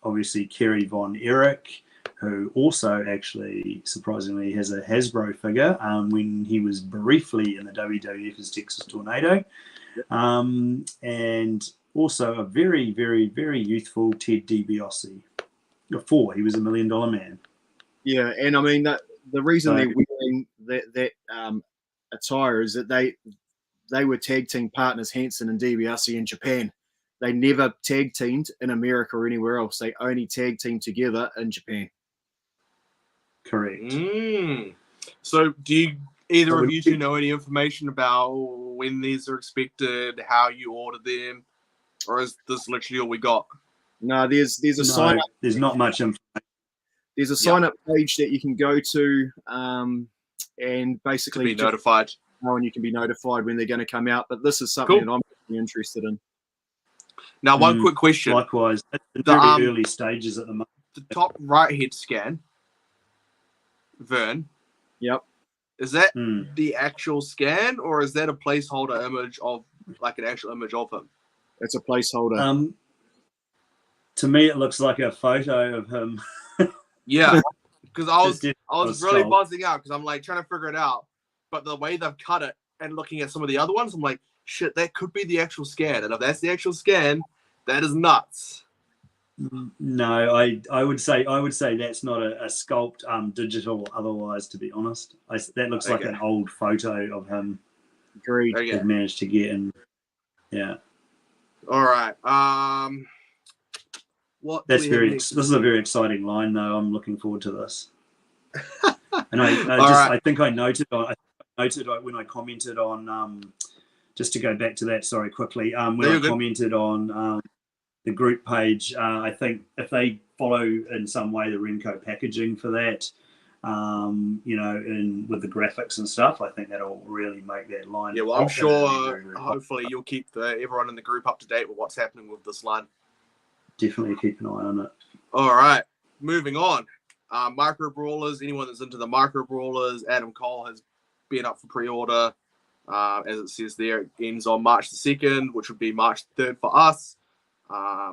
obviously, Kerry Von Erich, who also actually, surprisingly, has a Hasbro figure when he was briefly in the WWF as Texas Tornado. And also a very youthful Ted DiBiase. Before he was $1 million man. Yeah, and I mean that the reason So- they're wearing that attire is that they were tag team partners, Hansen and DiBiase, in Japan. They never tag teamed in America or anywhere else. They only tag teamed together in Japan. Correct. So do either So of we- you two know any information about when these are expected, how you order them, or is this literally all we got? No, there's a No, sign up. there's not much information. There's a sign up page that you can go to, and To basically be just notified. know, and you can be notified when they're going to come out. But this is something Cool. that I'm really interested in. Now, one quick question. Likewise, it's in The, very early stages at the moment. The top right head scan, Vern, Yep. is that Hmm. the actual scan, or is that a placeholder image of, like, an actual image of him? It's a placeholder. To me, it looks like a photo of him. Yeah, because I was Just really skull. buzzing out because I'm like trying to figure it out, but the way they've cut it and looking at some of the other ones, I'm like, shit, that could be the actual scan, and if that's the actual scan, that is nuts. No, I would say that's not a sculpt, digital. Otherwise, to be honest, that looks like Okay. an old photo of him. Agreed. Okay, They've managed to get in. Yeah, all right. What do that's we have very. next? This is a very exciting line, though. I'm looking forward to this. And All right. I think I noted when I commented on just to go back to that. Sorry, quickly. When No, I you're good. commented on the group page, I think if they follow in some way the Renko packaging for that, and with the graphics and stuff, I think that'll really make that line. Yeah, well, I'm pop. That'll be sure very, very pop. hopefully you'll keep everyone in the group up to date with what's happening with this line. Definitely keep an eye on it. All right, moving on. Micro Brawlers, anyone that's into the Micro Brawlers, Adam Cole has been up for pre-order. As it says there, it ends on March the 2nd, which would be March 3rd for us.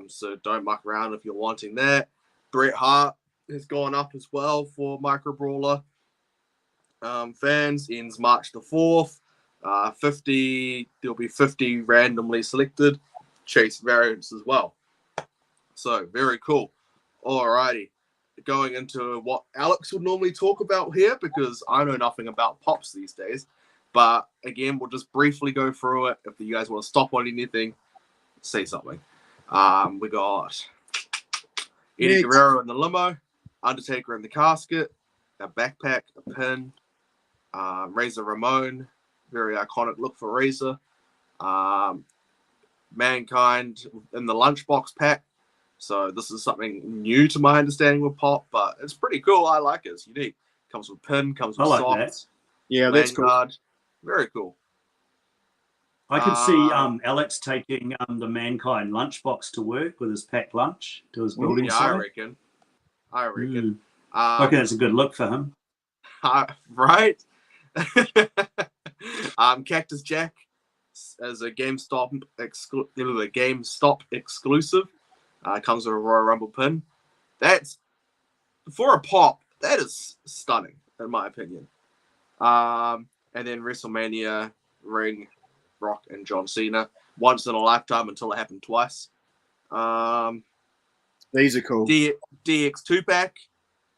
So don't muck around if you're wanting that. Bret Hart has gone up as well for Micro Brawler fans. Ends March the 4th. 50, there'll be 50 randomly selected chase variants as well. So very cool. Alrighty. Going into what Alex would normally talk about here, because I know nothing about pops these days. But again, we'll just briefly go through it. If you guys want to stop on anything, say something. We got Eddie Guerrero in the limo, Undertaker in the casket, a backpack, a pin, Razor Ramon, very iconic look for Razor. Mankind in the lunchbox pack. So this is something new to my understanding with pop, but it's pretty cool. I like it. It's unique. Comes with pin, comes with I like socks. Yeah, that's cool. card. Very cool. I could see Alex taking the Mankind lunchbox to work with his packed lunch to his building Yeah, site. I reckon. I reckon that's a good look for him. Right? Cactus Jack as a GameStop exclusive. Comes with a Royal Rumble pin. That's, for a pop, that is stunning, in my opinion. And then WrestleMania ring, Rock and John Cena. Once in a lifetime until it happened twice. These are cool. DX 2-pack.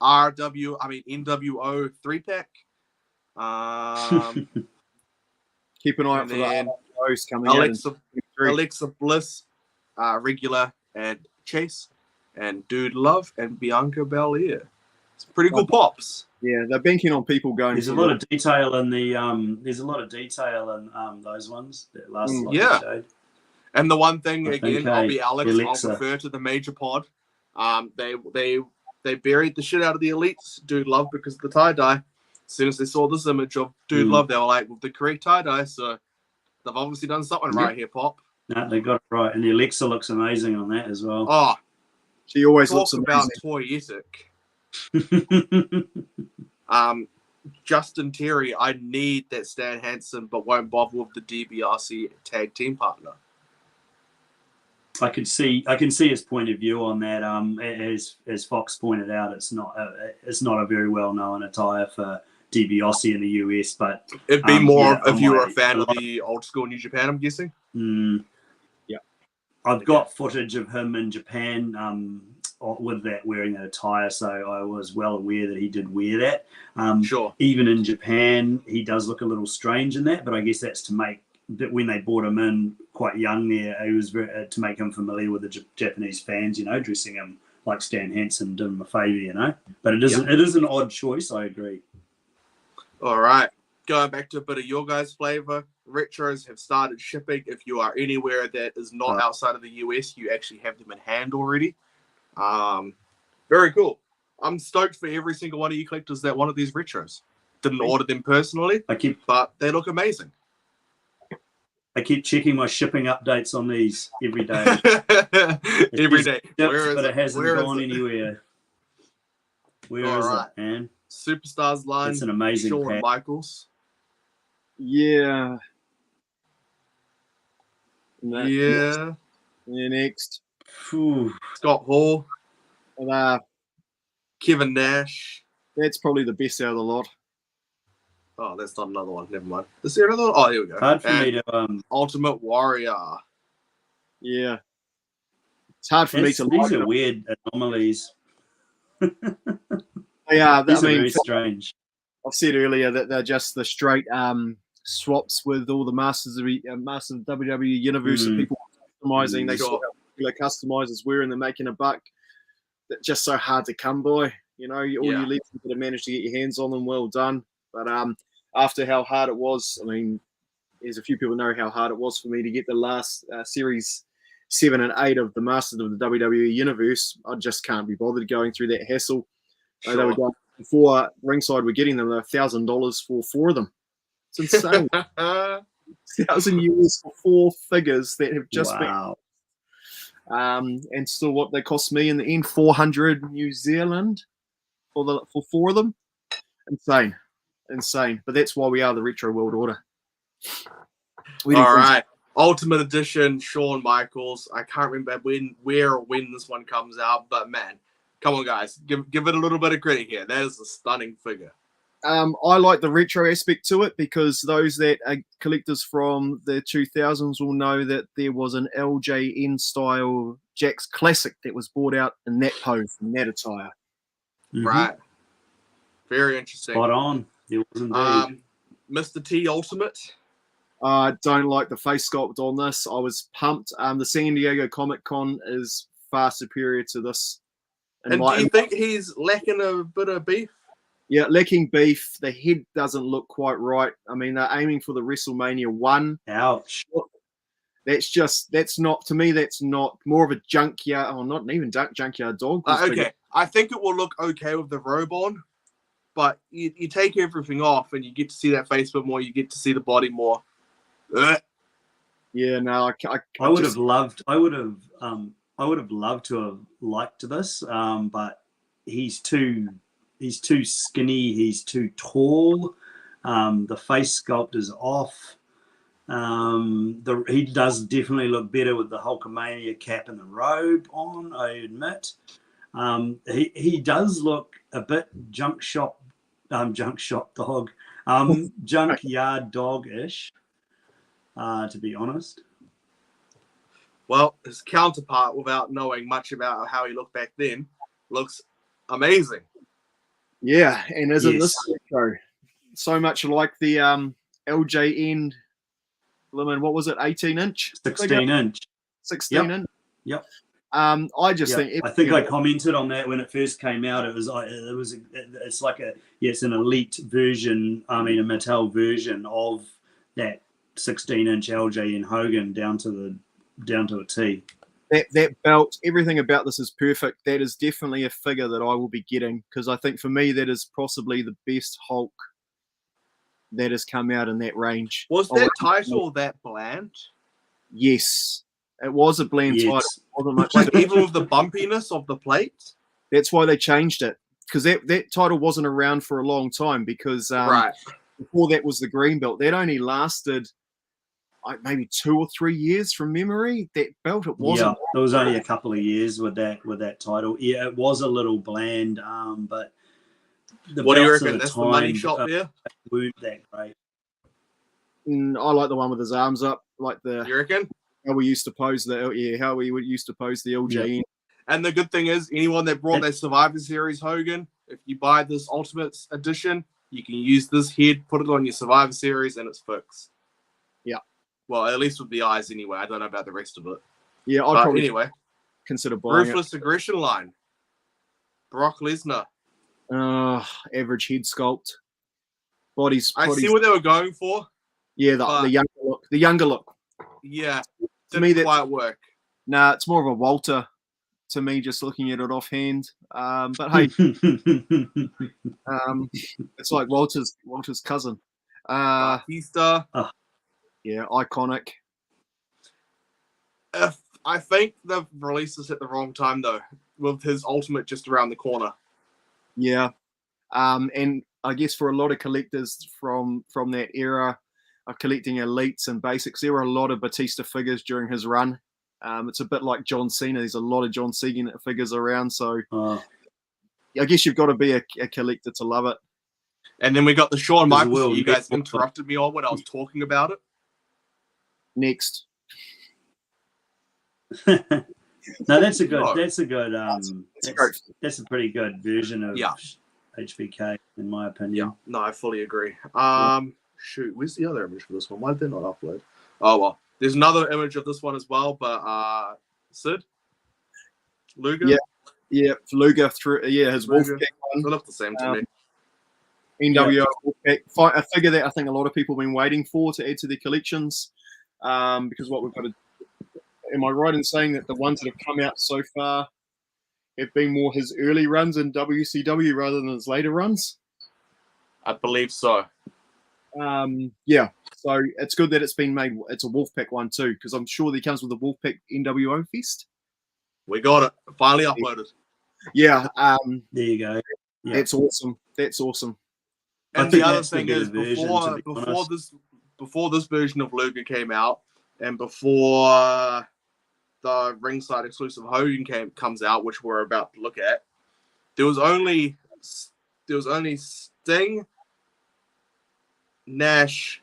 NWO 3-pack. Keep an eye out And for then the post coming out. Alexa Bliss, regular and Chase, and Dude Love and Bianca Belair. It's pretty cool pops. Yeah, they're banking on people going. There's a lot of detail in the those ones that last like Yeah. showed. And the one thing I again, think, I'll be Alex. Alexa. I'll refer to the major pod. They buried the shit out of the elites, Dude Love, because of the tie dye. As soon as they saw this image of Dude Love, they were like, with the correct tie dye. So they've obviously done something right here, Pop. No, they got it right, and the Alexa looks amazing on that as well. Oh, She always talk looks about amazing. toyetic. Justin Terry, I need that Stan Hansen, but won't bother with the DiBiase tag team partner. I can see his point of view on that. As Fox pointed out, it's not a very well known attire for DiBiase in the US, but It'd be more yeah, if you were a my- fan of the old school New Japan, I'm guessing. Yeah, I've got footage of him in Japan with that wearing that attire, so I was well aware that he did wear that. Sure. Even in Japan, he does look a little strange in that, but I guess that's to make that when they brought him in quite young there, it was to make him familiar with the Japanese fans, dressing him like Stan Hansen did him a favour, But it is an odd choice, I agree. All right. Going back to a bit of your guys' flavor, retros have started shipping. If you are anywhere that is not outside of the US, you actually have them in hand already. Very cool. I'm stoked for every single one of you collectors that wanted these retros. Didn't order them personally, but they look amazing. I keep checking my shipping updates on these every day. Every day. But it hasn't gone anywhere. Where is it, man? Superstars line. It's an amazing Shawn pack. Michaels. Yeah. Yeah. Next. Whew. Scott Hall. And, Kevin Nash. that's probably the best out of the lot. Oh, that's not another one. Never mind. Is there another one? Oh, here we go. Hard for me to Ultimate Warrior. Yeah. It's hard for me to These like are them. weird anomalies. They are. These I are mean, very strange. I've said earlier that they're just the straight swaps with all the Masters of the WWE Universe that people are customizing. They sort of regular customizers wearing, they're making a buck. That's just so hard to come by. All you leave people to manage to get your hands on them, well done. But after how hard it was, I mean, there's a few people know how hard it was for me to get the last series 7 and 8 of the Masters of the WWE Universe. I just can't be bothered going through that hassle. They were going before ringside were getting them $1,000 for 4 of them. It's insane. $1,000 for 4 figures that have just been. And still, what they cost me in the end, 400 New Zealand for 4 of them. Insane. But that's why we are the Retro World Order. All right. Ultimate Edition, Shawn Michaels. I can't remember where or when this one comes out, but man, come on, guys. Give it a little bit of credit here. That is a stunning figure. I like the retro aspect to it because those that are collectors from the 2000s will know that there was an LJN style Jakks Classic that was brought out in that pose, in that attire. Right. Very interesting. Spot on. It was indeed. Mr. T Ultimate. I don't like the face sculpt on this. I was pumped. The San Diego Comic Con is far superior to this. And do you think he's lacking a bit of beef? Yeah, lacking beef. The head doesn't look quite right. I mean, they're aiming for the WrestleMania 1. Ouch. That's not, to me, that's not more of a junkyard, or not even junkyard dog. Okay, I think it will look okay with the robe on, but you take everything off and you get to see that face a bit more, you get to see the body more. Yeah, no, I would have loved to have liked this, but he's too skinny, he's too tall. The face sculpt is off. He does definitely look better with the Hulkamania cap and the robe on, I admit. He does look a bit junkyard dog-ish, to be honest. Well, his counterpart, without knowing much about how he looked back then, looks amazing. Yeah, and isn't this retro so much like the LJN? What was it? 18-inch, 16-inch, 16-inch. Yep. I just think. I think I commented on that when it first came out. It's like it's an elite version. I mean, a Mattel version of that 16-inch LJN Hogan down to a T. That belt, everything about this is perfect. That is definitely a figure that I will be getting because I think for me that is possibly the best Hulk that has come out in that range. Was that title that bland? Yes, it was a bland title. It wasn't much like even with the bumpiness of the plate. That's why they changed it because that title wasn't around for a long time because before that was the green belt. That only lasted maybe 2 or 3 years from memory. That belt, it wasn't. Yeah, it was only a couple of years with that title. Yeah, it was a little bland, but what do you reckon? That's the money shot there. Weren't that great. I like the one with his arms up, like the. You reckon? How we used to pose the LJN. And the good thing is, anyone that brought their Survivor Series Hogan, if you buy this Ultimate Edition, you can use this head, put it on your Survivor Series, and it's fixed. Yeah. Well, at least with the eyes anyway. I don't know about the rest of it. Yeah, I'd But probably anyway, consider buying Ruthless Aggression line. Brock Lesnar. it. Average head sculpt. Body's. I see what they were going for. Yeah, the younger look. The younger look. Yeah. To me, Didn't quite work. Nah, it's more of a Walter to me, just looking at it offhand. But hey, it's like Walter's cousin. Batista. Yeah, iconic. I think they've released this at the wrong time though, with his Ultimate just around the corner. Yeah, and I guess for a lot of collectors from that era of collecting elites and basics, there were a lot of Batista figures during his run. It's a bit like John Cena. There's a lot of John Cena figures around, so I guess you've got to be a collector to love it. And then we got the Shawn Michaels. You guys interrupted me on when I was talking about it. Next. No, that's a good. That's a pretty good version of HBK, in my opinion. Yeah, no, I fully agree. Shoot, where's the other image for this one? Why did they not upload? Oh well, there's another image of this one as well, but Sid, Luger, yeah, Luger through, his Wolfpack one. They look the same to me. NWO Wolfpack, a figure that I think a lot of people have been waiting for to add to their collections, because what we've got to. Am I right in saying that the ones that have come out so far have been more his early runs in WCW rather than his later runs? I believe so. Yeah, so it's good that it's been made. It's a Wolfpack one too, because I'm sure that he comes with a Wolfpack NWO Fest. We got it. Finally uploaded. Yeah. There you go. Yeah. That's awesome. That's awesome. And the other thing is, before this version of Luger came out, and before the ringside exclusive Hogan comes out, which we're about to look at, there was only Sting, Nash,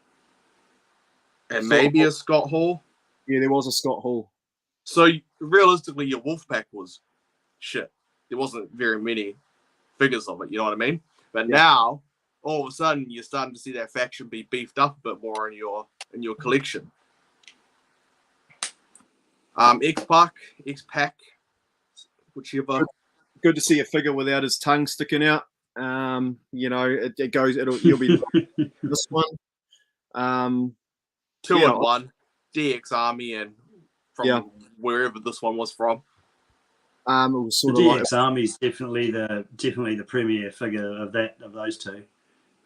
and maybe a Scott Hall. Yeah, there was a Scott Hall. So realistically, your Wolfpack was shit. There wasn't very many figures of it. You know what I mean? But now, all of a sudden, you're starting to see that faction be beefed up a bit more in your collection. X-Pac, whichever. Good to see a figure without his tongue sticking out. It goes. You'll be this one. 2 and 1, DX Army, and from wherever this one was from. It was sort the of DX Army is definitely the premier figure of those two.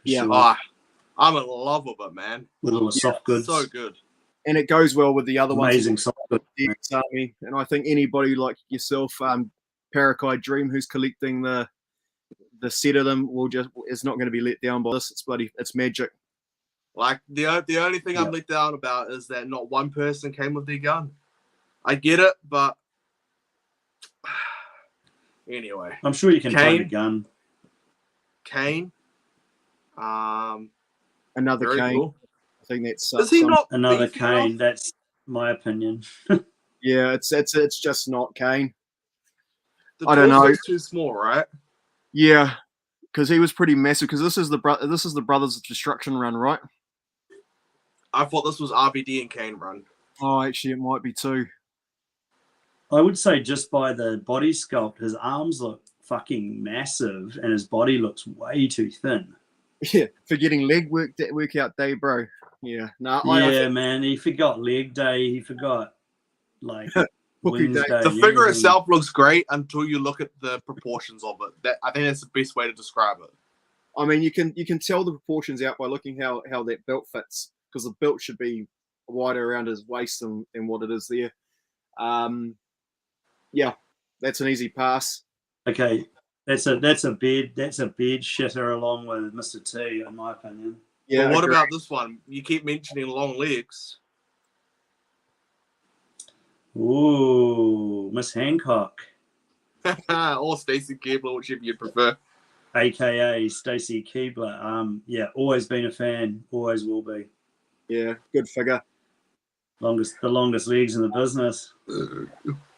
Yeah, sure. I'm in love with it, man. With all the soft goods, so good. And it goes well with the other ones. Amazing soft goods. DX Army, and I think anybody like yourself, Parakai Dream, who's collecting the set of them, is not going to be let down by this. It's magic. Like the only thing I'm let down about is that not one person came with their gun. I get it, but anyway, I'm sure you can find a gun. Kane, another Kane. Cool. I think that's is he not another Kane? Enough? That's my opinion. Yeah, it's just not Kane. The I don't know. Too small, right? Yeah, because he was pretty massive. Because this is the Brothers of Destruction run, right? I thought this was RVD and Kane run. Oh, actually, it might be too. I would say just by the body sculpt, his arms look fucking massive, and his body looks way too thin. Yeah, for getting leg workout day, bro. Yeah, no. Man, he forgot leg day. He forgot like Wednesday. The figure itself looks great until you look at the proportions of it. I think that's the best way to describe it. I mean, you can tell the proportions out by looking how that belt fits, because the belt should be wider around his waist than what it is there. Yeah, that's an easy pass. Okay, that's a bed shitter along with Mr. T, in my opinion. Yeah. But what about this one? You keep mentioning long legs. Ooh, Miss Hancock. Or Stacy Keebler, whichever you prefer. AKA Stacy Keebler. Yeah, always been a fan. Always will be. Yeah, good figure. The longest legs in the business.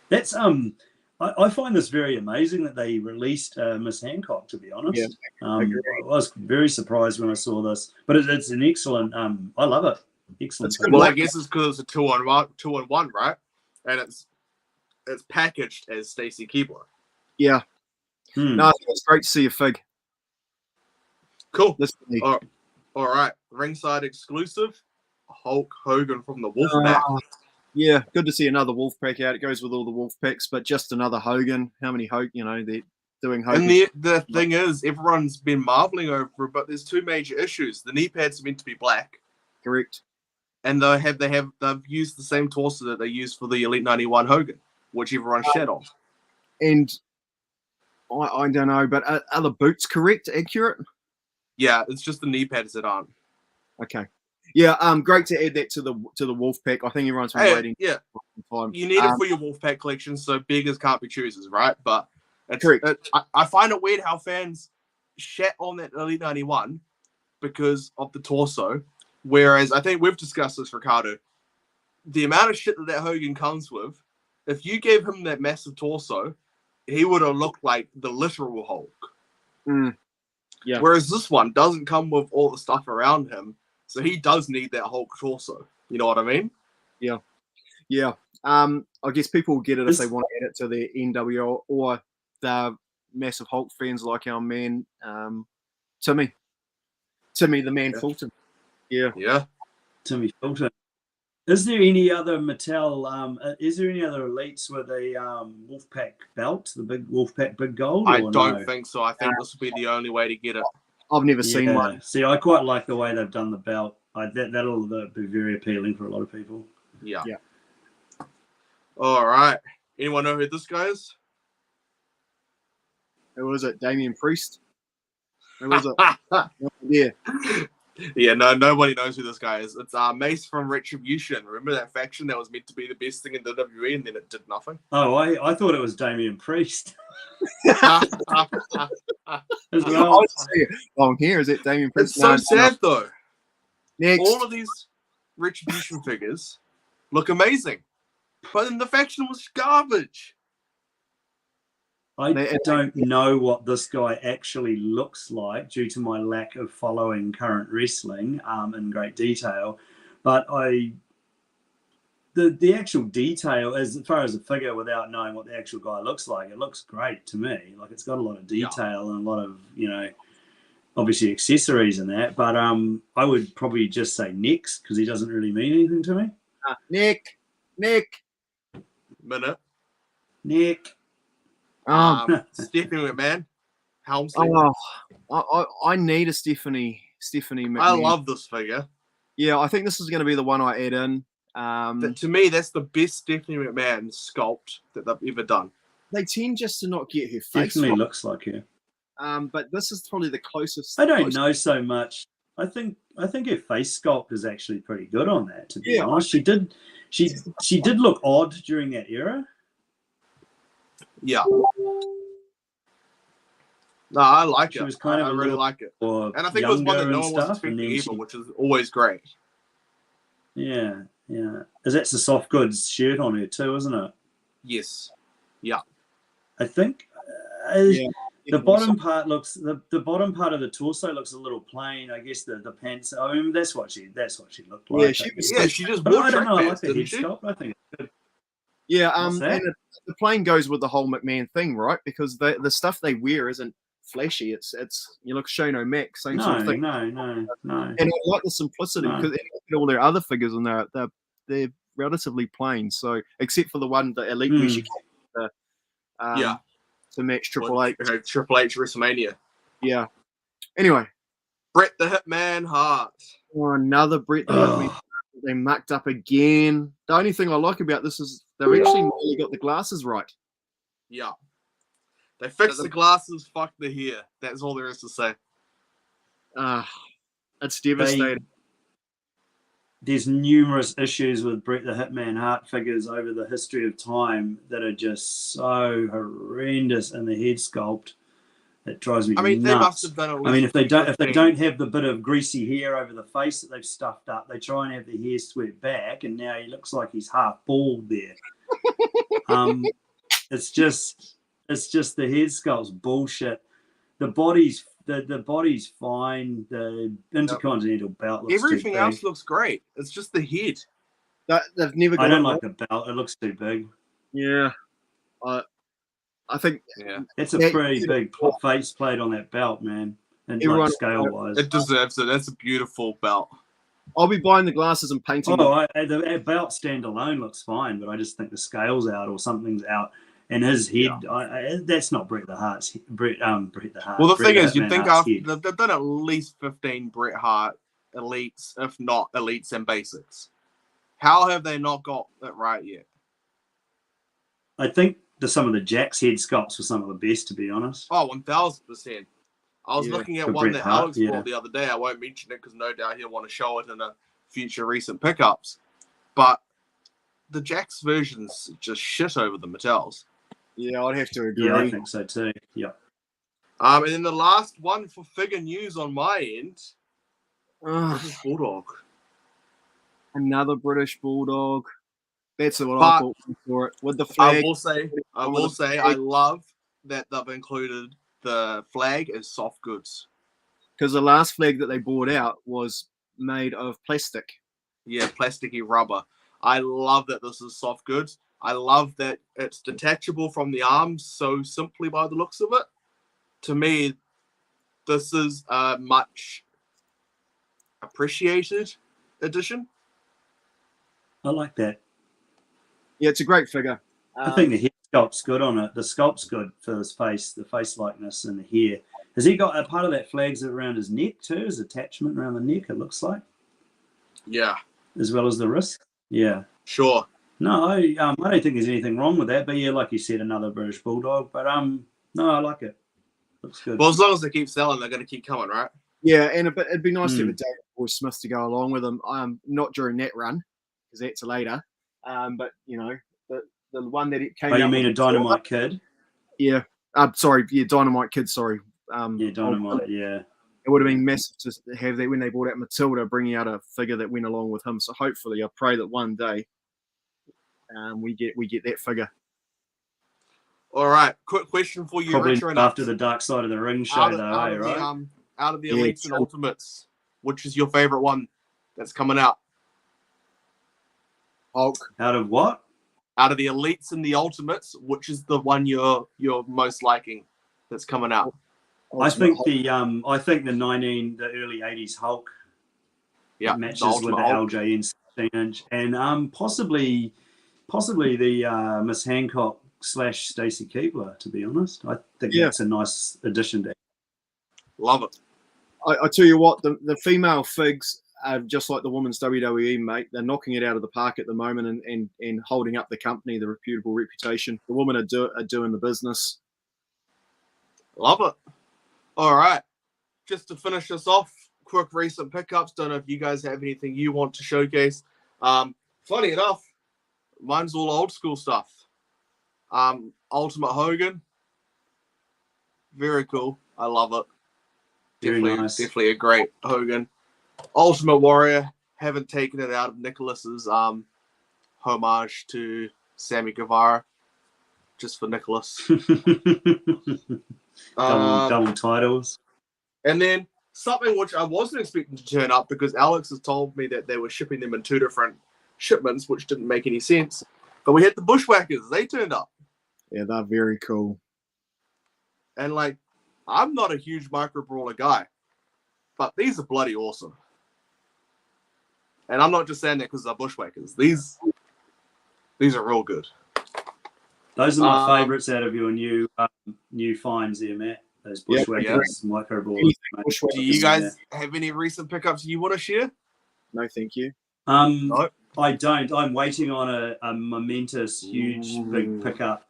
That's I find this very amazing that they released Miss Hancock, to be honest. I was very surprised when I saw this. But it's an excellent, I love it. Excellent. Well, I guess it's because it's a 2-on-1, right? And it's packaged as Stacy Keibler. Yeah. No, I think it's great to see a fig. Cool. All right. Ringside exclusive, Hulk Hogan from the Wolfpack. Yeah, good to see another Wolfpack out. It goes with all the Wolfpacks, but just another Hogan. How many Hogan? You know, they're doing Hogan. And the thing is, everyone's been marveling over it, but there's two major issues. The knee pads are meant to be black. Correct. And they've used the same torso that they used for the Elite 91 Hogan, which everyone shat on. And I don't know, but are the boots correct, accurate? Yeah, it's just the knee pads that aren't. Okay. Yeah, great to add that to the Wolfpack. I think everyone's been waiting. Yeah, for time. You need it for your Wolfpack collection, so beggars can't be choosers, right? But correct. I find it weird how fans shat on that Elite 91 because of the torso, whereas I think we've discussed this, Ricardo. The amount of shit that Hogan comes with, if you gave him that massive torso, he would have looked like the literal Hulk. Yeah. Whereas this one doesn't come with all the stuff around him. So he does need that Hulk torso. You know what I mean? Yeah. Yeah. I guess people will get it if they want to add it to their NWO or the massive Hulk fans like our man Timmy the man Fulton. Yeah. Yeah. Timmy Fulton. Is there any other Mattel? Is there any other elites with a Wolfpack belt, the big Wolfpack big gold? I don't think so. I think this will be the only way to get it. I've never seen one. See, I quite like the way they've done the belt. That'll be very appealing for a lot of people. Yeah. All right. Anyone know who this guy is? Who was it? Damian Priest? Who was it? Yeah. Yeah, no, nobody knows who this guy is. It's Mace from Retribution. Remember that faction that was meant to be the best thing in the WWE and then it did nothing? Oh, I thought it was Damian Priest. As well. Oh, here is it, Damian Priest? It's so sad though. Next. All of these Retribution figures look amazing, but then the faction was garbage. I don't know what this guy actually looks like due to my lack of following current wrestling in great detail, but the actual detail, as far as a figure, without knowing what the actual guy looks like, it looks great to me. Like it's got a lot of detail and a lot of, obviously accessories and that. But I would probably just say Nick's because he doesn't really mean anything to me. Nick. Minute. Nick. Stephanie McMahon. Helmsley. I need a Stephanie McMahon. I love this figure. Yeah, I think this is going to be the one I add in. To me, that's the best Stephanie McMahon sculpt that they've ever done. They tend just to not get her face. Definitely looks like her. But this is probably the closest. I don't know so much. I think her face sculpt is actually pretty good on that. To be honest, she did look odd during that era. Yeah. No, I like it. Was kind I really like it. And I think it was one that no one was expecting either, which is always great. Yeah. Is that the soft goods shirt on her too, isn't it? Yes. Yeah. I think the bottom part looks the bottom part of the torso looks a little plain. I guess the pants. I mean, that's what she looked like. She just wore I don't know. I like pants, the head didn't she? sculpt. I think it's good. Yeah, and the plane goes with the whole McMahon thing, right? Because the stuff they wear isn't flashy. It's you look Shane Mac, same sort of thing. No. And I like the simplicity because all their other figures in there, they're relatively plain. So except for the one that Elite where she came to match Triple H. Triple H WrestleMania. Yeah. Anyway, Bret the Hitman Hart. Oh, another Bret the Hitman. They mucked up again. The only thing I like about this is they've actually nearly got the glasses right. Yeah. They fixed the glasses, fuck the hair. That's all there is to say. It's devastating. There's numerous issues with Bret the Hitman Hart figures over the history of time that are just so horrendous in the head sculpt. It drives me nuts. They must have done it. If they don't have the bit of greasy hair over the face that they've stuffed up, they try and have the hair swept back, and now he looks like he's half bald there. It's just the head sculpt's bullshit. The body's fine. The Intercontinental belt looks Everything too big. else looks great. It's just the head. They've never got I don't it like right. the belt. It looks too big. Yeah. I think Yeah, It's a that- pretty big face plate on that belt, man. And Everyone- like scale wise. it deserves it. That's a beautiful belt. I'll be buying the glasses and painting them. The belt standalone looks fine, but I just think the scale's out or something's out. And his head, that's not Bret the Hart's. Bret the Hart. Well, the Bret thing is, you'd Hitman think Hart's after head. they've done at least 15 Bret Hart elites, if not elites and basics. How have they not got it right yet? I think some of the Jack's head sculpts were some of the best, to be honest. Oh, 1000%. I was Yeah, looking at for one Bret that Hart, Alex yeah. brought the other day. I won't mention it because no doubt he'll want to show it in a future recent pickups. But the Jack's version's just shit over the Mattels. Yeah, I'd have to agree. Yeah, I think so too. Yeah. And then the last one for figure news on my end, Ugh, British Bulldog. another British Bulldog. That's what But I thought for it. With the I flag. will say, I love that they've included the flag as soft goods. Because the last flag that they brought out was made of plastic. Yeah, plasticky rubber. I love that this is soft goods. I love that it's detachable from the arms so simply by the looks of it. To me, this is a much appreciated addition. I like that. Yeah, it's a great figure. I think the head sculpt's good on it. The sculpt's good for his face, the face likeness and the hair. Has he got a part of that flag's around his neck too? His attachment around the neck, it looks like, Yeah, as well as the wrist. Yeah. sure. No, I don't think there's anything wrong with that. But yeah, like you said, another British Bulldog. But no, I like it. Looks good. Well, as long as they keep selling, they're going to keep coming, right? Yeah, and it'd be nice to have a David Boy Smith to go along with him. Not during that run, because that's later. But you know, the one that it came. Oh, you out mean with a Dynamite Kid? Yeah. Sorry. Yeah, Dynamite Kid. Sorry. Yeah, Dynamite. Yeah. It would have been massive to have that when they brought out Matilda, bringing out a figure that went along with him. So hopefully, I pray that one day we get that figure. All right. Quick question for you, Probably Richard. after the Dark Side of the Ring show, out of, though, out eh, of right? the, out of the Yeah, elites and true. ultimates, which is your favorite one that's coming out? Hulk. Out of what? Out of the elites and the ultimates, which is the one you're most liking that's coming out? I think the early '80s Hulk Yeah, matches the with Ultimate the Hulk. LJN 16-inch, and possibly the Miss Hancock / Stacy Keebler. To be honest, I think that's a nice addition to. Love it. I tell you what, the female figs are just like the women's WWE, mate. They're knocking it out of the park at the moment and holding up the company, the reputable reputation. The women are doing the business. Love it. All right. Just to finish us off, quick recent pickups. Don't know if you guys have anything you want to showcase. Funny enough, mine's all old school stuff. Ultimate Hogan. Very cool. I love it. Very nice. Definitely a great Hogan. Ultimate Warrior. Haven't taken it out of Nicholas's homage to Sammy Guevara. Just for Nicholas. double titles. And then something which I wasn't expecting to turn up because Alex has told me that they were shipping them in 2 different shipments, which didn't make any sense. But we had the Bushwhackers. They turned up. Yeah, they're very cool. And, like, I'm not a huge micro brawler guy, but these are bloody awesome. And I'm not just saying that because they're Bushwhackers. These are real good. Those are my favourites out of your new finds there, Matt. Those Bushwhackers, micro brawlers. Do you guys have any recent pickups you want to share? No, thank you. No. I don't. I'm waiting on a momentous, huge, big pickup,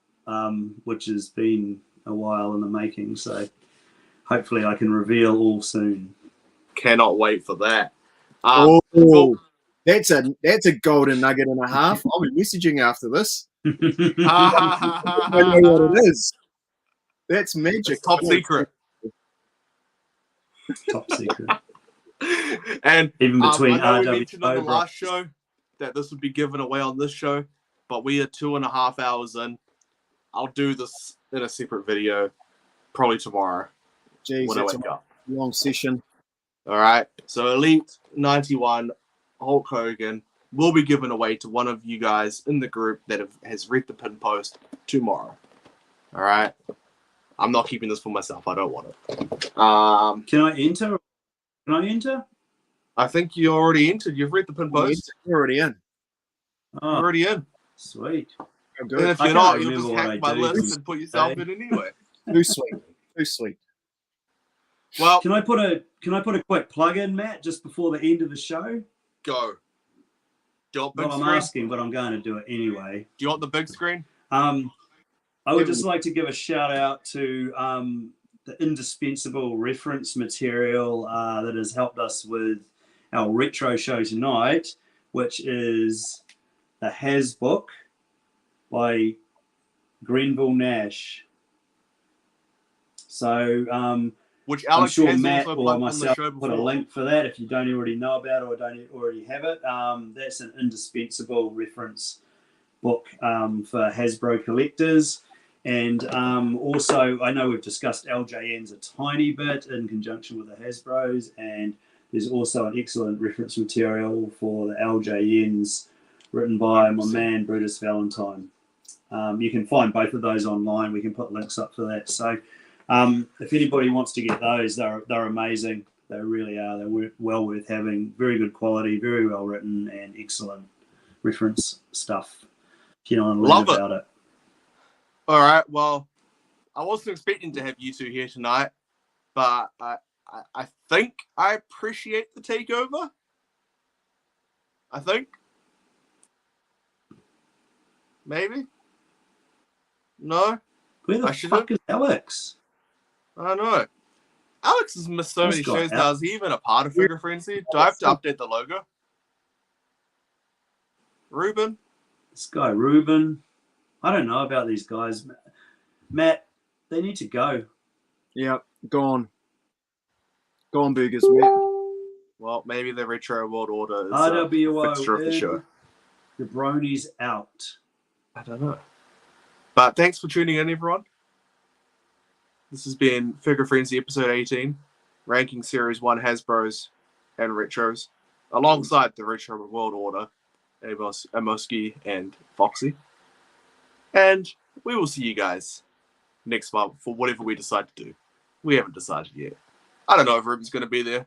which has been a while in the making. So hopefully I can reveal all soon. Cannot wait for that. Cool. That's a golden nugget and a half. I'll be messaging after this. I don't know what it is. That's magic. It's top secret. Top secret. And even between I know we RW mentioned on the last show that this would be given away on this show, but we are 2.5 hours in. I'll do this in a separate video, probably tomorrow Jeez, when I that's wake a up. long session. All right. So Elite 91, Hulk Hogan will be given away to one of you guys in the group that has read the pin post tomorrow. All right. I'm not keeping this for myself. I don't want it. Can I enter? Can I enter? I think you already entered. You've read the pin post. You're already in. Oh, You're already in. sweet. Oh, And good. if I you're can't not, you'll remember just what hack I my do. list and put yourself in anyway. Too sweet. Too sweet. Well, Can I put a quick plug in, Matt, just before the end of the show? go. Do you want big Well, I'm screen? asking, but I'm going to do it anyway. Do you want the big screen? I would just like to give a shout out to the indispensable reference material that has helped us with our retro show tonight, which is the Has book by Grenville Nash. So Which I'm Alex sure has Matt also or plugged on the myself show put a before. link for that if you don't already know about it or don't already have it. That's an indispensable reference book for Hasbro collectors. And also, I know we've discussed LJNs a tiny bit in conjunction with the Hasbros, and there's also an excellent reference material for the LJNs written by my man Brutus Valentine. You can find both of those online. We can put links up for that. So if anybody wants to get those, they're amazing. They really are. They're well worth having. Very good quality, very well written, and excellent reference stuff. If you want to learn about it. All right. Well, I wasn't expecting to have you two here tonight, but I think I appreciate the takeover. I think. Maybe. No. Where the I should've- fuck is Alex? I don't know. Alex has missed so many This guy, shows now. Is he even a part of Figure Frenzy? Do I have to update the logo? Ruben? This guy Ruben. I don't know about these guys. Matt, they need to go. Yeah, gone. Gone burgers, Matt. Well, maybe the Retro World Order is a RWO fixture of the show. The bronies out. I don't know. But thanks for tuning in, everyone. This has been Figure Frenzy episode 18, ranking Series 1 Hasbros and Retros, alongside the Retro World Order, Amoski and Foxy. And we will see you guys next month for whatever we decide to do. We haven't decided yet. I don't know if Ruben's going to be there.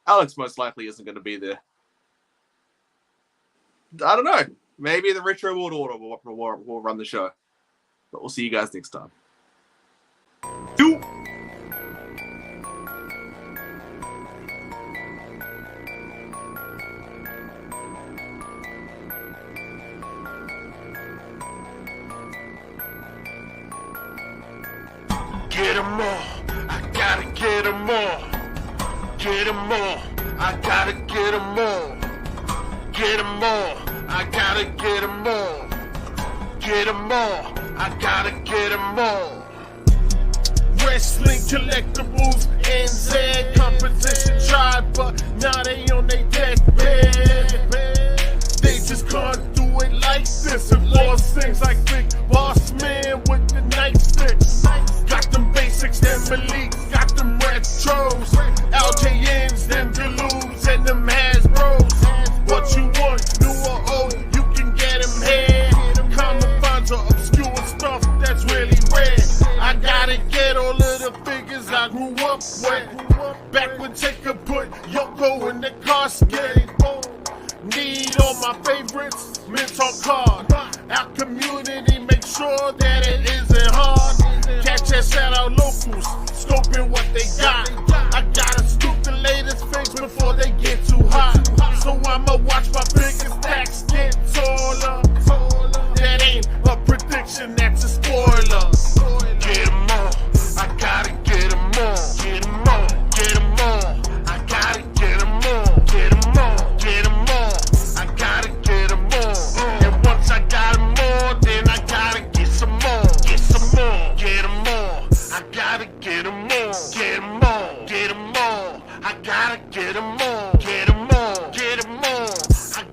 Alex most likely isn't going to be there. I don't know. Maybe the Retro World Order will run the show. But we'll see you guys next time. You. Get 'em all, I gotta get 'em all. Get 'em all, I gotta get 'em all. Get 'em all, I gotta get 'em all. Get 'em all, I gotta get 'em all. Wrestling collectibles, NZ competition tried, but now they on their deathbed. They just can't do it like this. And boss things like big boss man with the nightsticks. Got them basics, them elite, got them retros, LJNs, them Deludes, and them Hasbros. What you want, new or old, you can get them here. Common finds or obscure stuff that's really rare. I gotta get all of the figures I grew up with. Back when Taker put Yoko in the casket. Need all my favorites, mint on card. Our community, make sure that it isn't hard. Catch us at our locals, scoping what they got. I gotta scoop the latest figs before they get too hot. So I'ma watch my biggest stacks get taller. That ain't a prediction, that's a spoiler. Get 'em all, I gotta get 'em all. Get 'em all, get 'em all. I gotta get 'em all. Get 'em all, get 'em all. I gotta get 'em all. And once I got 'em all, then I gotta get some more. Get some more, get 'em all. I gotta get 'em all. Get 'em all, get 'em all. I gotta get 'em all. Get 'em all, get 'em all. I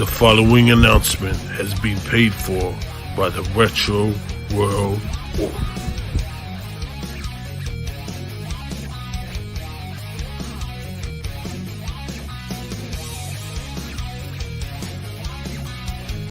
The following announcement has been paid for by the Retro World Order.